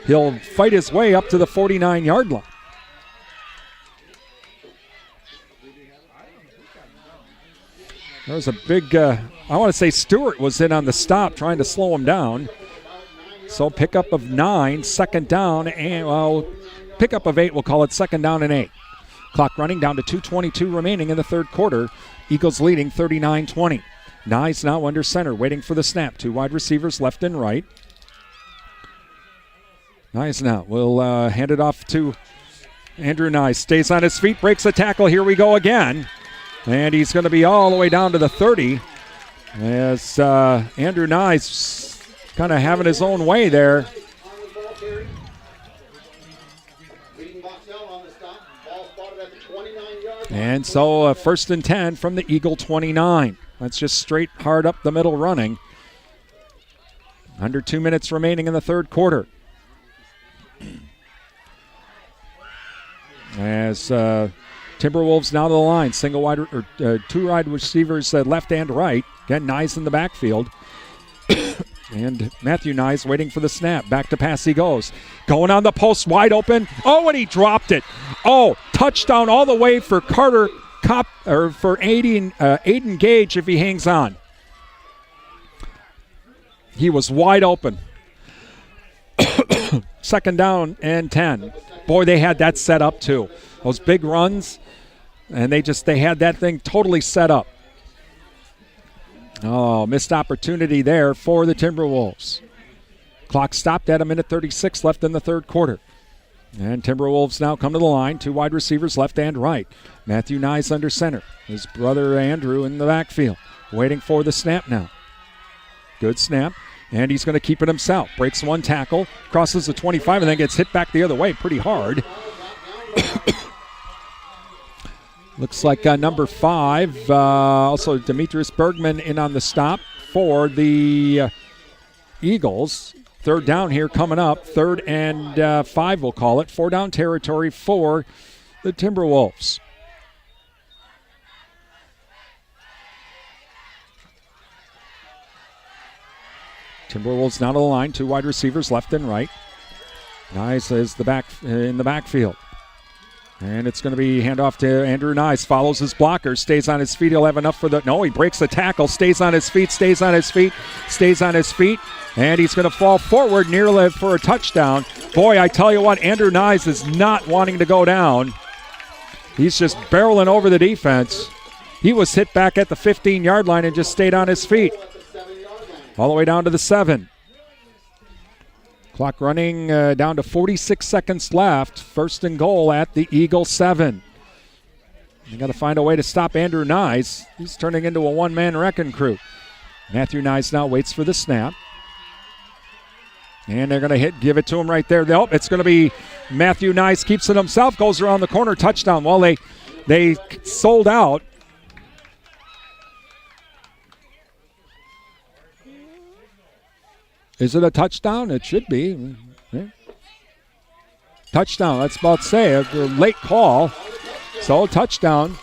he'll fight his way up to the 49-yard line. There was a big, I want to say Stewart was in on the stop trying to slow him down. So pickup of 9, second down, and pickup of 8, we'll call it second down and 8. Clock running down to 2:22 remaining in the third quarter. Eagles leading 39-20. Nyes now under center, waiting for the snap. 2 wide receivers left and right. Nyes now will hand it off to Andrew Nyes. Stays on his feet, breaks a tackle. Here we go again. And he's going to be all the way down to the 30 as Andrew Nyes kind of having his own way there. And so first and 10 from the Eagle 29. That's just straight hard up the middle running. Under 2 minutes remaining in the third quarter. As Timberwolves now to the line. Single wide or 2 wide receivers left and right. Again, Nyes in the backfield. And Matthew Nyes waiting for the snap. Back to pass he goes. Going on the post, wide open. Oh, and he dropped it. Oh, touchdown all the way for Carter Kopp, or for Aiden Gage if he hangs on. He was wide open. Second down and 10. Boy, they had that set up too. Those big runs, and they had that thing totally set up. Oh, missed opportunity there for the Timberwolves. Clock stopped at 1:36 left in the third quarter. And Timberwolves now come to the line. 2 wide receivers left and right. Matthew Nyes under center. His brother Andrew in the backfield. Waiting for the snap now. Good snap. And he's going to keep it himself. Breaks one tackle. Crosses the 25 and then gets hit back the other way pretty hard. Looks like number 5, also Demetrius Bergman in on the stop for the Eagles. Third down here coming up. 3rd and 5, we'll call it. 4-down territory for the Timberwolves. Timberwolves now to the line. 2 wide receivers left and right. Nyes is in the backfield. And it's going to be handoff to Andrew Nyes. Follows his blocker. Stays on his feet. He'll have enough for the... No, he breaks the tackle. Stays on his feet. Stays on his feet. And he's going to fall forward nearly for a touchdown. Boy, I tell you what, Andrew Nyes is not wanting to go down. He's just barreling over the defense. He was hit back at the 15-yard line and just stayed on his feet. All the way down to the 7. Clock running down to 46 seconds left. First and goal at the Eagle 7. They got to find a way to stop Andrew Nyes. He's turning into a one-man wrecking crew. Matthew Nyes now waits for the snap. And they're going to give it to him right there. Oh, it's going to be Matthew Nyes keeps it himself, goes around the corner, touchdown. Well, they sold out. Is it a touchdown? It should be. Yeah. Touchdown, that's about to say. A late call. So, touchdown.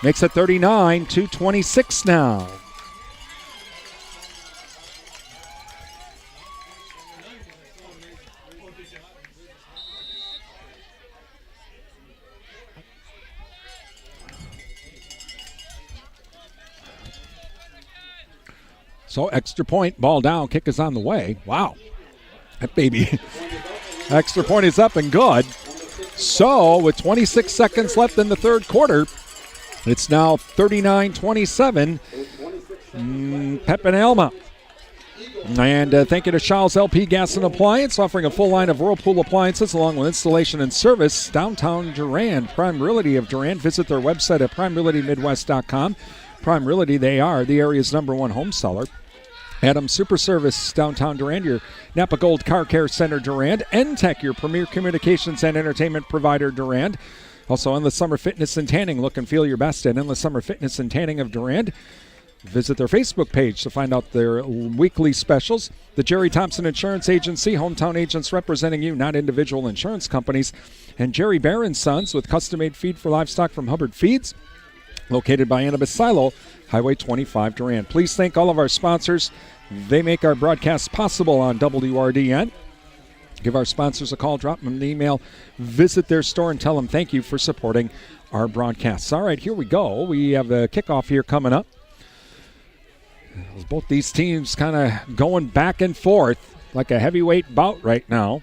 Makes it 39-26 now. So extra point, ball down, kick is on the way. Wow. That baby. Extra point is up and good. So with 26 seconds left in the third quarter, it's now 39-27. Pepin-Alma. And thank you to Shaw's LP Gas and Appliance, offering a full line of Whirlpool appliances along with installation and service. Downtown Durand, Prime Realty of Durand. Visit their website at primerealitymidwest.com. Prime Realty, they are the area's #1 home seller. Adam Super Service, downtown Durand, your Napa Gold Car Care Center, Durand. NTech, your premier communications and entertainment provider, Durand. Also, Endless Summer Fitness and Tanning. Look and feel your best at Endless Summer Fitness and Tanning of Durand. Visit their Facebook page to find out their weekly specials. The Jerry Thompson Insurance Agency, hometown agents representing you, not individual insurance companies. And Jerry Barron Sons with custom-made feed for livestock from Hubbard Feeds, located by Annabis Silo, Highway 25, Durand. Please thank all of our sponsors. They make our broadcasts possible on WRDN. Give our sponsors a call, drop them an email, visit their store, and tell them thank you for supporting our broadcasts. All right, here we go. We have a kickoff here coming up. Both these teams kind of going back and forth like a heavyweight bout right now.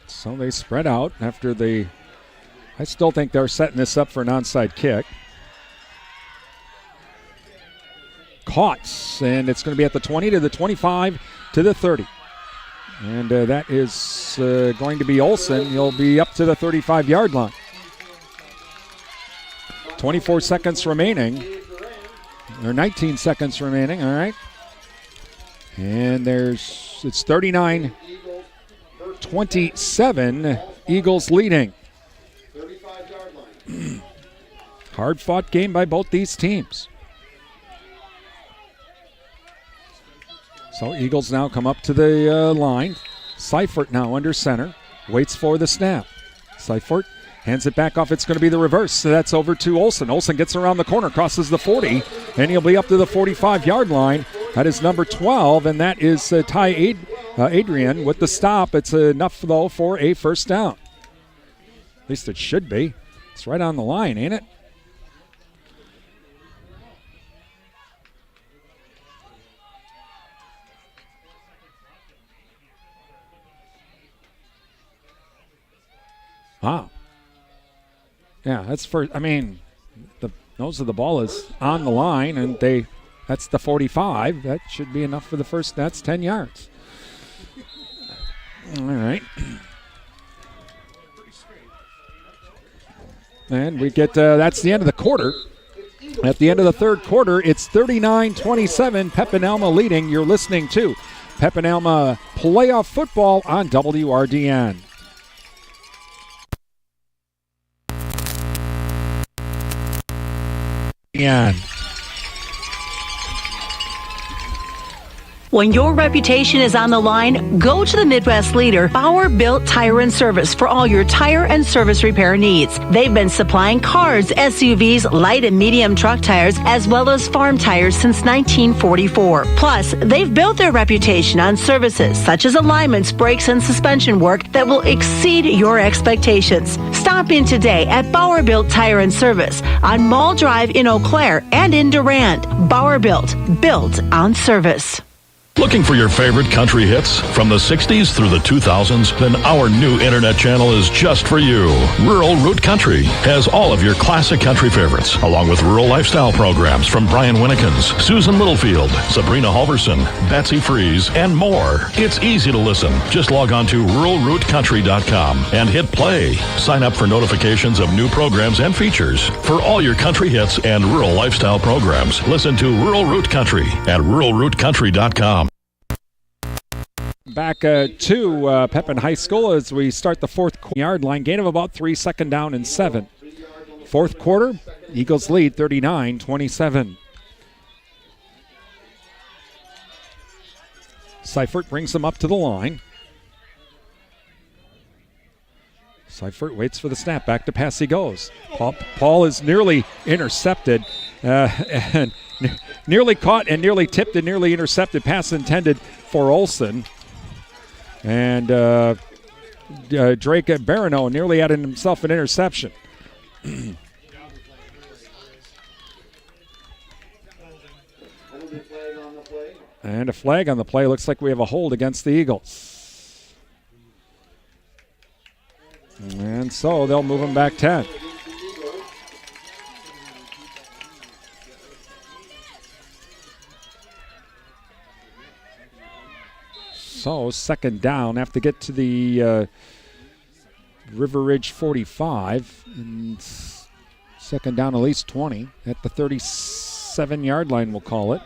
So they spread out after I still think they're setting this up for an onside kick. Caught, and it's going to be at the 20 to the 25 to the 30. And that is going to be Olsen. He'll be up to the 35-yard line. 24 seconds remaining. Or 19 seconds remaining, all right. And it's 39-27. Eagles leading. Hard-fought game by both these teams. So Eagles now come up to the line. Seifert now under center. Waits for the snap. Seifert hands it back off. It's going to be the reverse. So that's over to Olsen. Olsen gets around the corner, crosses the 40, and he'll be up to the 45-yard line. That is number 12, and that is Ty Adrian with the stop. It's enough, though, for a first down. At least it should be. It's right on the line, ain't it? Wow. Yeah, that's first. I mean, the nose of the ball is on the line, and that's the 45. That should be enough for the first. That's 10 yards. All right. And we get, that's the end of the quarter. At the end of the third quarter, it's 39-27, Pepin-Alma leading. You're listening to Pepin-Alma Playoff Football on WRDN. When your reputation is on the line, go to the Midwest leader, Bauer Built Tire and Service, for all your tire and service repair needs. They've been supplying cars, SUVs, light and medium truck tires, as well as farm tires since 1944. Plus, they've built their reputation on services such as alignments, brakes, and suspension work that will exceed your expectations. Stop in today at Bauer Built Tire and Service on Mall Drive in Eau Claire and in Durand. Bauer Built on service. Looking for your favorite country hits from the 60s through the 2000s? Then our new internet channel is just for you. Rural Root Country has all of your classic country favorites, along with rural lifestyle programs from Brian Winnikins, Susan Littlefield, Sabrina Halverson, Betsy Freeze, and more. It's easy to listen. Just log on to ruralrootcountry.com and hit play. Sign up for notifications of new programs and features. For all your country hits and rural lifestyle programs, listen to Rural Root Country at ruralrootcountry.com. Back to Pepin High School as we start the fourth yard line. Gain of about 3, second down and 7. Fourth quarter, Eagles lead 39-27. Seifert brings them up to the line. Seifert waits for the snap. Back to pass he goes. Paul is nearly intercepted. And nearly caught and nearly tipped and nearly intercepted. Pass intended for Olsen. And Drake Barano nearly added himself an interception. And a flag on the play. Looks like we have a hold against the Eagles. And so they'll move him back 10. So second down, have to get to the River Ridge 45. And second down at least 20 at the 37-yard line, we'll call it.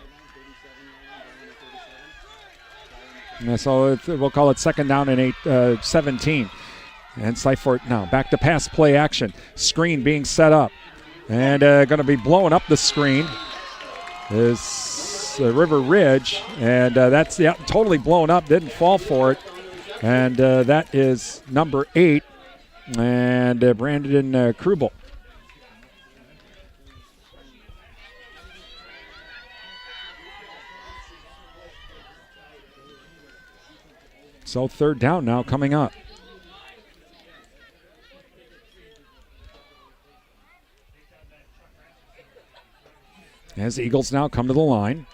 And so we'll call it second down and 17. And Seifert now back to pass play action. Screen being set up. And going to be blowing up the screen is River Ridge. And that's totally blown up. Didn't fall for it. And that is number 8. And Brandon Krubel. So third down now coming up. As Eagles now come to the line.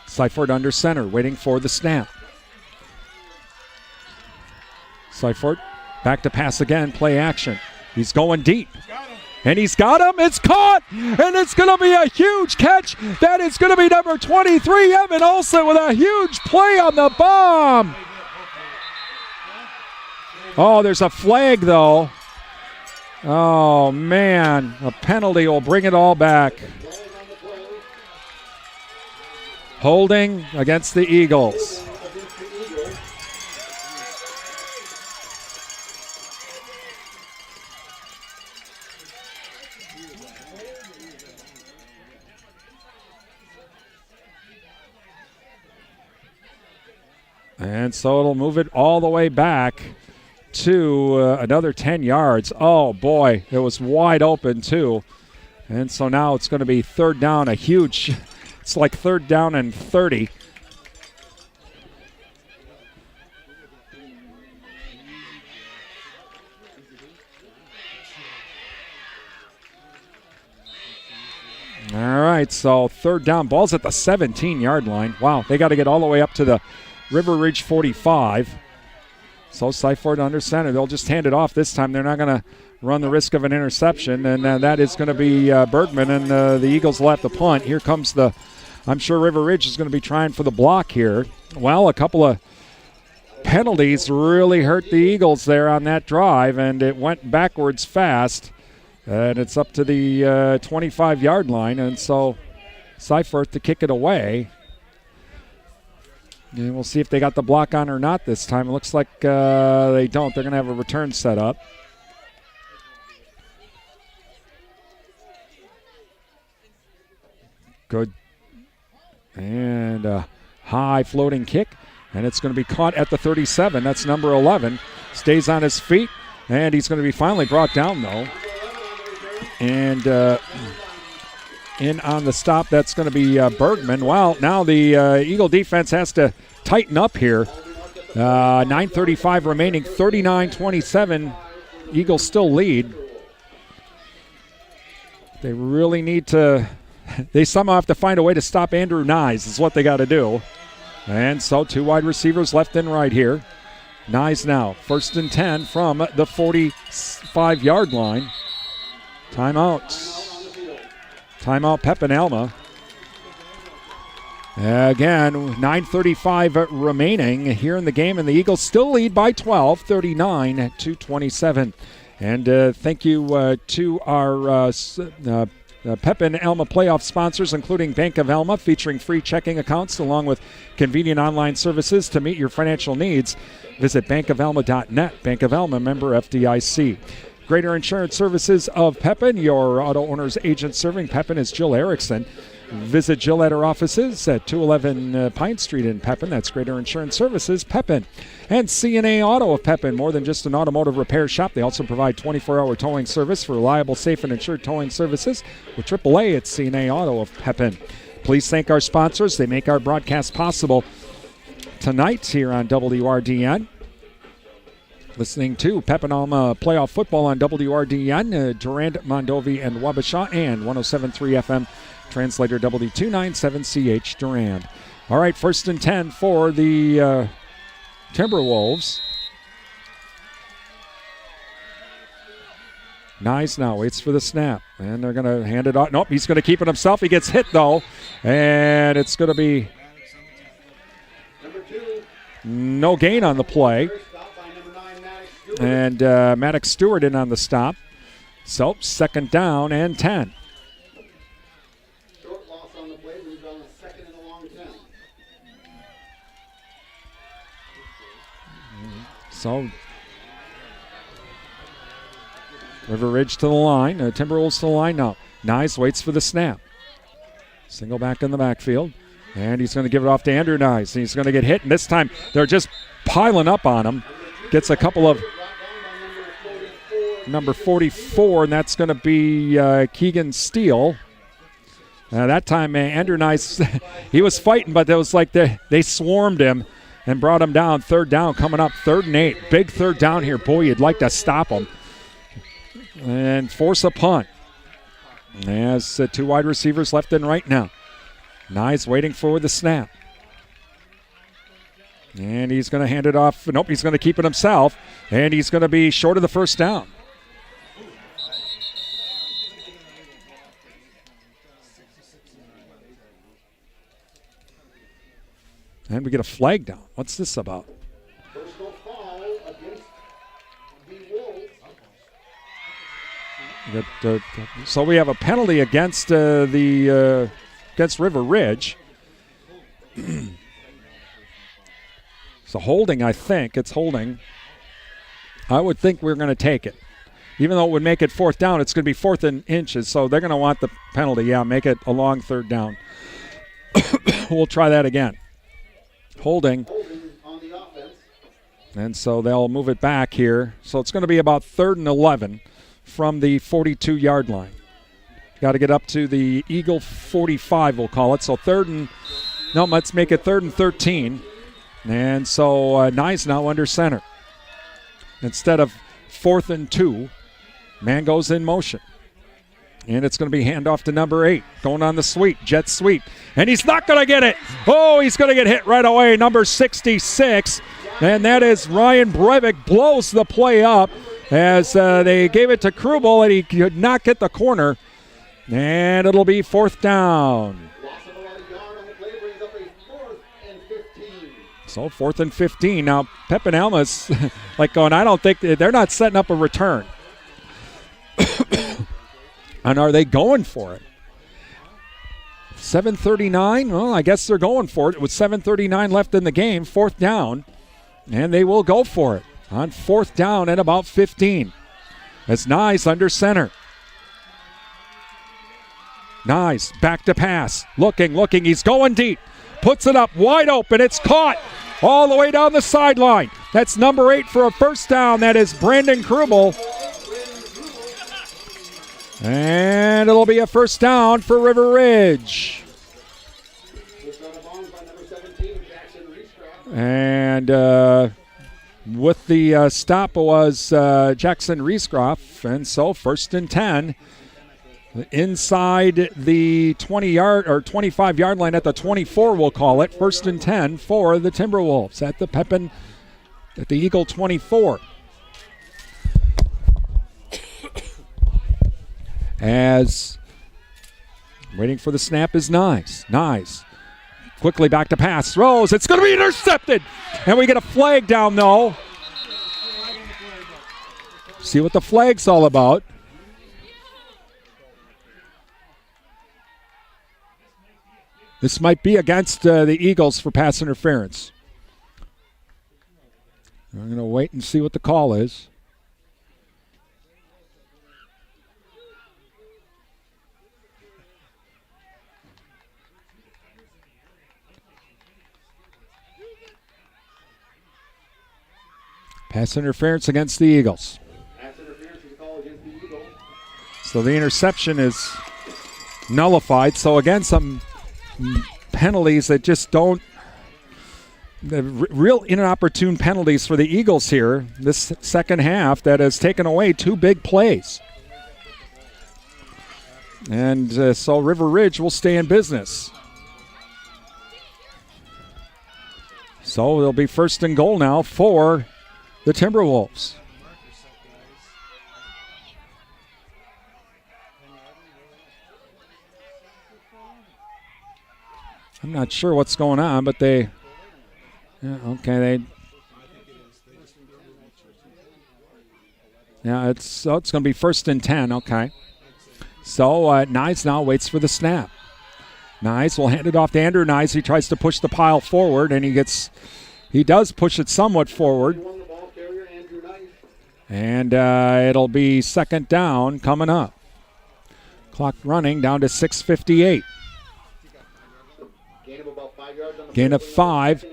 Seifert under center, waiting for the snap. Seifert back to pass again, play action. He's going deep. And he's got him. It's caught. And it's going to be a huge catch. That is going to be number 23, Evan Olsen, with a huge play on the bomb. Oh, there's a flag, though. Oh, man. A penalty will bring it all back. Holding against the Eagles. And so it'll move it all the way back to another 10 yards. Oh, boy, it was wide open, too. And so now it's going to be third down, it's like third down and 30. All right, so third down. Ball's at the 17-yard line. Wow, they got to get all the way up to the River Ridge 45. So Seifert under center. They'll just hand it off this time. They're not going to run the risk of an interception, and that is going to be Bergman, and the Eagles will have to punt. Here comes I'm sure River Ridge is going to be trying for the block here. Well, a couple of penalties really hurt the Eagles there on that drive, and it went backwards fast, and it's up to the 25-yard line, and so Seifert to kick it away. And we'll see if they got the block on or not this time. It looks like they don't. They're going to have a return set up. Good. And a high floating kick. And it's going to be caught at the 37. That's number 11. Stays on his feet. And he's going to be finally brought down, though. And in on the stop, that's going to be Bergman. Well, now the Eagle defense has to tighten up here. 9:35 remaining, 39-27. Eagles still lead. They really need to, they somehow have to find a way to stop Andrew Nyes is what they got to do. And so 2 wide receivers left and right here. Nyes now, 1st and 10 from the 45-yard line. Timeout Pepin-Alma. Again, 9:35 remaining here in the game, and the Eagles still lead by 12, 39-27. And thank you to our Pepin-Alma playoff sponsors, including Bank of Alma, featuring free checking accounts along with convenient online services to meet your financial needs. Visit bankofalma.net. Bank of Alma, member FDIC. Greater Insurance Services of Pepin, your auto owner's agent serving Pepin is Jill Erickson. Visit Jill at her offices at 211 Pine Street in Pepin. That's Greater Insurance Services, Pepin. And CNA Auto of Pepin, more than just an automotive repair shop. They also provide 24-hour towing service for reliable, safe, and insured towing services with AAA at CNA Auto of Pepin. Please thank our sponsors. They make our broadcast possible tonight here on WRDN. Listening to Pepin-Alma playoff football on WRDN, Durand, Mondovi, and Wabasha, and 107.3 FM, translator W297CH Durand. All right, 1st and 10 for the Timberwolves. Nice now, waits for the snap. And they're going to hand it off. Nope, he's going to keep it himself. He gets hit, though. And it's going to be no gain on the play. And Maddox Stewart in on the stop. So, second down and 10. Short loss on the play, moves on a second and a long 10. So, River Ridge to the line. Timberwolves to the line now. Nice, waits for the snap. Single back in the backfield. And he's going to give it off to Andrew Nice. He's going to get hit, and this time they're just piling up on him. Gets a couple of number 44, and that's going to be Keegan Steele. That time, Andrew Nice, he was fighting, but it was like they swarmed him and brought him down. Third down coming up, 3rd and 8. Big third down here. Boy, you'd like to stop him and force a punt. As 2 wide receivers left and right now. Nice waiting for the snap. And he's going to hand it off. Nope, he's going to keep it himself. And he's going to be short of the first down. And we get a flag down. What's this about? Personal foul against the Wolves. So we have a penalty against against River Ridge. So holding, I think. It's holding. I would think we're going to take it. Even though it would make it 4th down, it's going to be 4th and inches, so they're going to want the penalty. Yeah, make it a long 3rd down. We'll try that again. Holding on the offense. And so they'll move it back here. So it's going to be about 3rd and 11 from the 42-yard line. Got to get up to the Eagle 45, we'll call it. So let's make it 3rd and 13. And so Nye now under center. Instead of 4th and 2, man goes in motion. And it's going to be handoff to number 8. Going on the sweep, jet sweep. And he's not going to get it. Oh, he's going to get hit right away. Number 66. And that is Ryan Breivik blows the play up as they gave it to Krubel, and he could not get the corner. And it'll be 4th down. So 4th and 15. Now, Pepin-Alma's like going, I don't think they're not setting up a return. And are they going for it? 7:39? Well, I guess they're going for it. With 7:39 left in the game, 4th down. And they will go for it on 4th down at about 15. It's Nice under center. Nice, back to pass. Looking. He's going deep. Puts it up wide open. It's caught all the way down the sideline. That's number 8 for a first down. That is Brandon Krubel. And it'll be a first down for River Ridge. And with the stop was Jackson Riesgroff. And so 1st and 10 inside the 20-yard or 25-yard line at the 24, we'll call it. 1st and 10 for the Timberwolves at the Eagle 24. As waiting for the snap is Nice. Quickly back to pass. Throws. It's going to be intercepted. And we get a flag down, though. See what the flag's all about. This might be against the Eagles for pass interference. I'm going to wait and see what the call is. Pass interference against the Eagles. Pass interference is a call against the Eagles. So the interception is nullified. So again, some penalties that just don't, the real inopportune penalties for the Eagles here this second half that has taken away 2 big plays. And so River Ridge will stay in business. So it'll be 1st and goal now for the Timberwolves. I'm not sure what's going on, but they... Yeah, okay, Yeah, it's going to be 1st and 10. Okay. So Nyes now waits for the snap. Nyes will hand it off to Andrew Nyes. He tries to push the pile forward, and he does push it somewhat forward. And it'll be 2nd down coming up. Clock running down to 6:58. Gain of 5.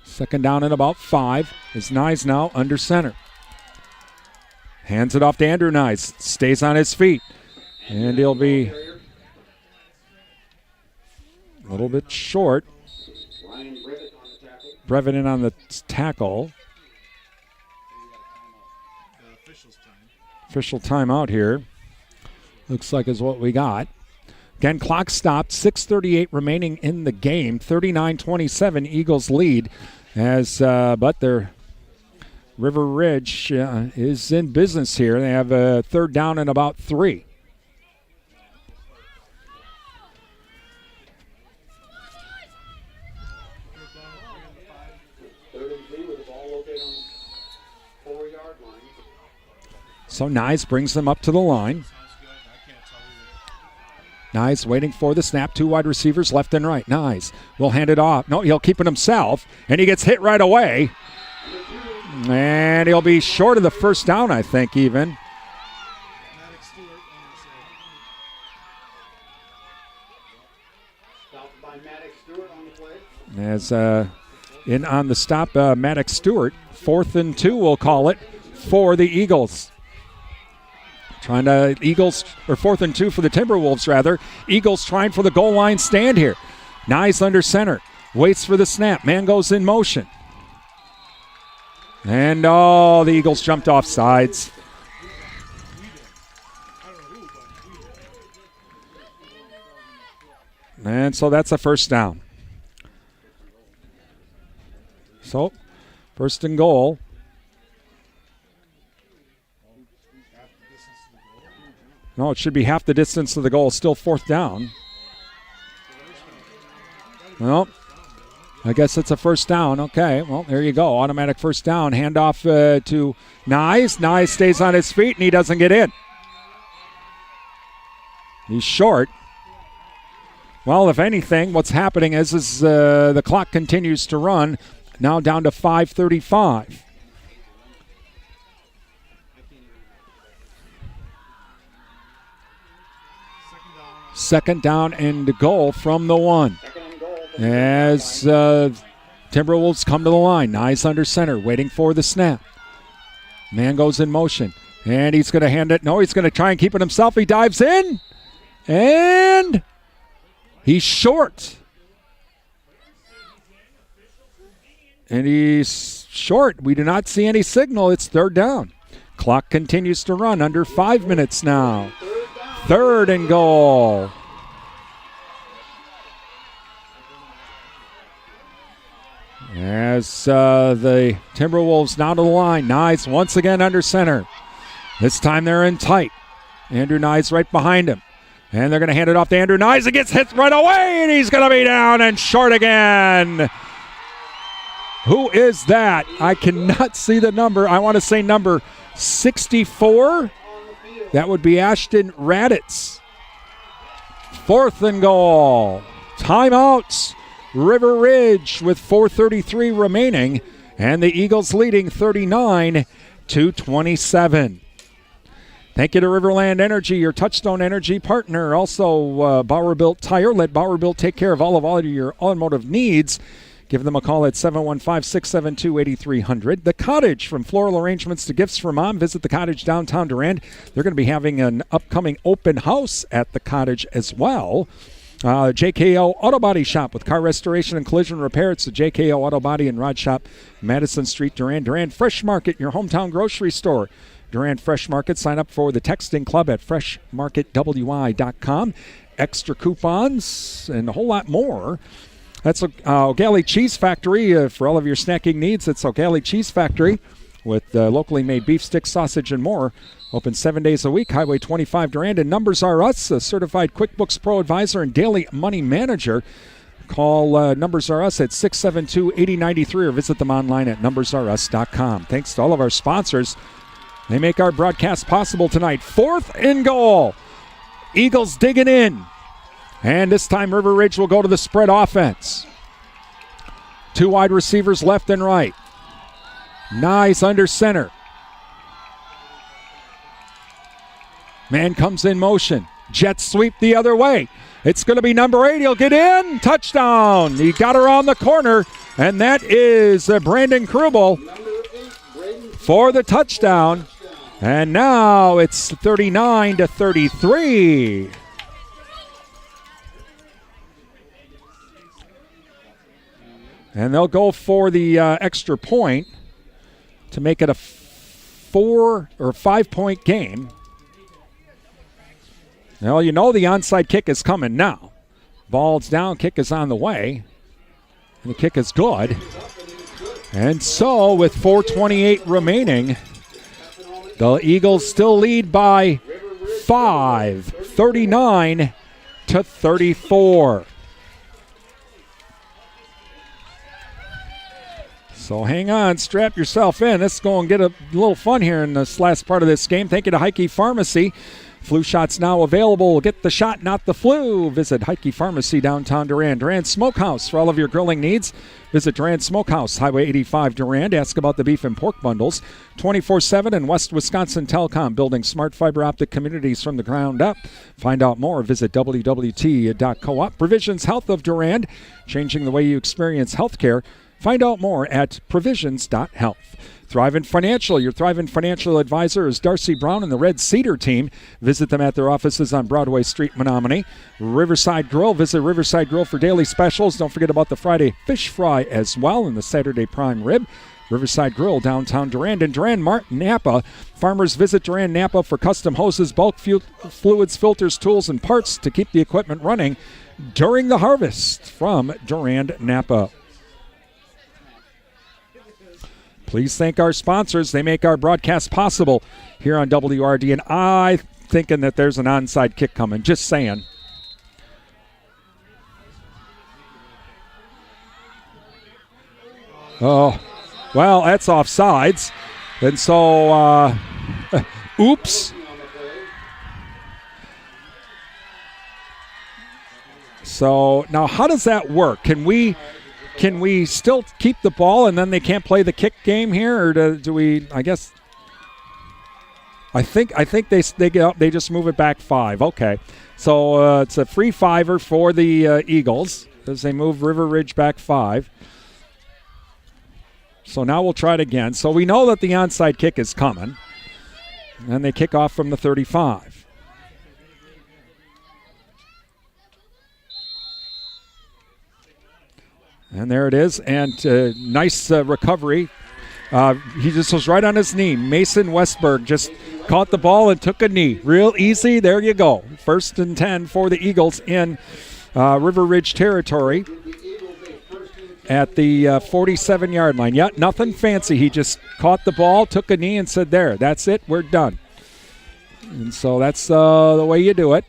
2nd down and about 5. Is Nyes now under center. Hands it off to Andrew Nyes. Stays on his feet. And he'll be a little bit short. Brevin on the tackle. Official timeout here. Looks like is what we got. Again, clock stopped. 6:38 remaining in the game. 39-27 Eagles lead. But their River Ridge is in business here. They have a 3rd down and about 3. So Nyes brings them up to the line. Nyes waiting for the snap. 2 wide receivers left and right. Nyes will hand it off. No, he'll keep it himself, and he gets hit right away. And he'll be short of the 1st down, I think, even. As in on the stop, Maddox Stewart. 4th and 2, we'll call it, for the Eagles. 4th and 2 for the Timberwolves, rather. Eagles trying for the goal line stand here. Nyes under center. Waits for the snap. Man goes in motion. And, the Eagles jumped off sides. And so that's a 1st down. So, 1st and goal. No, it should be half the distance to the goal. Still 4th down. Well, I guess it's a 1st down. Okay, well, there you go. Automatic 1st down. Handoff to Nyes. Nyes stays on his feet, and he doesn't get in. He's short. Well, if anything, what's happening is the clock continues to run. Now down to 5:35. Second down and goal from the 1. As Timberwolves come to the line. Nyes under center, waiting for the snap. Man goes in motion. And he's going to hand it. No, he's going to try and keep it himself. He dives in. And he's short. And he's short. We do not see any signal. It's 3rd down. Clock continues to run. Under 5 minutes now. 3rd and goal. As the Timberwolves now to the line. Nyes once again under center. This time they're in tight. Andrew Nyes right behind him. And they're going to hand it off to Andrew Nyes. It gets hit right away, and he's going to be down and short again. Who is that? I cannot see the number. I want to say number 64. That would be Ashton Raditz. 4th and goal. Timeouts. River Ridge with 4:33 remaining. And the Eagles leading 39-27. Thank you to Riverland Energy, your Touchstone Energy partner. Also, Bauer Built Tire. Let Bauer Built take care of all of your automotive needs. Give them a call at 715-672-8300. The Cottage, from floral arrangements to gifts for mom. Visit the Cottage downtown Durand. They're going to be having an upcoming open house at the Cottage as well. JKO Auto Body Shop with car restoration and collision repair. It's the JKO Auto Body and Rod Shop, Madison Street, Durand. Durand Fresh Market, your hometown grocery store. Durand Fresh Market. Sign up for the texting club at freshmarketwi.com. Extra coupons and a whole lot more. That's O'Galley Cheese Factory. For all of your snacking needs, it's O'Galley Cheese Factory with locally made beef sticks, sausage, and more. Open 7 days a week, Highway 25 Durand. And Numbers Are Us, a certified QuickBooks Pro advisor and daily money manager. Call Numbers Are Us at 672-8093 or visit them online at numbersrus.com. Thanks to all of our sponsors. They make our broadcast possible tonight. 4th and goal. Eagles digging in. And this time River Ridge will go to the spread offense. 2 wide receivers left and right. Nice under center. Man comes in motion. Jet sweep the other way. It's going to be number 8. He'll get in. Touchdown. He got around the corner. And that is Brandon Krubel for the touchdown. And now it's 39-33. And they'll go for the extra point to make it a 4 or 5 point game. Well, you know the onside kick is coming now. Ball's down, kick is on the way. And the kick is good. And so with 4:28 remaining, the Eagles still lead by 5, 39-34. So hang on, strap yourself in. Let's go and get a little fun here in this last part of this game. Thank you to Heike Pharmacy. Flu shots now available. Get the shot, not the flu. Visit Heike Pharmacy, downtown Durand. Durand Smokehouse for all of your grilling needs. Visit Durand Smokehouse, Highway 85 Durand. Ask about the beef and pork bundles. 24/7 and West Wisconsin Telecom, building smart fiber optic communities from the ground up. Find out more. Visit wwt.coop. Provisions Health of Durand, changing the way you experience healthcare. Find out more at provisions.health. Thrivent Financial. Your Thrivent Financial advisor is Darcy Brown and the Red Cedar team. Visit them at their offices on Broadway Street, Menominee. Riverside Grill. Visit Riverside Grill for daily specials. Don't forget about the Friday fish fry as well and the Saturday prime rib. Riverside Grill, downtown Durand. And Durand Napa. Farmers visit Durand Napa for custom hoses, bulk fluids, filters, tools, and parts to keep the equipment running during the harvest from Durand Napa. Please thank our sponsors. They make our broadcast possible here on WRD. And I'm thinking that there's an onside kick coming. Just saying. Oh, well, that's offsides. And so, oops. So now how does that work? Can we still keep the ball and then they can't play the kick game here, or do we? I guess. I think they get up. They just move it back 5. Okay, so it's a free 5er for the Eagles as they move River Ridge back 5. So now we'll try it again. So we know that the onside kick is coming, and they kick off from the 35. And there it is, and nice recovery. He just was right on his knee. Mason Westberg just caught the ball and took a knee. Real easy. There you go. 1st and 10 for the Eagles in River Ridge territory at the 47-yard line. Yeah, nothing fancy. He just caught the ball, took a knee, and said, there, that's it, we're done. And so that's the way you do it.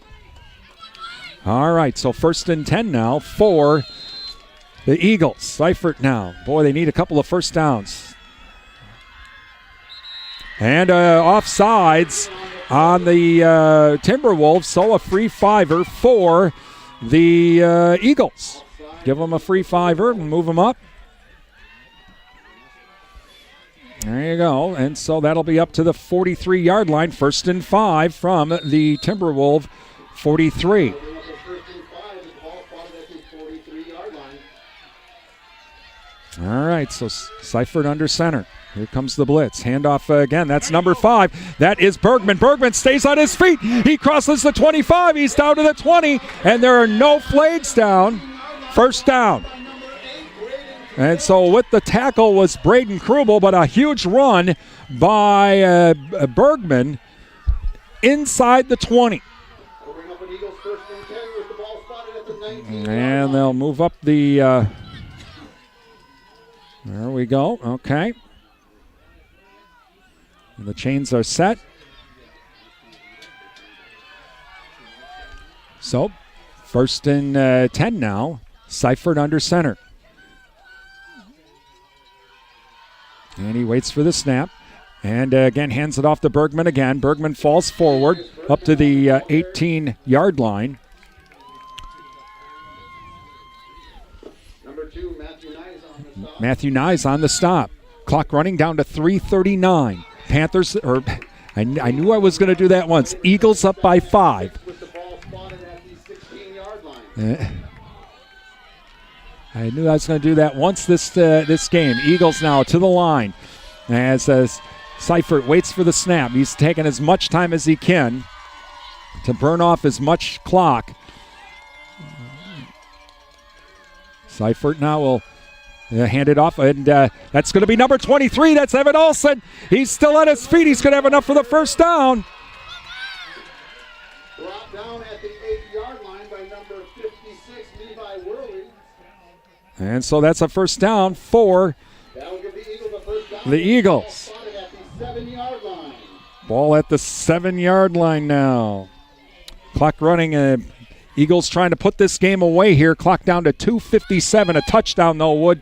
All right, so 1st and 10 now for the Eagles. Seifert now. Boy, they need a couple of first downs. And offsides on the Timberwolves, so a free 5er for the Eagles. Give them a free 5er and move them up. There you go. And so that'll be up to the 43-yard line. 1st and 5 from the Timberwolf 43. All right, so Seifert under center. Here comes the blitz. Handoff again. That's number 5. That is Bergman. Bergman stays on his feet. He crosses the 25. He's down to the 20, and there are no flags down. 1st down. And so with the tackle was Braden Krubel, but a huge run by Bergman inside the 20. And they'll move up the... there we go. Okay. And the chains are set. So, 1st and 10 now. Seifert under center. And he waits for the snap. And again, hands it off to Bergman again. Bergman falls forward up to the 18-yard line. Number 2, Matthew Nyes on the stop. Matthew Nyes on the stop. Clock running down to 3:39. Panthers, I knew I was going to do that once. Eagles up by 5. With the ball spotted at the 16-yard line. I knew I was going to do that once this game. Eagles now to the line as Seifert waits for the snap. He's taking as much time as he can to burn off as much clock. Seifert now will hand it off, and that's going to be number 23. That's Evan Olsen. He's still on his feet. He's going to have enough for the first down. Brought down at the 8-yard line by number 56, Levi Worley. And so that's a first down for That'll give the Eagles a first down. the Eagles. Spotted at the 7-yard line. Ball at the 7-yard line now. Clock running. Eagles trying to put this game away here. Clock down to 2:57. A touchdown, though, would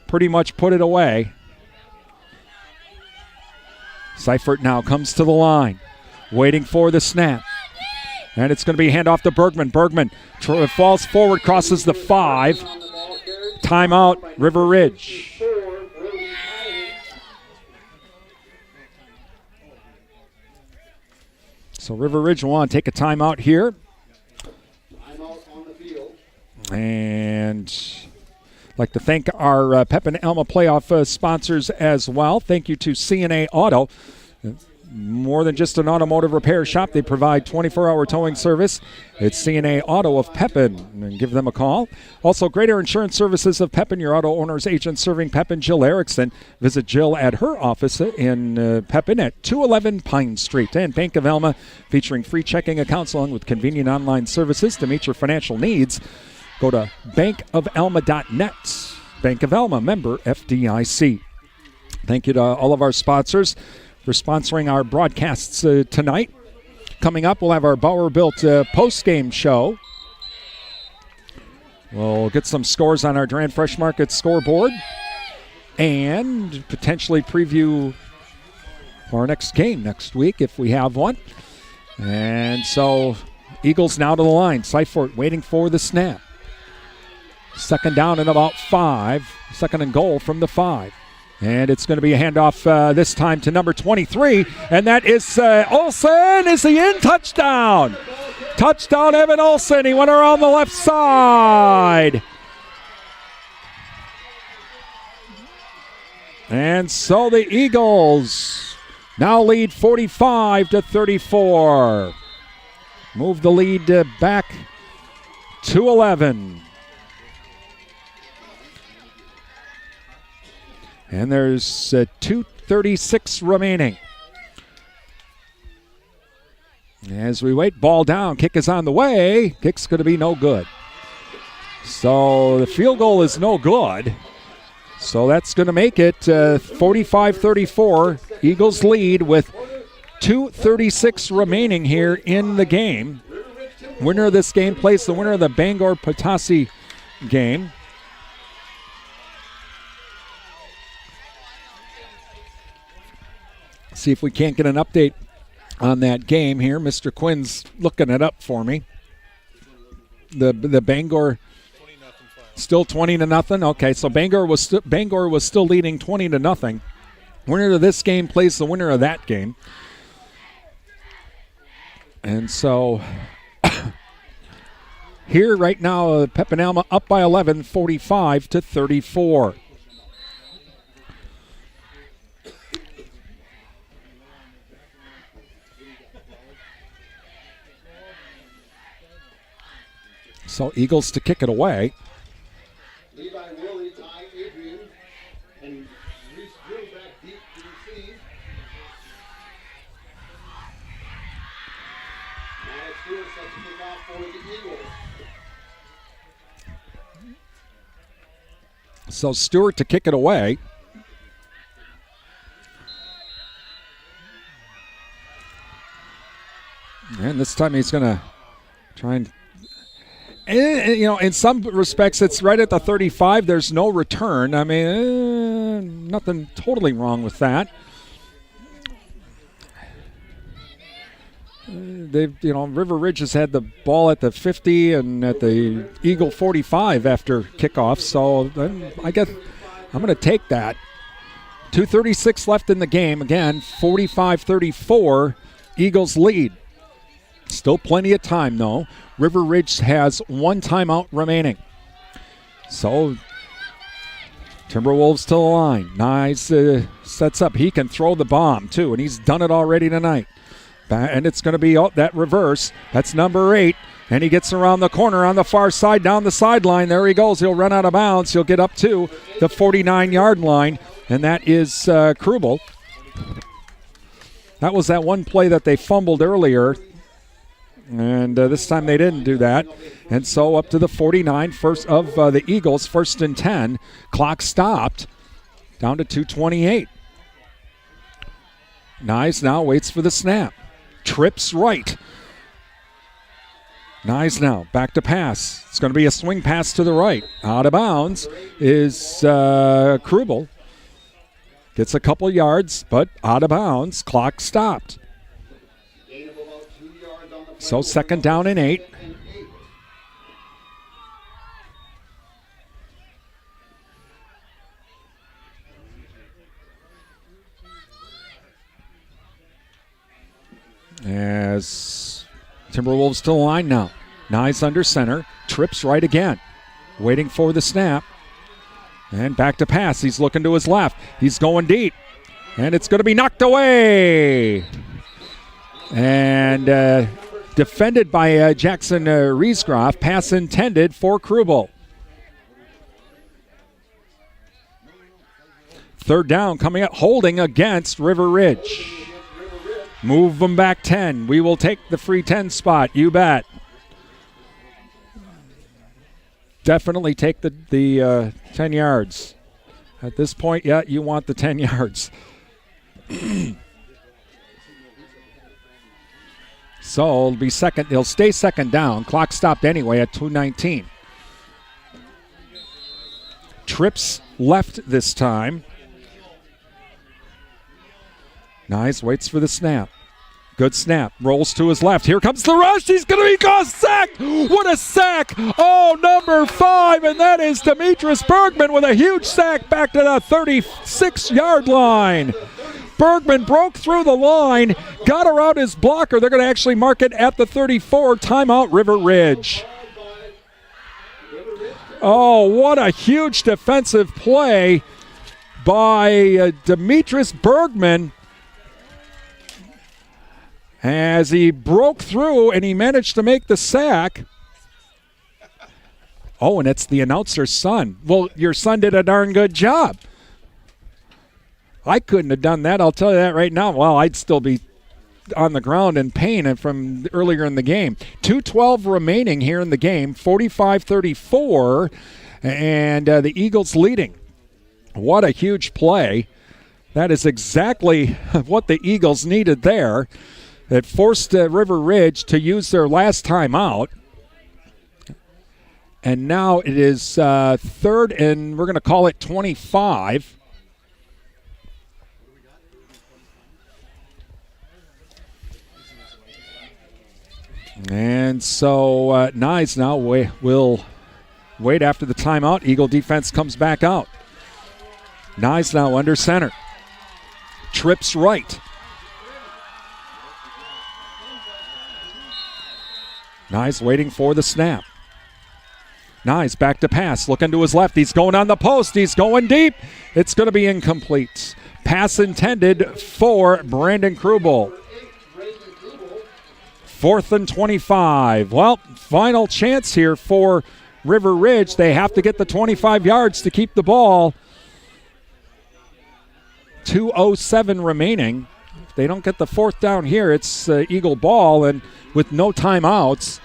pretty much put it away. Seifert now comes to the line, waiting for the snap. And it's going to be a handoff to Bergman. Bergman falls forward, crosses the 5. Timeout, River Ridge. So River Ridge will want to take a timeout here. And I'd like to thank our Pepin-Alma playoff sponsors as well. Thank you to CNA Auto. More than just an automotive repair shop, they provide 24-hour towing service. It's CNA Auto of Pepin, and give them a call. Also, Greater Insurance Services of Pepin, your auto owner's agent serving Pepin, Jill Erickson. Visit Jill at her office in Pepin at 211 Pine Street. And Bank of Alma, featuring free checking accounts along with convenient online services to meet your financial needs. Go to bankofalma.net. Bank of Alma, member FDIC. Thank you to all of our sponsors for sponsoring our broadcasts tonight. Coming up, we'll have our Bauer Built post-game show. We'll get some scores on our Durand Fresh Market scoreboard and potentially preview our next game next week if we have one. And so, Eagles now to the line. Seifert waiting for the snap. Second down and about 5. Second and goal from the 5. And it's going to be a handoff this time to number 23. And that is Olsen. Is he in? Touchdown. Touchdown, Evan Olsen. He went around the left side. And so the Eagles now lead 45-34. Move the lead back to 11. And there's 2:36 remaining. As we wait, ball down. Kick is on the way. Kick's going to be no good. So the field goal is no good. So that's going to make it 45-34. Eagles lead with 2:36 remaining here in the game. Winner of this game plays the winner of the Bangor-Potosi game. See if we can't get an update on that game here. Mr. Quinn's looking it up for me. The Bangor still 20-0. Okay, so Bangor was still leading 20-0. Winner of this game plays the winner of that game. And so here right now, Pepin-Alma up by 11, 45-34. So Eagles to kick it away. Levi Worley, Ty Adrian, and Reese Drew back deep to receive. Now Stewart sets the kickoff for the Eagles. So Stewart to kick it away. And this time he's going to try and In some respects, it's right at the 35. There's no return. I mean, nothing totally wrong with that. River Ridge has had the ball at the 50 and at the Eagle 45 after kickoff, so I guess I'm going to take that. 2:36 left in the game. Again, 45-34, Eagles lead. Still plenty of time, though. River Ridge has one timeout remaining. So, Timberwolves to the line. Nice sets up. He can throw the bomb, too, and he's done it already tonight. And it's going to be that reverse. That's number 8. And he gets around the corner on the far side, down the sideline. There he goes. He'll run out of bounds. He'll get up to the 49-yard line. And that is Krubel. That was that one play that they fumbled earlier. And this time they didn't do that. And so up to the 49, first of the Eagles, 1st and 10. Clock stopped. Down to 2:28. Nyes now waits for the snap. Trips right. Nyes now back to pass. It's going to be a swing pass to the right. Out of bounds is Krubel. Gets a couple yards, but out of bounds. Clock stopped. So 2nd down and 8. As Timberwolves to the line now. Nyes under center. Trips right again. Waiting for the snap. And back to pass. He's looking to his left. He's going deep. And it's going to be knocked away. And defended by Jackson Riesgroff. Pass intended for Krubel. 3rd down coming up. Holding against River Ridge. Move them back 10. We will take the free 10 spot. You bet. Definitely take the 10 yards. At this point, yeah, you want the 10 yards. So it'll be second. They'll stay 2nd down. Clock stopped anyway at 2:19. Trips left this time. Nyes waits for the snap. Good snap. Rolls to his left. Here comes the rush. He's going to be sacked. What a sack. Oh, number 5. And that is Demetrius Bergman with a huge sack back to the 36-yard line. Bergman broke through the line, got around his blocker. They're going to actually mark it at the 34. Timeout, River Ridge. Oh, what a huge defensive play by Demetrius Bergman. As he broke through and he managed to make the sack. Oh, and it's the announcer's son. Well, your son did a darn good job. I couldn't have done that, I'll tell you that right now. Well, I'd still be on the ground in pain from earlier in the game. 2:12 remaining here in the game, 45-34, and the Eagles leading. What a huge play. That is exactly what the Eagles needed there. It forced River Ridge to use their last time out. And now it is 3rd, and we're going to call it 25. And so Nyes now will wait after the timeout. Eagle defense comes back out. Nyes now under center. Trips right. Nyes waiting for the snap. Nyes back to pass, looking to his left. He's going on the post. He's going deep. It's going to be incomplete. Pass intended for Brandon Krubel. 4th and 25. Well, final chance here for River Ridge. They have to get the 25 yards to keep the ball. 2:07 remaining. If they don't get the 4th down here, it's Eagle ball, and with no timeouts,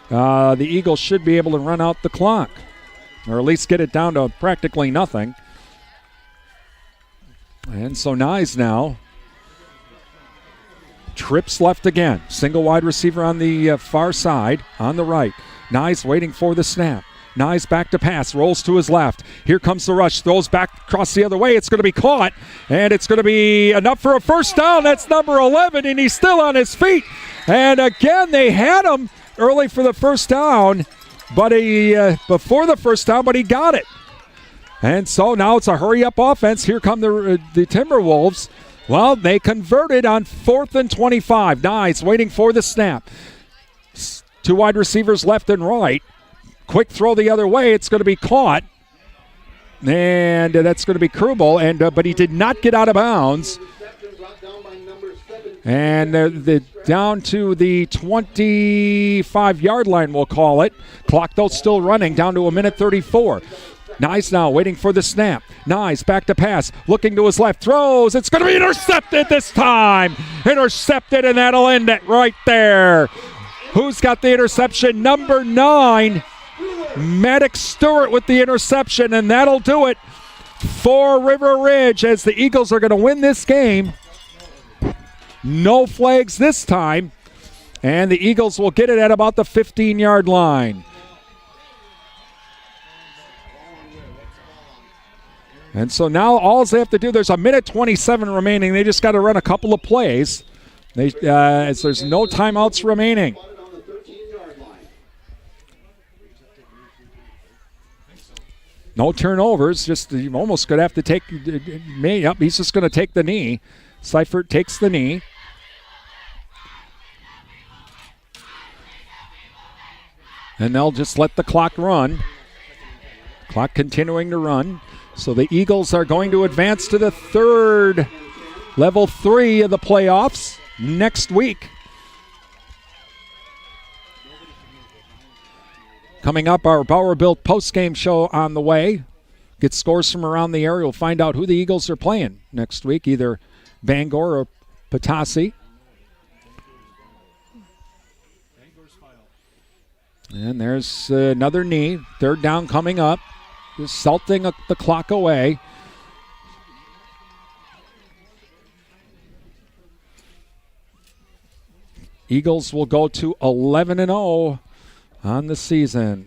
the Eagles should be able to run out the clock, or at least get it down to practically nothing. And so Nyes now trips left again. Single wide receiver on the far side, on the right. Nyes waiting for the snap. Nyes back to pass, rolls to his left. Here comes the rush, throws back across the other way. It's going to be caught, and it's going to be enough for a first down. That's number 11, and he's still on his feet. And again, they had him early for the first down, but before the first down, but he got it. And so now it's a hurry-up offense. Here come the Timberwolves. Well, they converted on 4th and 25. Nyes waiting for the snap. Two wide receivers left and right. Quick throw the other way. It's going to be caught. And that's going to be Krubel. But he did not get out of bounds. And they're down to the 25-yard line, we'll call it. Clock, though, still running, down to 1:34. Nyes now waiting for the snap. Nyes back to pass, looking to his left, throws. It's going to be intercepted this time. Intercepted, and that'll end it right there. Who's got the interception? Number 9, Maddox Stewart with the interception, and that'll do it for River Ridge as the Eagles are going to win this game. No flags this time, and the Eagles will get it at about the 15-yard line. And so now all they have to do, there's 1:27 remaining. They just got to run a couple of plays. As there's no timeouts remaining. No turnovers. Just you almost going to have to take. Yep, he's just going to take the knee. Seifert takes the knee. And they'll just let the clock run. Clock continuing to run. So the Eagles are going to advance to the third, level 3 of the playoffs next week. Coming up, our Bauer Built postgame show on the way. Get scores from around the area. We'll find out who the Eagles are playing next week, either Bangor or Petoskey. And there's another knee. Third down coming up. Just salting the clock away. Eagles will go to 11-0 on the season.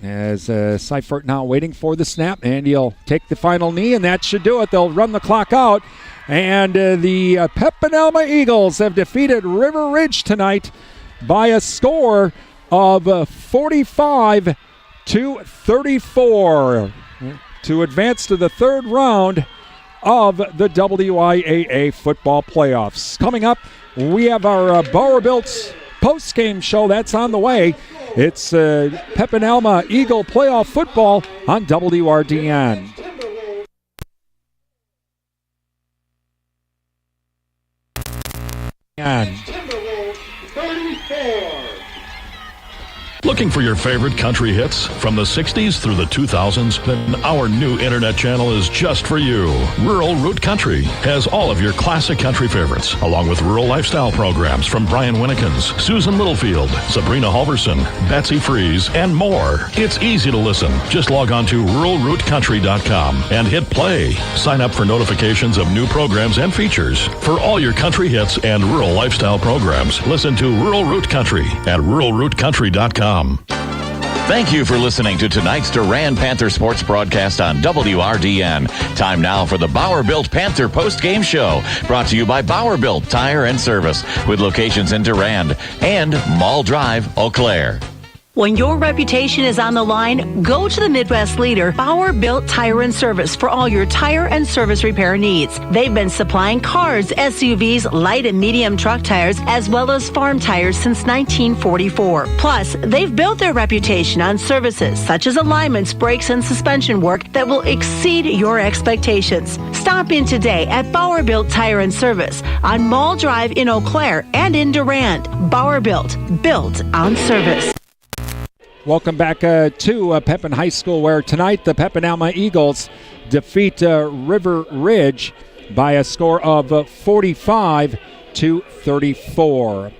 As Seifert now waiting for the snap, and he'll take the final knee, and that should do it. They'll run the clock out, and the Pepin-Alma Eagles have defeated River Ridge tonight by a score of 45-34 to advance to the third round of the WIAA football playoffs. Coming up, we have our Bauer Built post-game show. That's on the way. It's Pepin-Alma Eagle playoff football on WRDN. Timberwolves 34. Looking for your favorite country hits from the 60s through the 2000s? Then our new internet channel is just for you. Rural Root Country has all of your classic country favorites, along with rural lifestyle programs from Brian Winnikins, Susan Littlefield, Sabrina Halverson, Betsy Freeze, and more. It's easy to listen. Just log on to ruralrootcountry.com and hit play. Sign up for notifications of new programs and features. For all your country hits and rural lifestyle programs, listen to Rural Root Country at ruralrootcountry.com. Thank you for listening to tonight's Durand Panther Sports broadcast on WRDN. Time now for the Bauer Built Panther post-game show, brought to you by Bauer Built Tire and Service, with locations in Durand and Mall Drive, Eau Claire. When your reputation is on the line, go to the Midwest leader, Bauer Built Tire and Service, for all your tire and service repair needs. They've been supplying cars, SUVs, light and medium truck tires, as well as farm tires since 1944. Plus, they've built their reputation on services such as alignments, brakes, and suspension work that will exceed your expectations. Stop in today at Bauer Built Tire and Service on Mall Drive in Eau Claire and in Durand. Bauer Built on service. Welcome back to Pepin High School, where tonight the Pepin-Alma Eagles defeat River Ridge by a score of 45-34.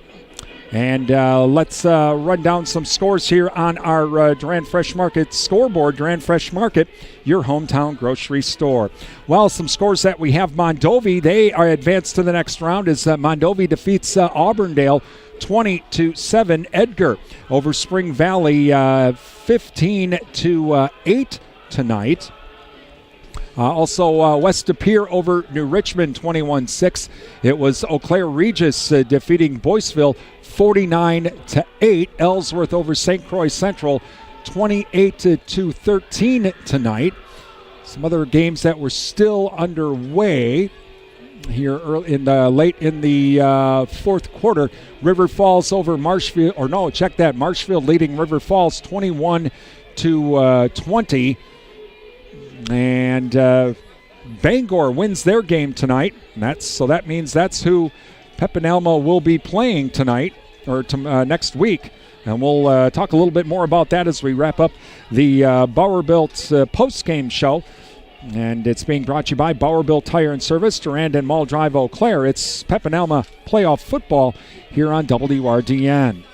And let's run down some scores here on our Durand Fresh Market scoreboard. Durand Fresh Market, your hometown grocery store. Well, some scores that we have. Mondovi, they are advanced to the next round as Mondovi defeats Auburndale 20-7. Edgar over Spring Valley 15-8 tonight. Also, West De Pere over New Richmond 21-6. It was Eau Claire Regis defeating Boyceville 49-8. Ellsworth over St. Croix Central 28-13 tonight. Some other games that were still underway here early late in the fourth quarter. River Falls over Marshfield, Marshfield leading River Falls 21-20. And Bangor wins their game tonight. That means that's who Pepin-Alma will be playing tonight or next week. And we'll talk a little bit more about that as we wrap up the Bauer-Built post-game show. And it's being brought to you by Bauer-Built Tire and Service, Durand and Mall Drive, Eau Claire. It's Pepin-Alma playoff football here on WRDN.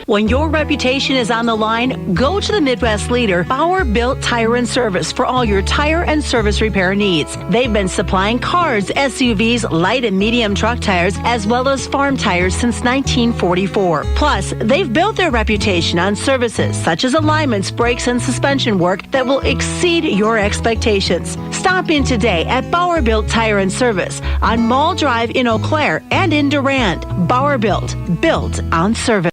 When your reputation is on the line, go to the Midwest leader, Bauer-Built Tire and Service, for all your tire and service repair needs. They've been supplying cars, SUVs, light and medium truck tires, as well as farm tires since 1944. Plus, they've built their reputation on services such as alignments, brakes, and suspension work that will exceed your expectations. Stop in today at Bauer-Built Tire and Service on Mall Drive in Eau Claire and in Durand. Bauer-Built, built on service.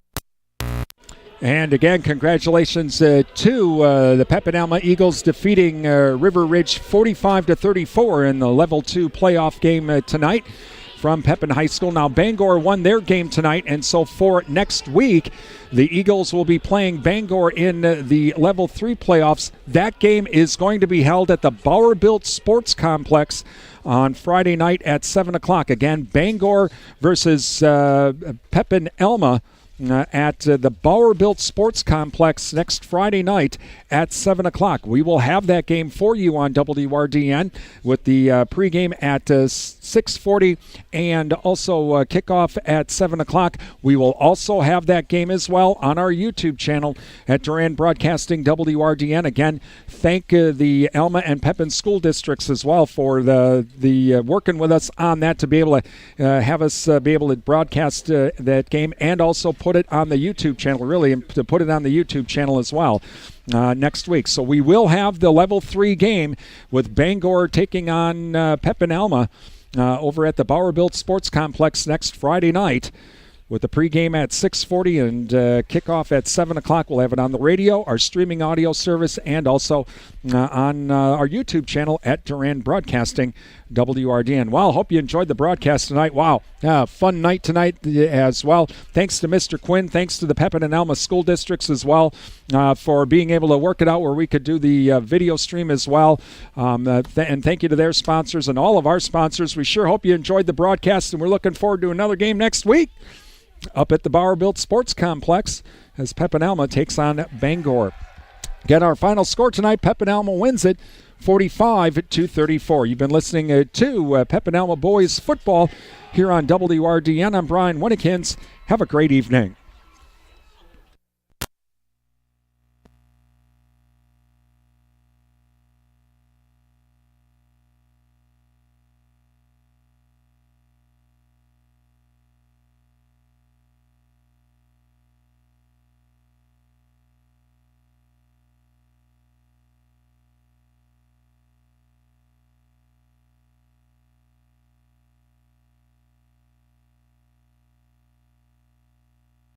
And again, congratulations to the Pepin-Alma Eagles defeating River Ridge 45-34 in the Level 2 playoff game tonight from Pepin High School. Now, Bangor won their game tonight, and so for next week, the Eagles will be playing Bangor in the Level 3 playoffs. That game is going to be held at the Bauer-Built Sports Complex on Friday night at 7 o'clock. Again, Bangor versus Pepin-Alma at the Bauer-Built Sports Complex next Friday night at 7 o'clock. We will have that game for you on WRDN with the pregame at 6:40 and also kickoff at 7 o'clock. We will also have that game as well on our YouTube channel at Durand Broadcasting WRDN. Again, thank the Alma and Pepin school districts as well for the working with us on that to be able to have us be able to broadcast that game and also put it on the YouTube channel, really, and to put it on the YouTube channel as well next week. So we will have the Level 3 game with Bangor taking on Pepin-Alma over at the Bauer-Built Sports Complex next Friday night with the pregame at 6:40 and kickoff at 7 o'clock. We'll have it on the radio, our streaming audio service, and also on our YouTube channel at Durand Broadcasting WRDN. Well, hope you enjoyed the broadcast tonight. Wow, fun night tonight as well. Thanks to Mr. Quinn. Thanks to the Pepin and Alma school districts as well for being able to work it out where we could do the video stream as well. And thank you to their sponsors and all of our sponsors. We sure hope you enjoyed the broadcast, and we're looking forward to another game next week up at the Bauer-Built Sports Complex as Pepin-Alma takes on Bangor. Get our final score tonight. Pepin-Alma wins it 45-34. You've been listening to Pepin-Alma Boys Football here on WRDN. I'm Brian Winnikins. Have a great evening.